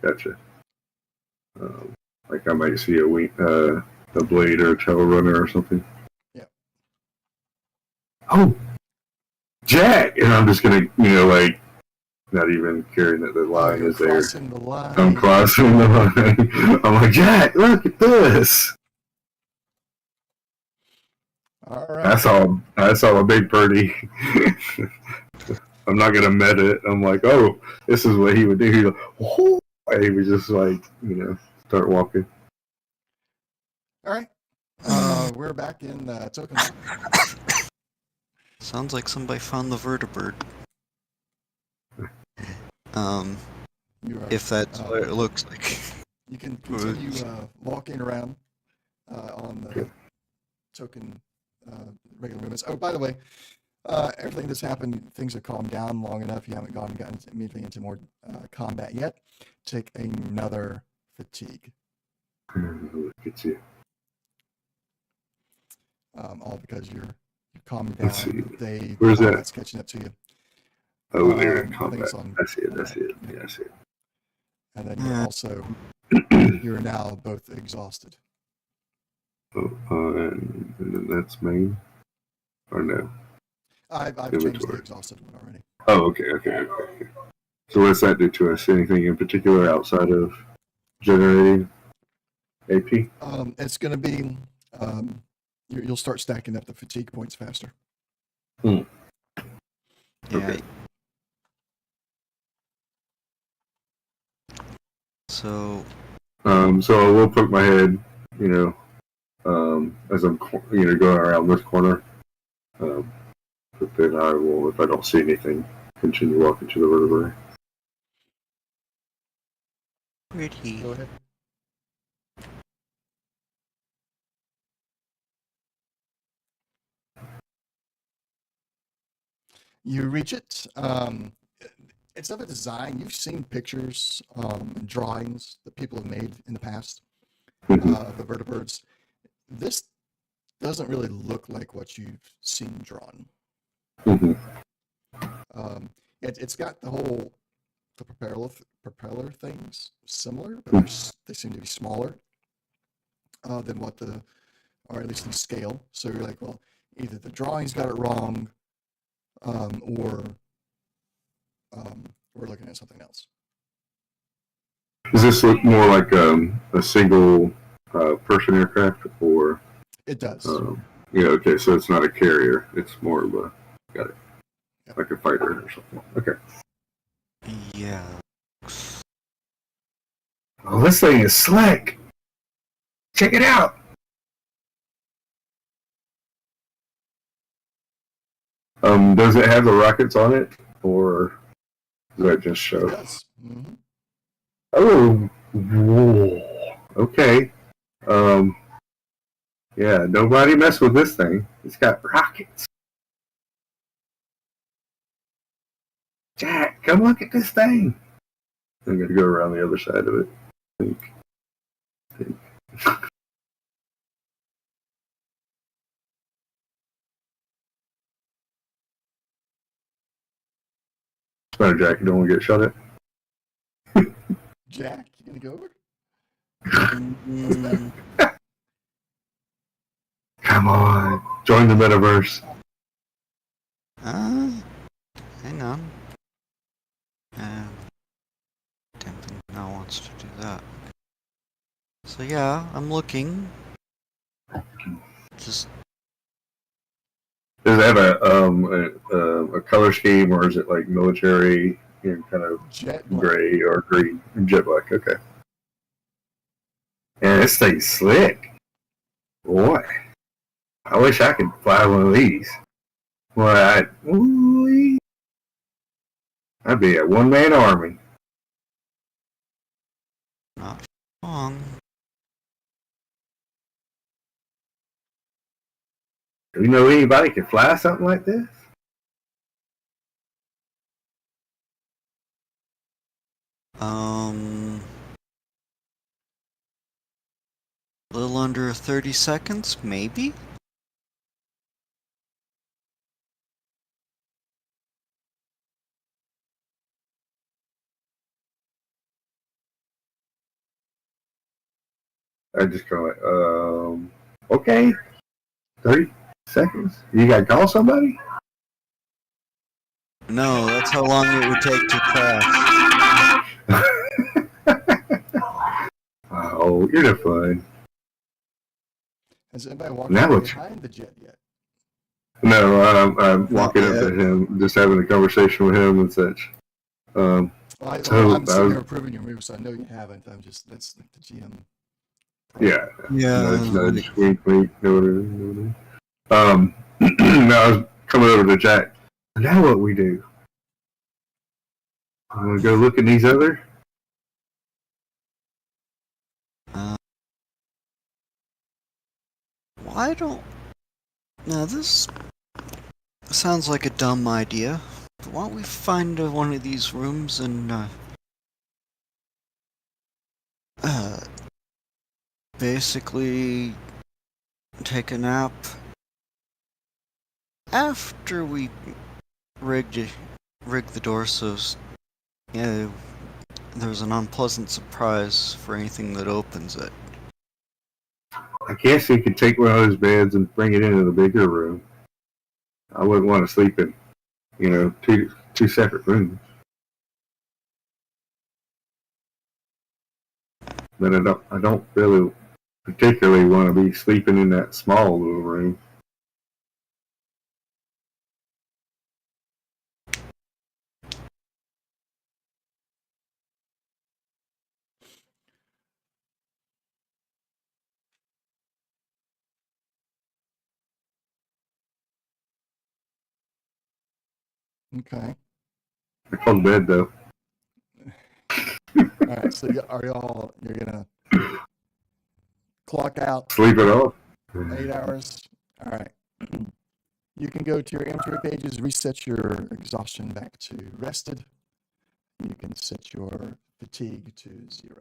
gotcha. Like I might see a blade or a tail runner or something. Yeah. Oh, Jack! And I'm just gonna, you know, like, not even caring that the line You're is there. crossing the line. I'm crossing the line. I'm like, Jack, look at this. All right. I saw a big birdie. I'm not gonna met it. I'm like, oh, this is what he would do. He's like, oh, and he would just like, you know, start walking. All right. We're back in token. Sounds like somebody found the vertibird. You are, If that's what it looks like. you can continue walking around on the token regular movements. Oh, by the way, everything that's happened, things have calmed down long enough. You haven't gotten immediately into more combat yet. Take another fatigue. Look at you. All because you're calming Let's see. down. Where's that? Combat's catching up to you. Oh, there in I think combat. it's on I see it. I combat. see it. Yeah, I see it. And then you're now both exhausted. Oh, and then that's main. Or no? I've changed the Inventory. exhausted one already. Oh, okay. So what's that do to us? Anything in particular outside of generating AP? It's going to be you'll start stacking up the fatigue points faster. Yeah. Okay. So So I will poke my head, you know, as I'm, you know, going around this corner. But then I will, if I don't see anything, continue walking to the vertebrae. pretty. Go ahead. You reach it. It's of a design. You've seen pictures and drawings that people have made in the past of the vertebrates. This doesn't really look like what you've seen drawn. It's got the propeller things similar, but they seem to be smaller than or at least in scale. So you're like, well, either the drawings got it wrong, or we're looking at something else. Does this look more like a single person aircraft, or? It does. Yeah, okay, so it's not a carrier. It's more of a, got it, Yep. like a fighter or something. Okay. Yeah. Oh, this thing is slick. Check it out. Does it have the rockets on it, or does that just show? It does. Mm-hmm. Oh, whoa. Okay. Yeah, nobody mess with this thing. It's got rockets. Jack, come look at this thing. I'm gonna go around the other side of it. Think. Better, Jack. You don't want to get shot at. Jack, you gonna go over? Mm, Come on, join the metaverse. hang on. Tempting now wants to do that. So yeah, I'm looking. Just Does it have a color scheme, or is it like military, kind of Jet black. gray or green? Jet black. Okay. And this thing's slick. Boy, I wish I could fly one of these. Boy, I'd be a one-man army. not wrong. Do you know anybody can fly something like this? A little under 30 seconds, maybe? I just kind of okay, 30 seconds. You got to call somebody? No, that's how long it would take to crash. Oh, you're no fun. Has anybody walked Now up it's- behind the jet yet? No, I'm walking up yet. to him, just having a conversation with him and such. Well, So, I'm sitting I- here approving your move, so I know you haven't. That's like the GM. Yeah. Yeah. Nudge, nudge, wink, wink. No. Now I was coming over to Jack. Now what we do? I'm gonna go look at these other. Why don't... Now this sounds like a dumb idea, but why don't we find one of these rooms and basically take a nap after we rig the door so there's an unpleasant surprise for anything that opens it. I guess he could take one of those beds and bring it into the bigger room. I wouldn't want to sleep in, two separate rooms. But I don't really particularly want to be sleeping in that small little room. Okay. I call bed though. All right. So you're gonna clock out Sleep it off. 8 hours. All right. You can go to your inventory pages, reset your exhaustion back to rested. You can set your fatigue to 0.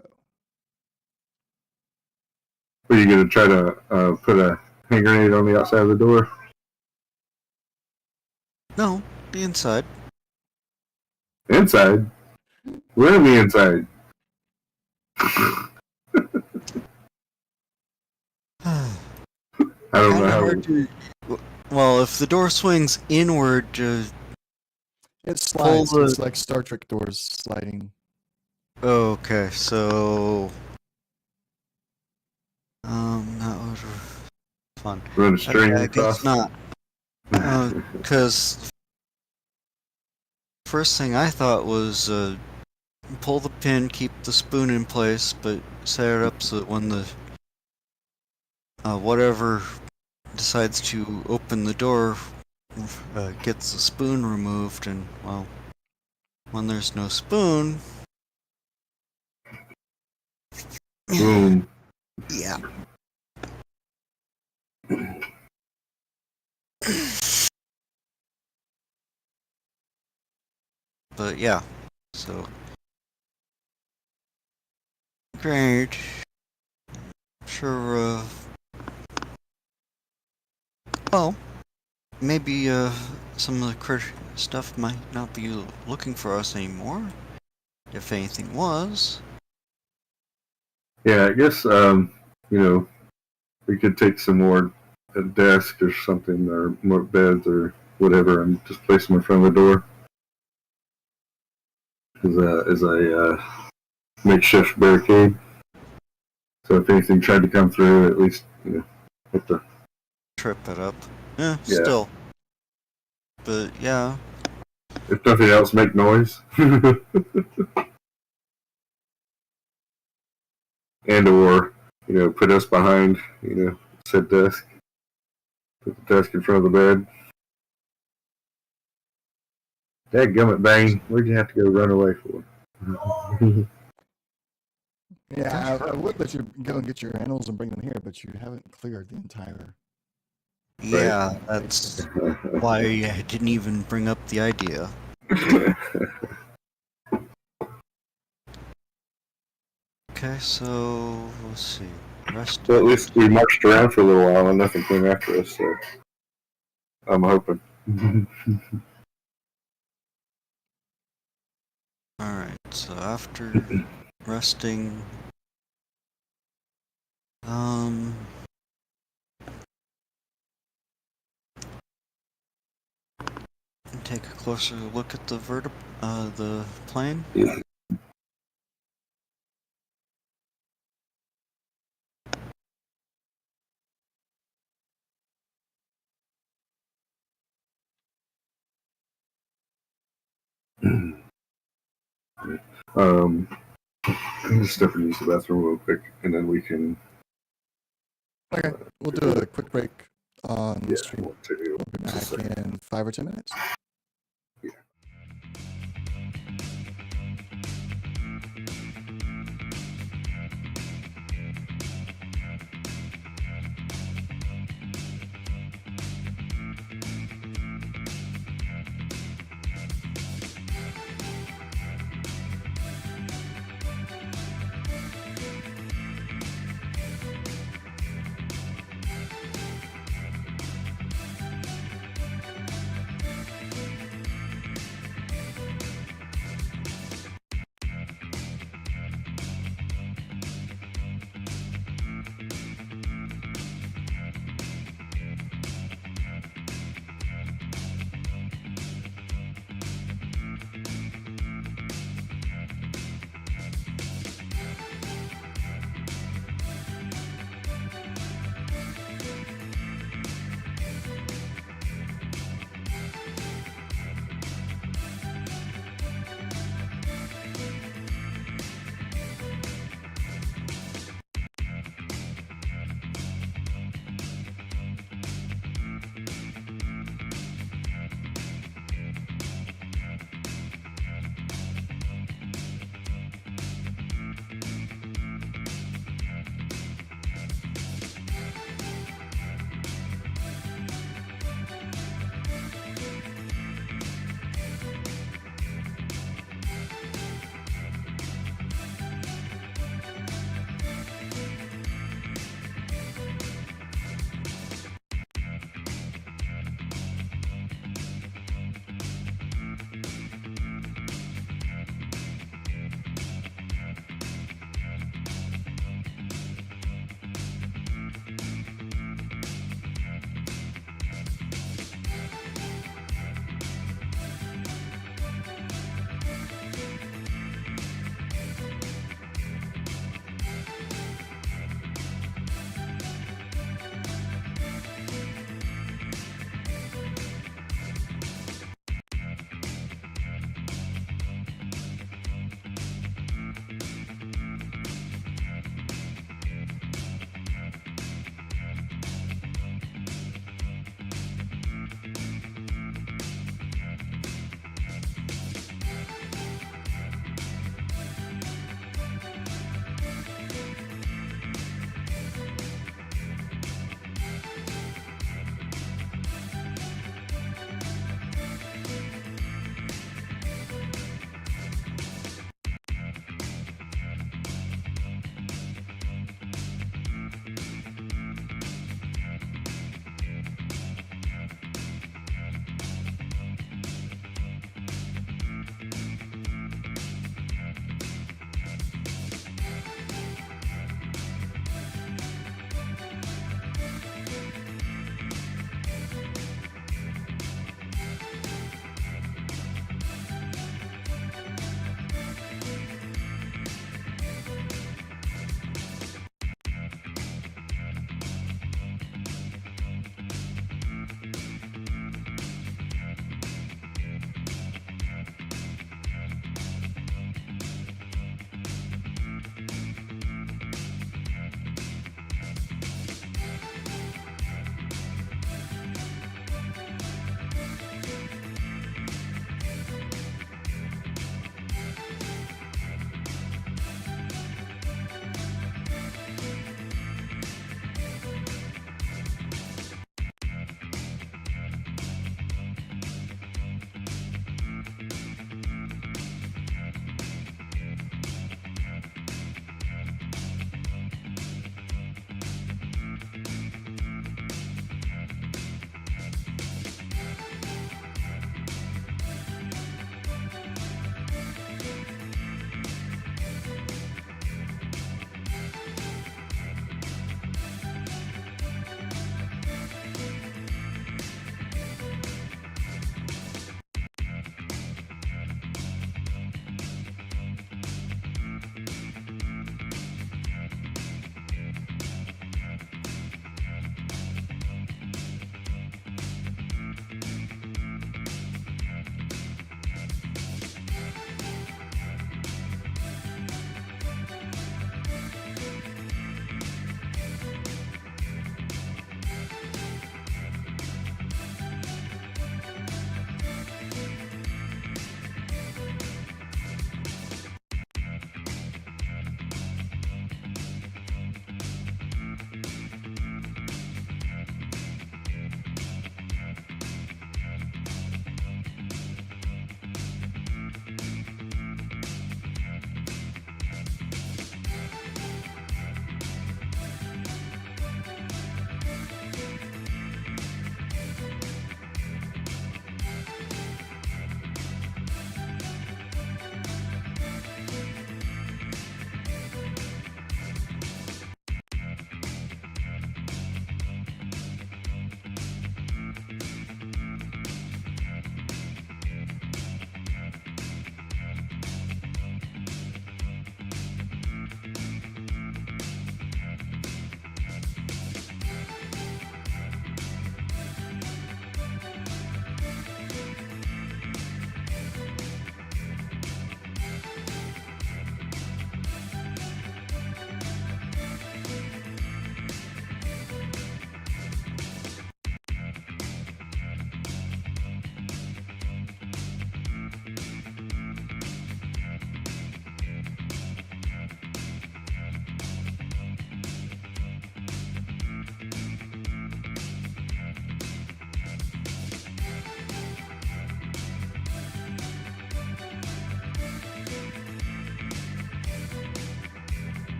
Are you gonna try to put a hand grenade on the outside of the door? No, be inside. Inside? We're in the inside. I don't know how. Well, if the door swings inward, It slides. Pull the- It's like Star Trek doors sliding. okay, so that was fun. Run a string I across. guess not, because first thing I thought was pull the pin, keep the spoon in place, but set it up so that when the whatever decides to open the door gets the spoon removed, and well, when there's no spoon, Boom. yeah. But yeah, so great. Sure. Well, maybe some of the stuff might not be looking for us anymore. If anything was. Yeah, I guess we could take some more desks or something, or more beds or whatever, and just place them in front of the door as a makeshift barricade. So if anything tried to come through, at least hit the Trip it up. Yeah, still. But yeah. If nothing else, make noise. And or put us behind said desk. Put the desk in front of the bed. Dadgummit, Bane, where'd you have to go run away for? Yeah, I would let you go and get your animals and bring them here, but you haven't cleared the entire. Yeah, that's why I didn't even bring up the idea. Okay, so let's see. Rest. Well, at least we marched around for a little while and nothing came after us, so I'm hoping. Alright, so after resting, take a closer look at the the plane. Yeah. I'm just step and use the bathroom real quick, and then we can. Okay, we'll do a quick break on the stream. We'll take We'll be back in 5 or 10 minutes.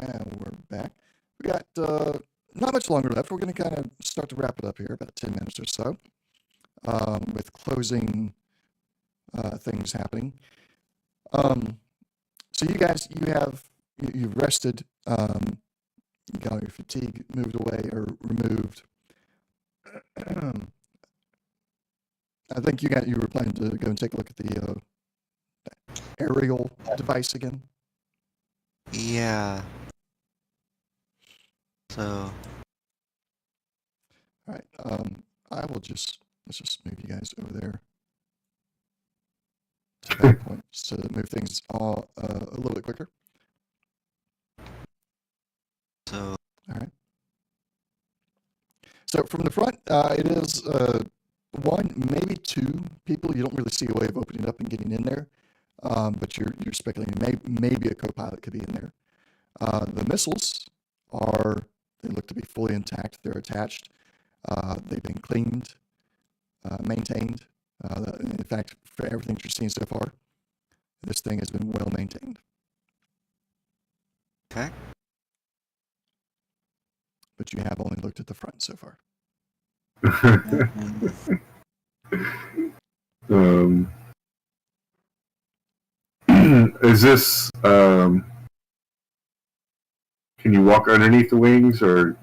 And we're back. We got not much longer left. We're going to kind of start to wrap it up here, about 10 minutes or so, with closing things happening. So you guys, you've rested. You got your fatigue moved away or removed. I think you were planning to go and take a look at the aerial device again. Yeah. So, All right. Let's just move you guys over there to that point, so to move things all a little bit quicker. so All right. So from the front, it is one, maybe two people. You don't really see a way of opening it up and getting in there, but you're speculating maybe a co-pilot could be in there. The missiles they look to be fully intact. They're attached. They've been cleaned, maintained. In fact, for everything you're seeing so far, this thing has been well maintained. okay. But you have only looked at the front so far. And Is this? Can you walk underneath the wings, or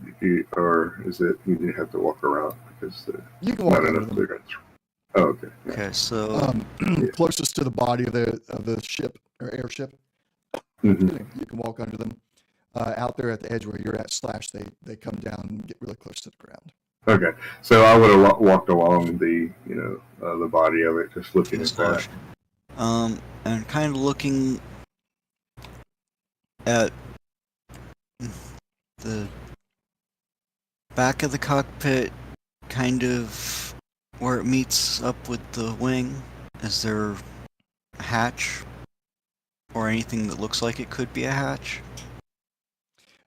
is it you have to walk around because You can walk not under enough them. clearance? Oh, okay. Yeah. okay, so Closest to the body of the ship or airship, hmm you can walk under them. Out there at the edge where you're at, they come down and get really close to the ground. Okay, so I would have walked along the the body of it, just looking at that. and kind of looking at the back of the cockpit, kind of where it meets up with the wing. Is there a hatch or anything that looks like it could be a hatch?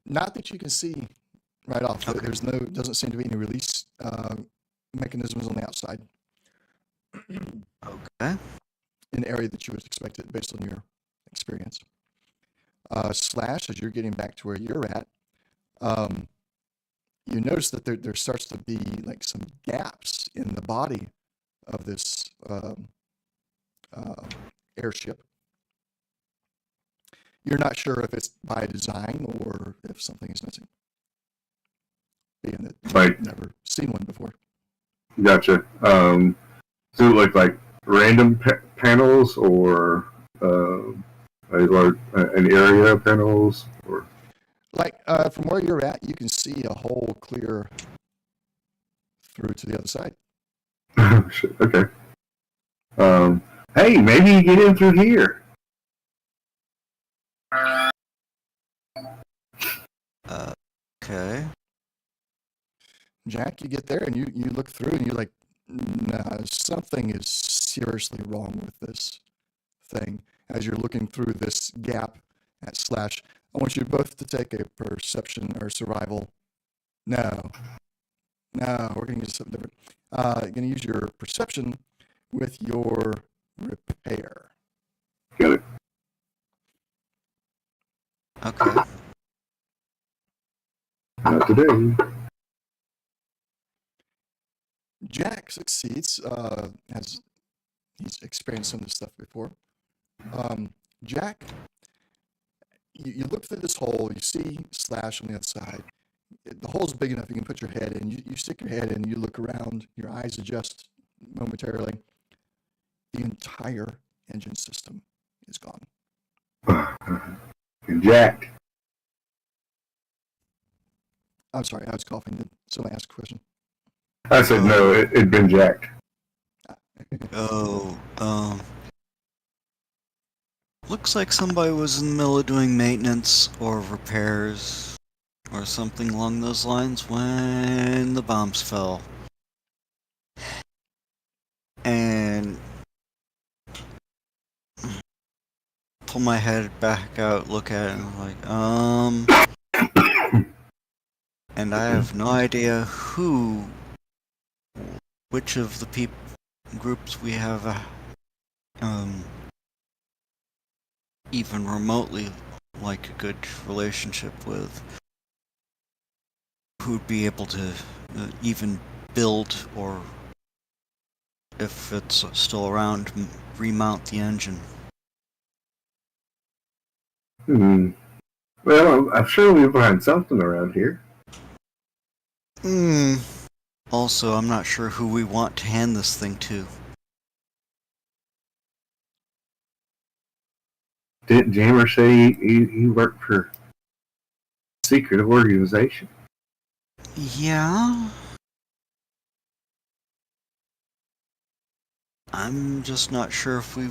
Not that you can see right off. Okay. Doesn't seem to be any release mechanisms on the outside. Okay. In the area that you would expect it based on your experience. Slash, as you're getting back to where you're at, you notice that there starts to be like some gaps in the body of this airship. You're not sure if it's by design or if something is missing, being that Right. you've never seen one before. Gotcha. So it look like random panels, or an area of panels, or Like from where you're at, you can see a hole clear through to the other side. shit, okay. Hey, maybe you get in through here. Okay. Jack, you get there and you look through and you're like, nah, something is seriously wrong with this thing. As you're looking through this gap at Slash, I want you both to take a perception or survival. No, we're going to use something different. You're going to use your perception with your repair. Got it. Okay. Not today. Jack succeeds, as he's experienced some of this stuff before. Jack, you look through this hole, you see Slash on the other side. The hole's big enough you can put your head in. You stick your head in, you look around, your eyes adjust momentarily. The entire engine system is gone. And Jack. I'm sorry, I was coughing. Did somebody ask a question? I said no, it'd been jacked. Oh, looks like somebody was in the middle of doing maintenance or repairs or something along those lines when the bombs fell. And pull my head back out, look at it, and I'm like, and I have no idea which of the groups we have, even remotely like a good relationship with, who'd be able to even build, or if it's still around, remount the engine. Well, I'm sure we'll find something around here. Also, I'm not sure who we want to hand this thing to. Didn't Jammer say he worked for a secret organization? Yeah? I'm just not sure if we,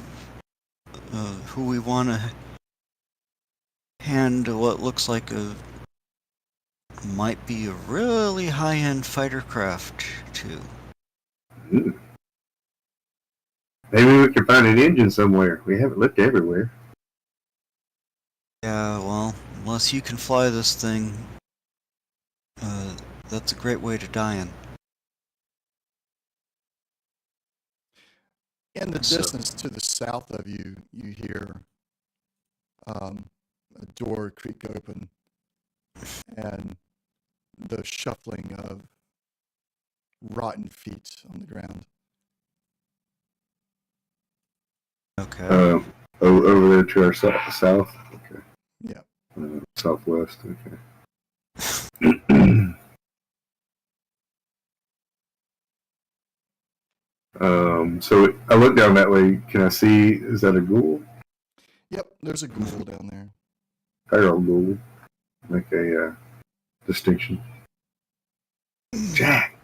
who we want to hand what looks like might be a really high-end fighter craft to. Maybe we can find an engine somewhere. We haven't looked everywhere. Yeah, well, unless you can fly this thing, that's a great way to die in. In the So- distance to the south of you, you hear a door creak open and the shuffling of rotten feet on the ground. Okay. Over there to our south. Okay. Yeah. Southwest. Okay. So I look down that way. Can I see? Is that a ghoul? Yep, there's a ghoul down there. Feral ghoul. Make a distinction. Jack.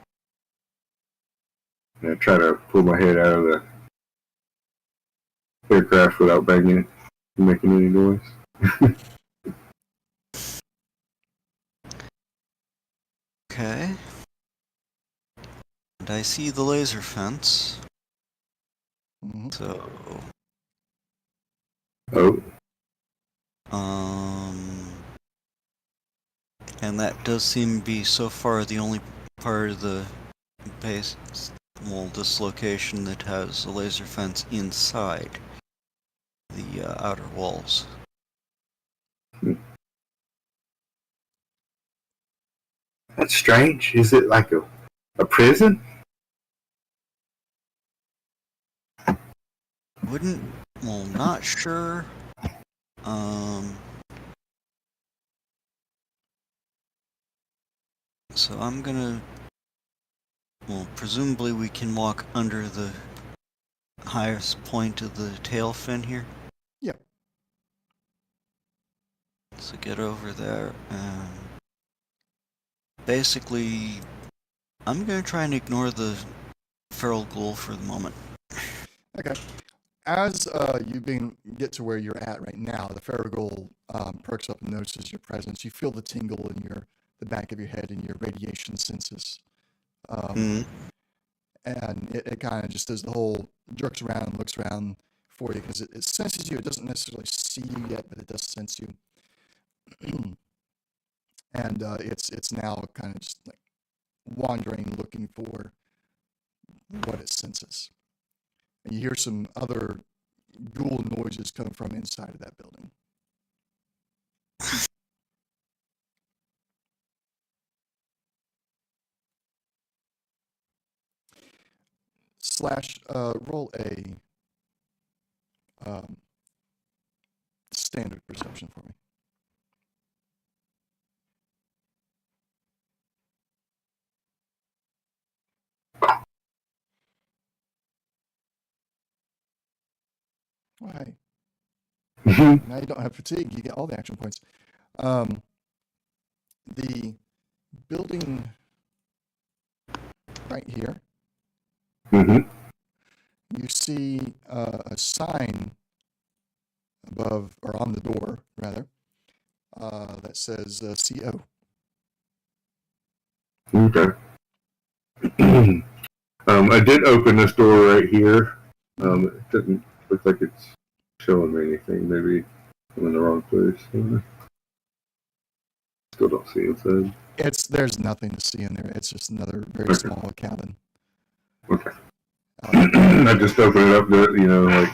And I try to pull my head out of the aircraft without banging it, making any noise. Okay. And I see the laser fence. Mm-hmm. So, Oh. and that does seem to be so far the only part of the base, well, this location that has a laser fence inside the outer walls. That's strange. Is it like a prison? Not sure. So I'm gonna, presumably we can walk under the highest point of the tail fin here. Yep. So get over there, and basically, I'm gonna try and ignore the feral ghoul for the moment. Okay. As you get to where you're at right now, the Farragold perks up and notices your presence. You feel the tingle in the back of your head and your radiation senses. And it kind of just does the whole jerks around, looks around for you because it senses you. It doesn't necessarily see you yet, but it does sense you. And it's now kind of just like wandering, looking for what it senses. And you hear some other ghoul noises coming from inside of that building. Slash, roll a standard perception for me. Oh, hey. Now you don't have fatigue. You get all the action points. The building right here, you see a sign above, or on the door, rather, that says CO. Okay. I did open this door right here. It doesn't look like it's showing me anything. Maybe I'm in the wrong place. Still don't see inside. There's nothing to see in there. It's just another very small cabin. Okay. I just opened it up to,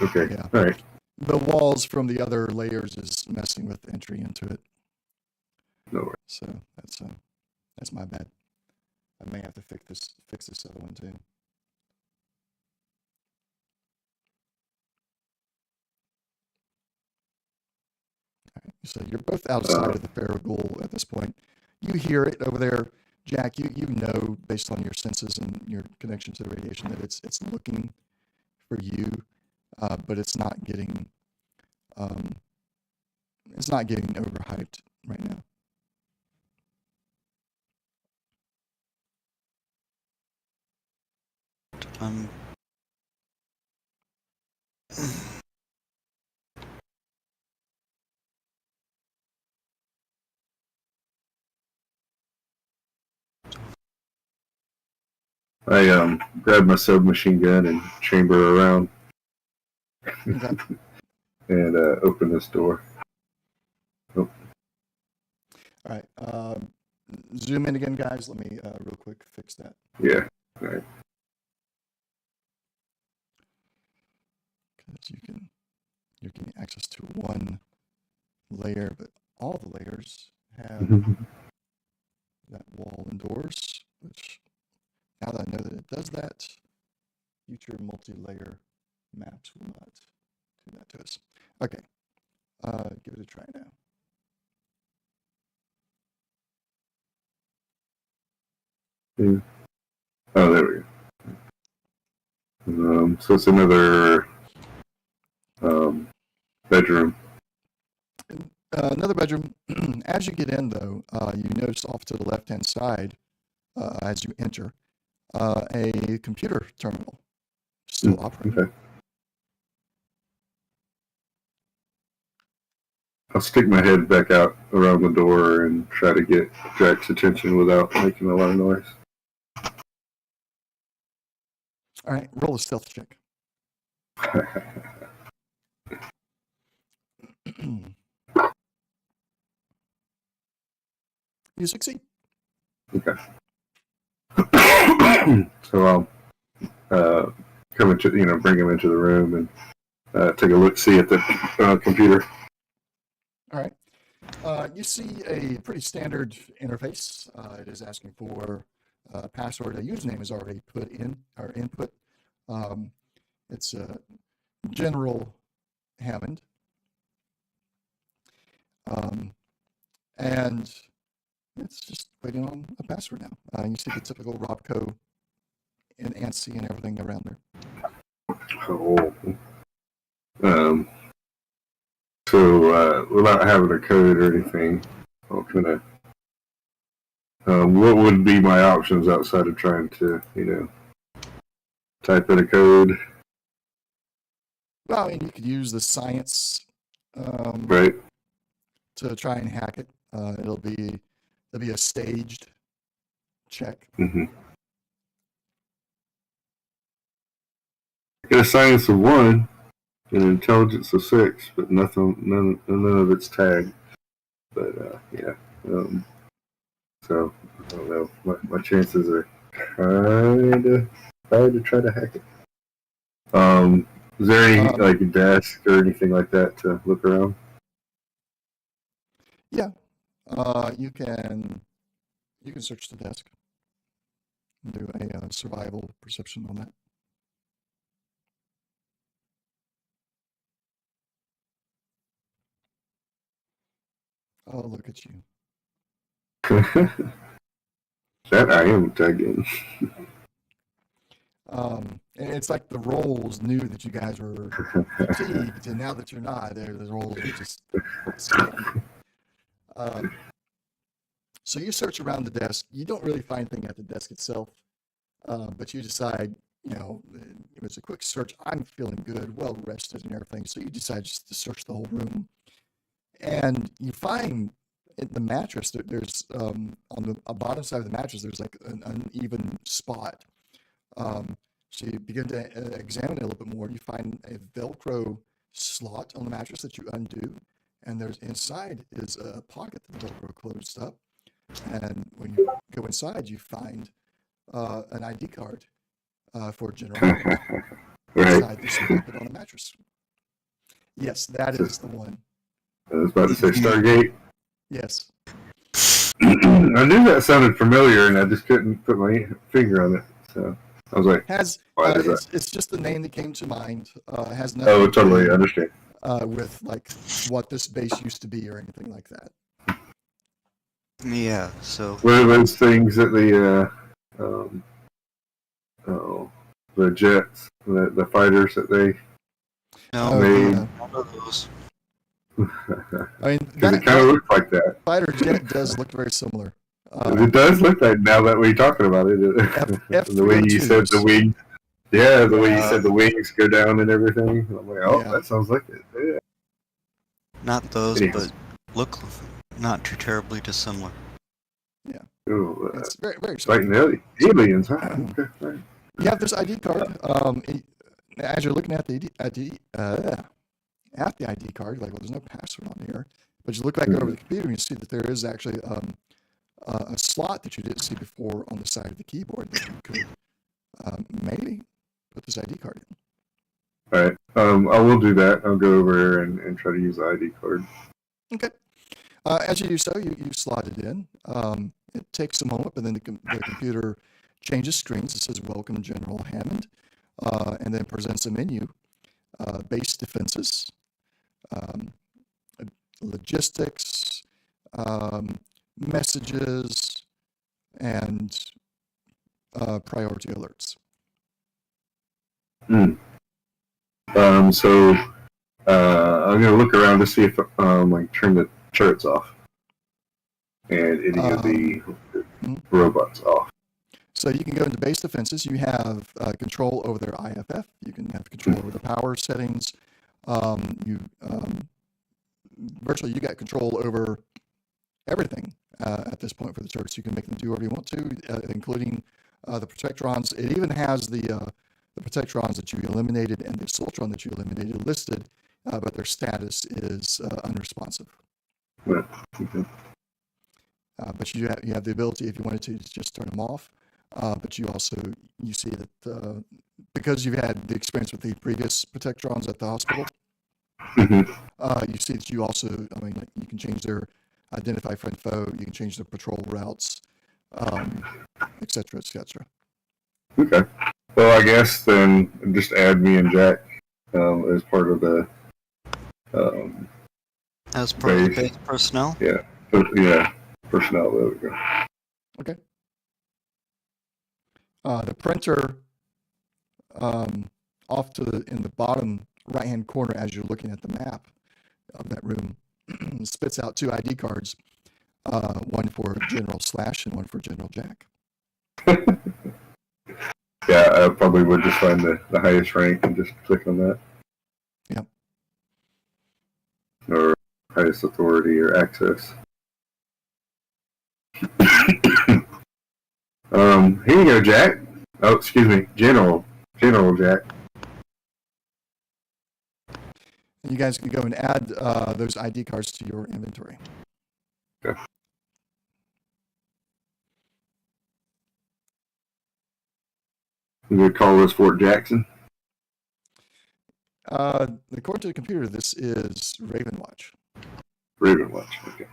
okay. Yeah. All right. The walls from the other layers is messing with entry into it. No worries. So that's my bad. I may have to fix this other one too. All right, so you're both outside of the Farragoul at this point. You hear it over there, Jack. You know based on your senses and your connection to the radiation that it's looking for you, but it's not getting overhyped right now. I grab my submachine gun and chamber around Okay. and open this door. All right. Zoom in again, guys. Let me real quick fix that. Yeah. All right. Because you're getting access to one layer, but all the layers have that wall and doors, which now that I know that it does that, future multi-layer maps will not do that to us. Okay. Give it a try now. Oh, there we go. So it's another bedroom. Another bedroom. As you get in, though, you notice off to the left-hand side, as you enter, a computer terminal still operating. Okay. I'll stick my head back out around the door and try to get Jack's attention without making a lot of noise. All right, roll a stealth check. You succeed. Okay. So I'll come into, bring him into the room and take a look, see at the computer. All right. You see a pretty standard interface. It is asking for a password. A username is already put in or input. It's General Hammond. And it's just waiting on a password now. You see the typical Robco and ANSI and everything around there. Oh. So without having a code or anything, I'll kind of. What would be my options outside of trying to, type in a code? Well, I mean, you could use the science Right. to try and hack it. It'll be a staged check. Mm-hmm. Get a science of 1 and an intelligence of 6, but none of it's tagged. But yeah. So I don't know. My chances are kind of hard to try to hack it. Is there any like a desk or anything like that to look around? Yeah, you can search the desk and do a survival perception on that. Oh, look at you. That I am tagging. It's like the roles knew that you guys were fatigued, and now that you're not, the roles are just skipping. So you search around the desk. You don't really find anything at the desk itself, but you decide, it was a quick search. I'm feeling good, well rested, and everything. So you decide just to search the whole room, and you find in the mattress there's on the bottom side of the mattress there's like an uneven spot. So you begin to examine it a little bit more. You find a Velcro slot on the mattress that you undo, and there's inside is a pocket that the Velcro closed up. And when you go inside, you find an ID card for General Right. inside this pocket on the mattress. Yes, that is the one. I was about to say Stargate. Yes. I knew that sounded familiar, and I just couldn't put my finger on it. So I was like, why does that? It's just the name that came to mind. It has nothing Oh, to totally do understand. with like what this base used to be or anything like that. Yeah, so What are those things that the jets, the fighters that they no, made? none of those. I mean, Because it kind of looks like that. fighter jet does look very similar. It does look like, now that we're talking about it, the way you said the wings. Yeah, the way you said the wings go down and everything. I'm like, oh, that sounds like it. Yeah. Not those, Anyways. but look not too terribly dissimilar. Yeah. Ooh, It's very, very similar. fighting aliens, huh? Okay, right. You have this ID card. As you're looking at the ID card, like, well, there's no password on here, but you look back over the computer and you see that there is actually a slot that you didn't see before on the side of the keyboard that you could maybe put this ID card in. All right. I will do that. I'll go over here and try to use the ID card. Okay. As you do so, you slot it in. It takes a moment, but then the computer changes screens. It says "Welcome, General Hammond," and then presents a menu: base defenses, logistics, messages, and priority alerts. So I'm gonna look around to see if like turn the turrets off and any of the robots off. So you can go into base defenses. You have control over their IFF. You can have control over the power settings. Virtually you got control over everything at this point for the turrets. You can make them do whatever you want to, including the protectrons. It even has the protectrons that you eliminated and the Soltron that you eliminated listed, but their status is unresponsive. Yeah. Okay. But you have the ability, if you wanted to just turn them off. But you see that because you've had the experience with the previous protectrons at the hospital, you see that you also, you can change their identify friend foe, you can change their patrol routes, et cetera, et cetera. Okay. Well, I guess then just add me and Jack as part of the As part of the base personnel? Yeah. Personnel. There we go. Okay. The printer off in the bottom right-hand corner as you're looking at the map of that room spits out 2 ID cards, one for General Slash and one for General Jack. Yeah, I probably would just find the highest rank and just click on that. Yep. Or highest authority or access. Here you go, Jack. Oh, excuse me, General Jack. And you guys can go and add those ID cards to your inventory. Okay. We would call this Fort Jackson. According to the computer, this is Ravenwatch. Ravenwatch. Okay.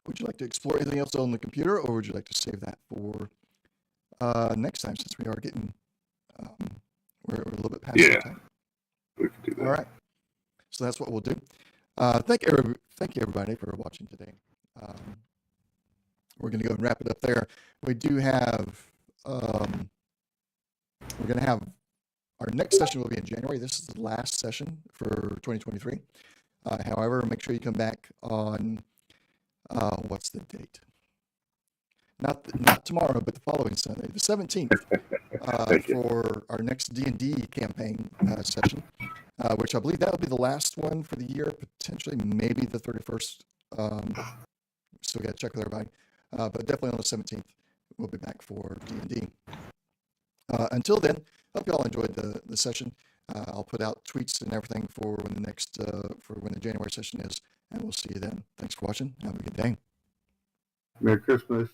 Would you like to explore anything else on the computer, or would you like to save that for next time, since we are getting we're a little bit past the time? We can do that. All right. So that's what we'll do. Thank you everybody for watching today. We're going to go and wrap it up there. We do have we're going to have our next session will be in January. This is the last session for 2023. However, make sure you come back on what's the date? Not tomorrow, but the following Sunday, the 17th, for our next D&D campaign session, which I believe that will be the last one for the year, potentially maybe the 31st. Still got to check with everybody, but definitely on the 17th, we'll be back for D&D. Until then, hope you all enjoyed the session. I'll put out tweets and everything for when the January session is, and we'll see you then. Thanks for watching. Have a good day. Merry Christmas.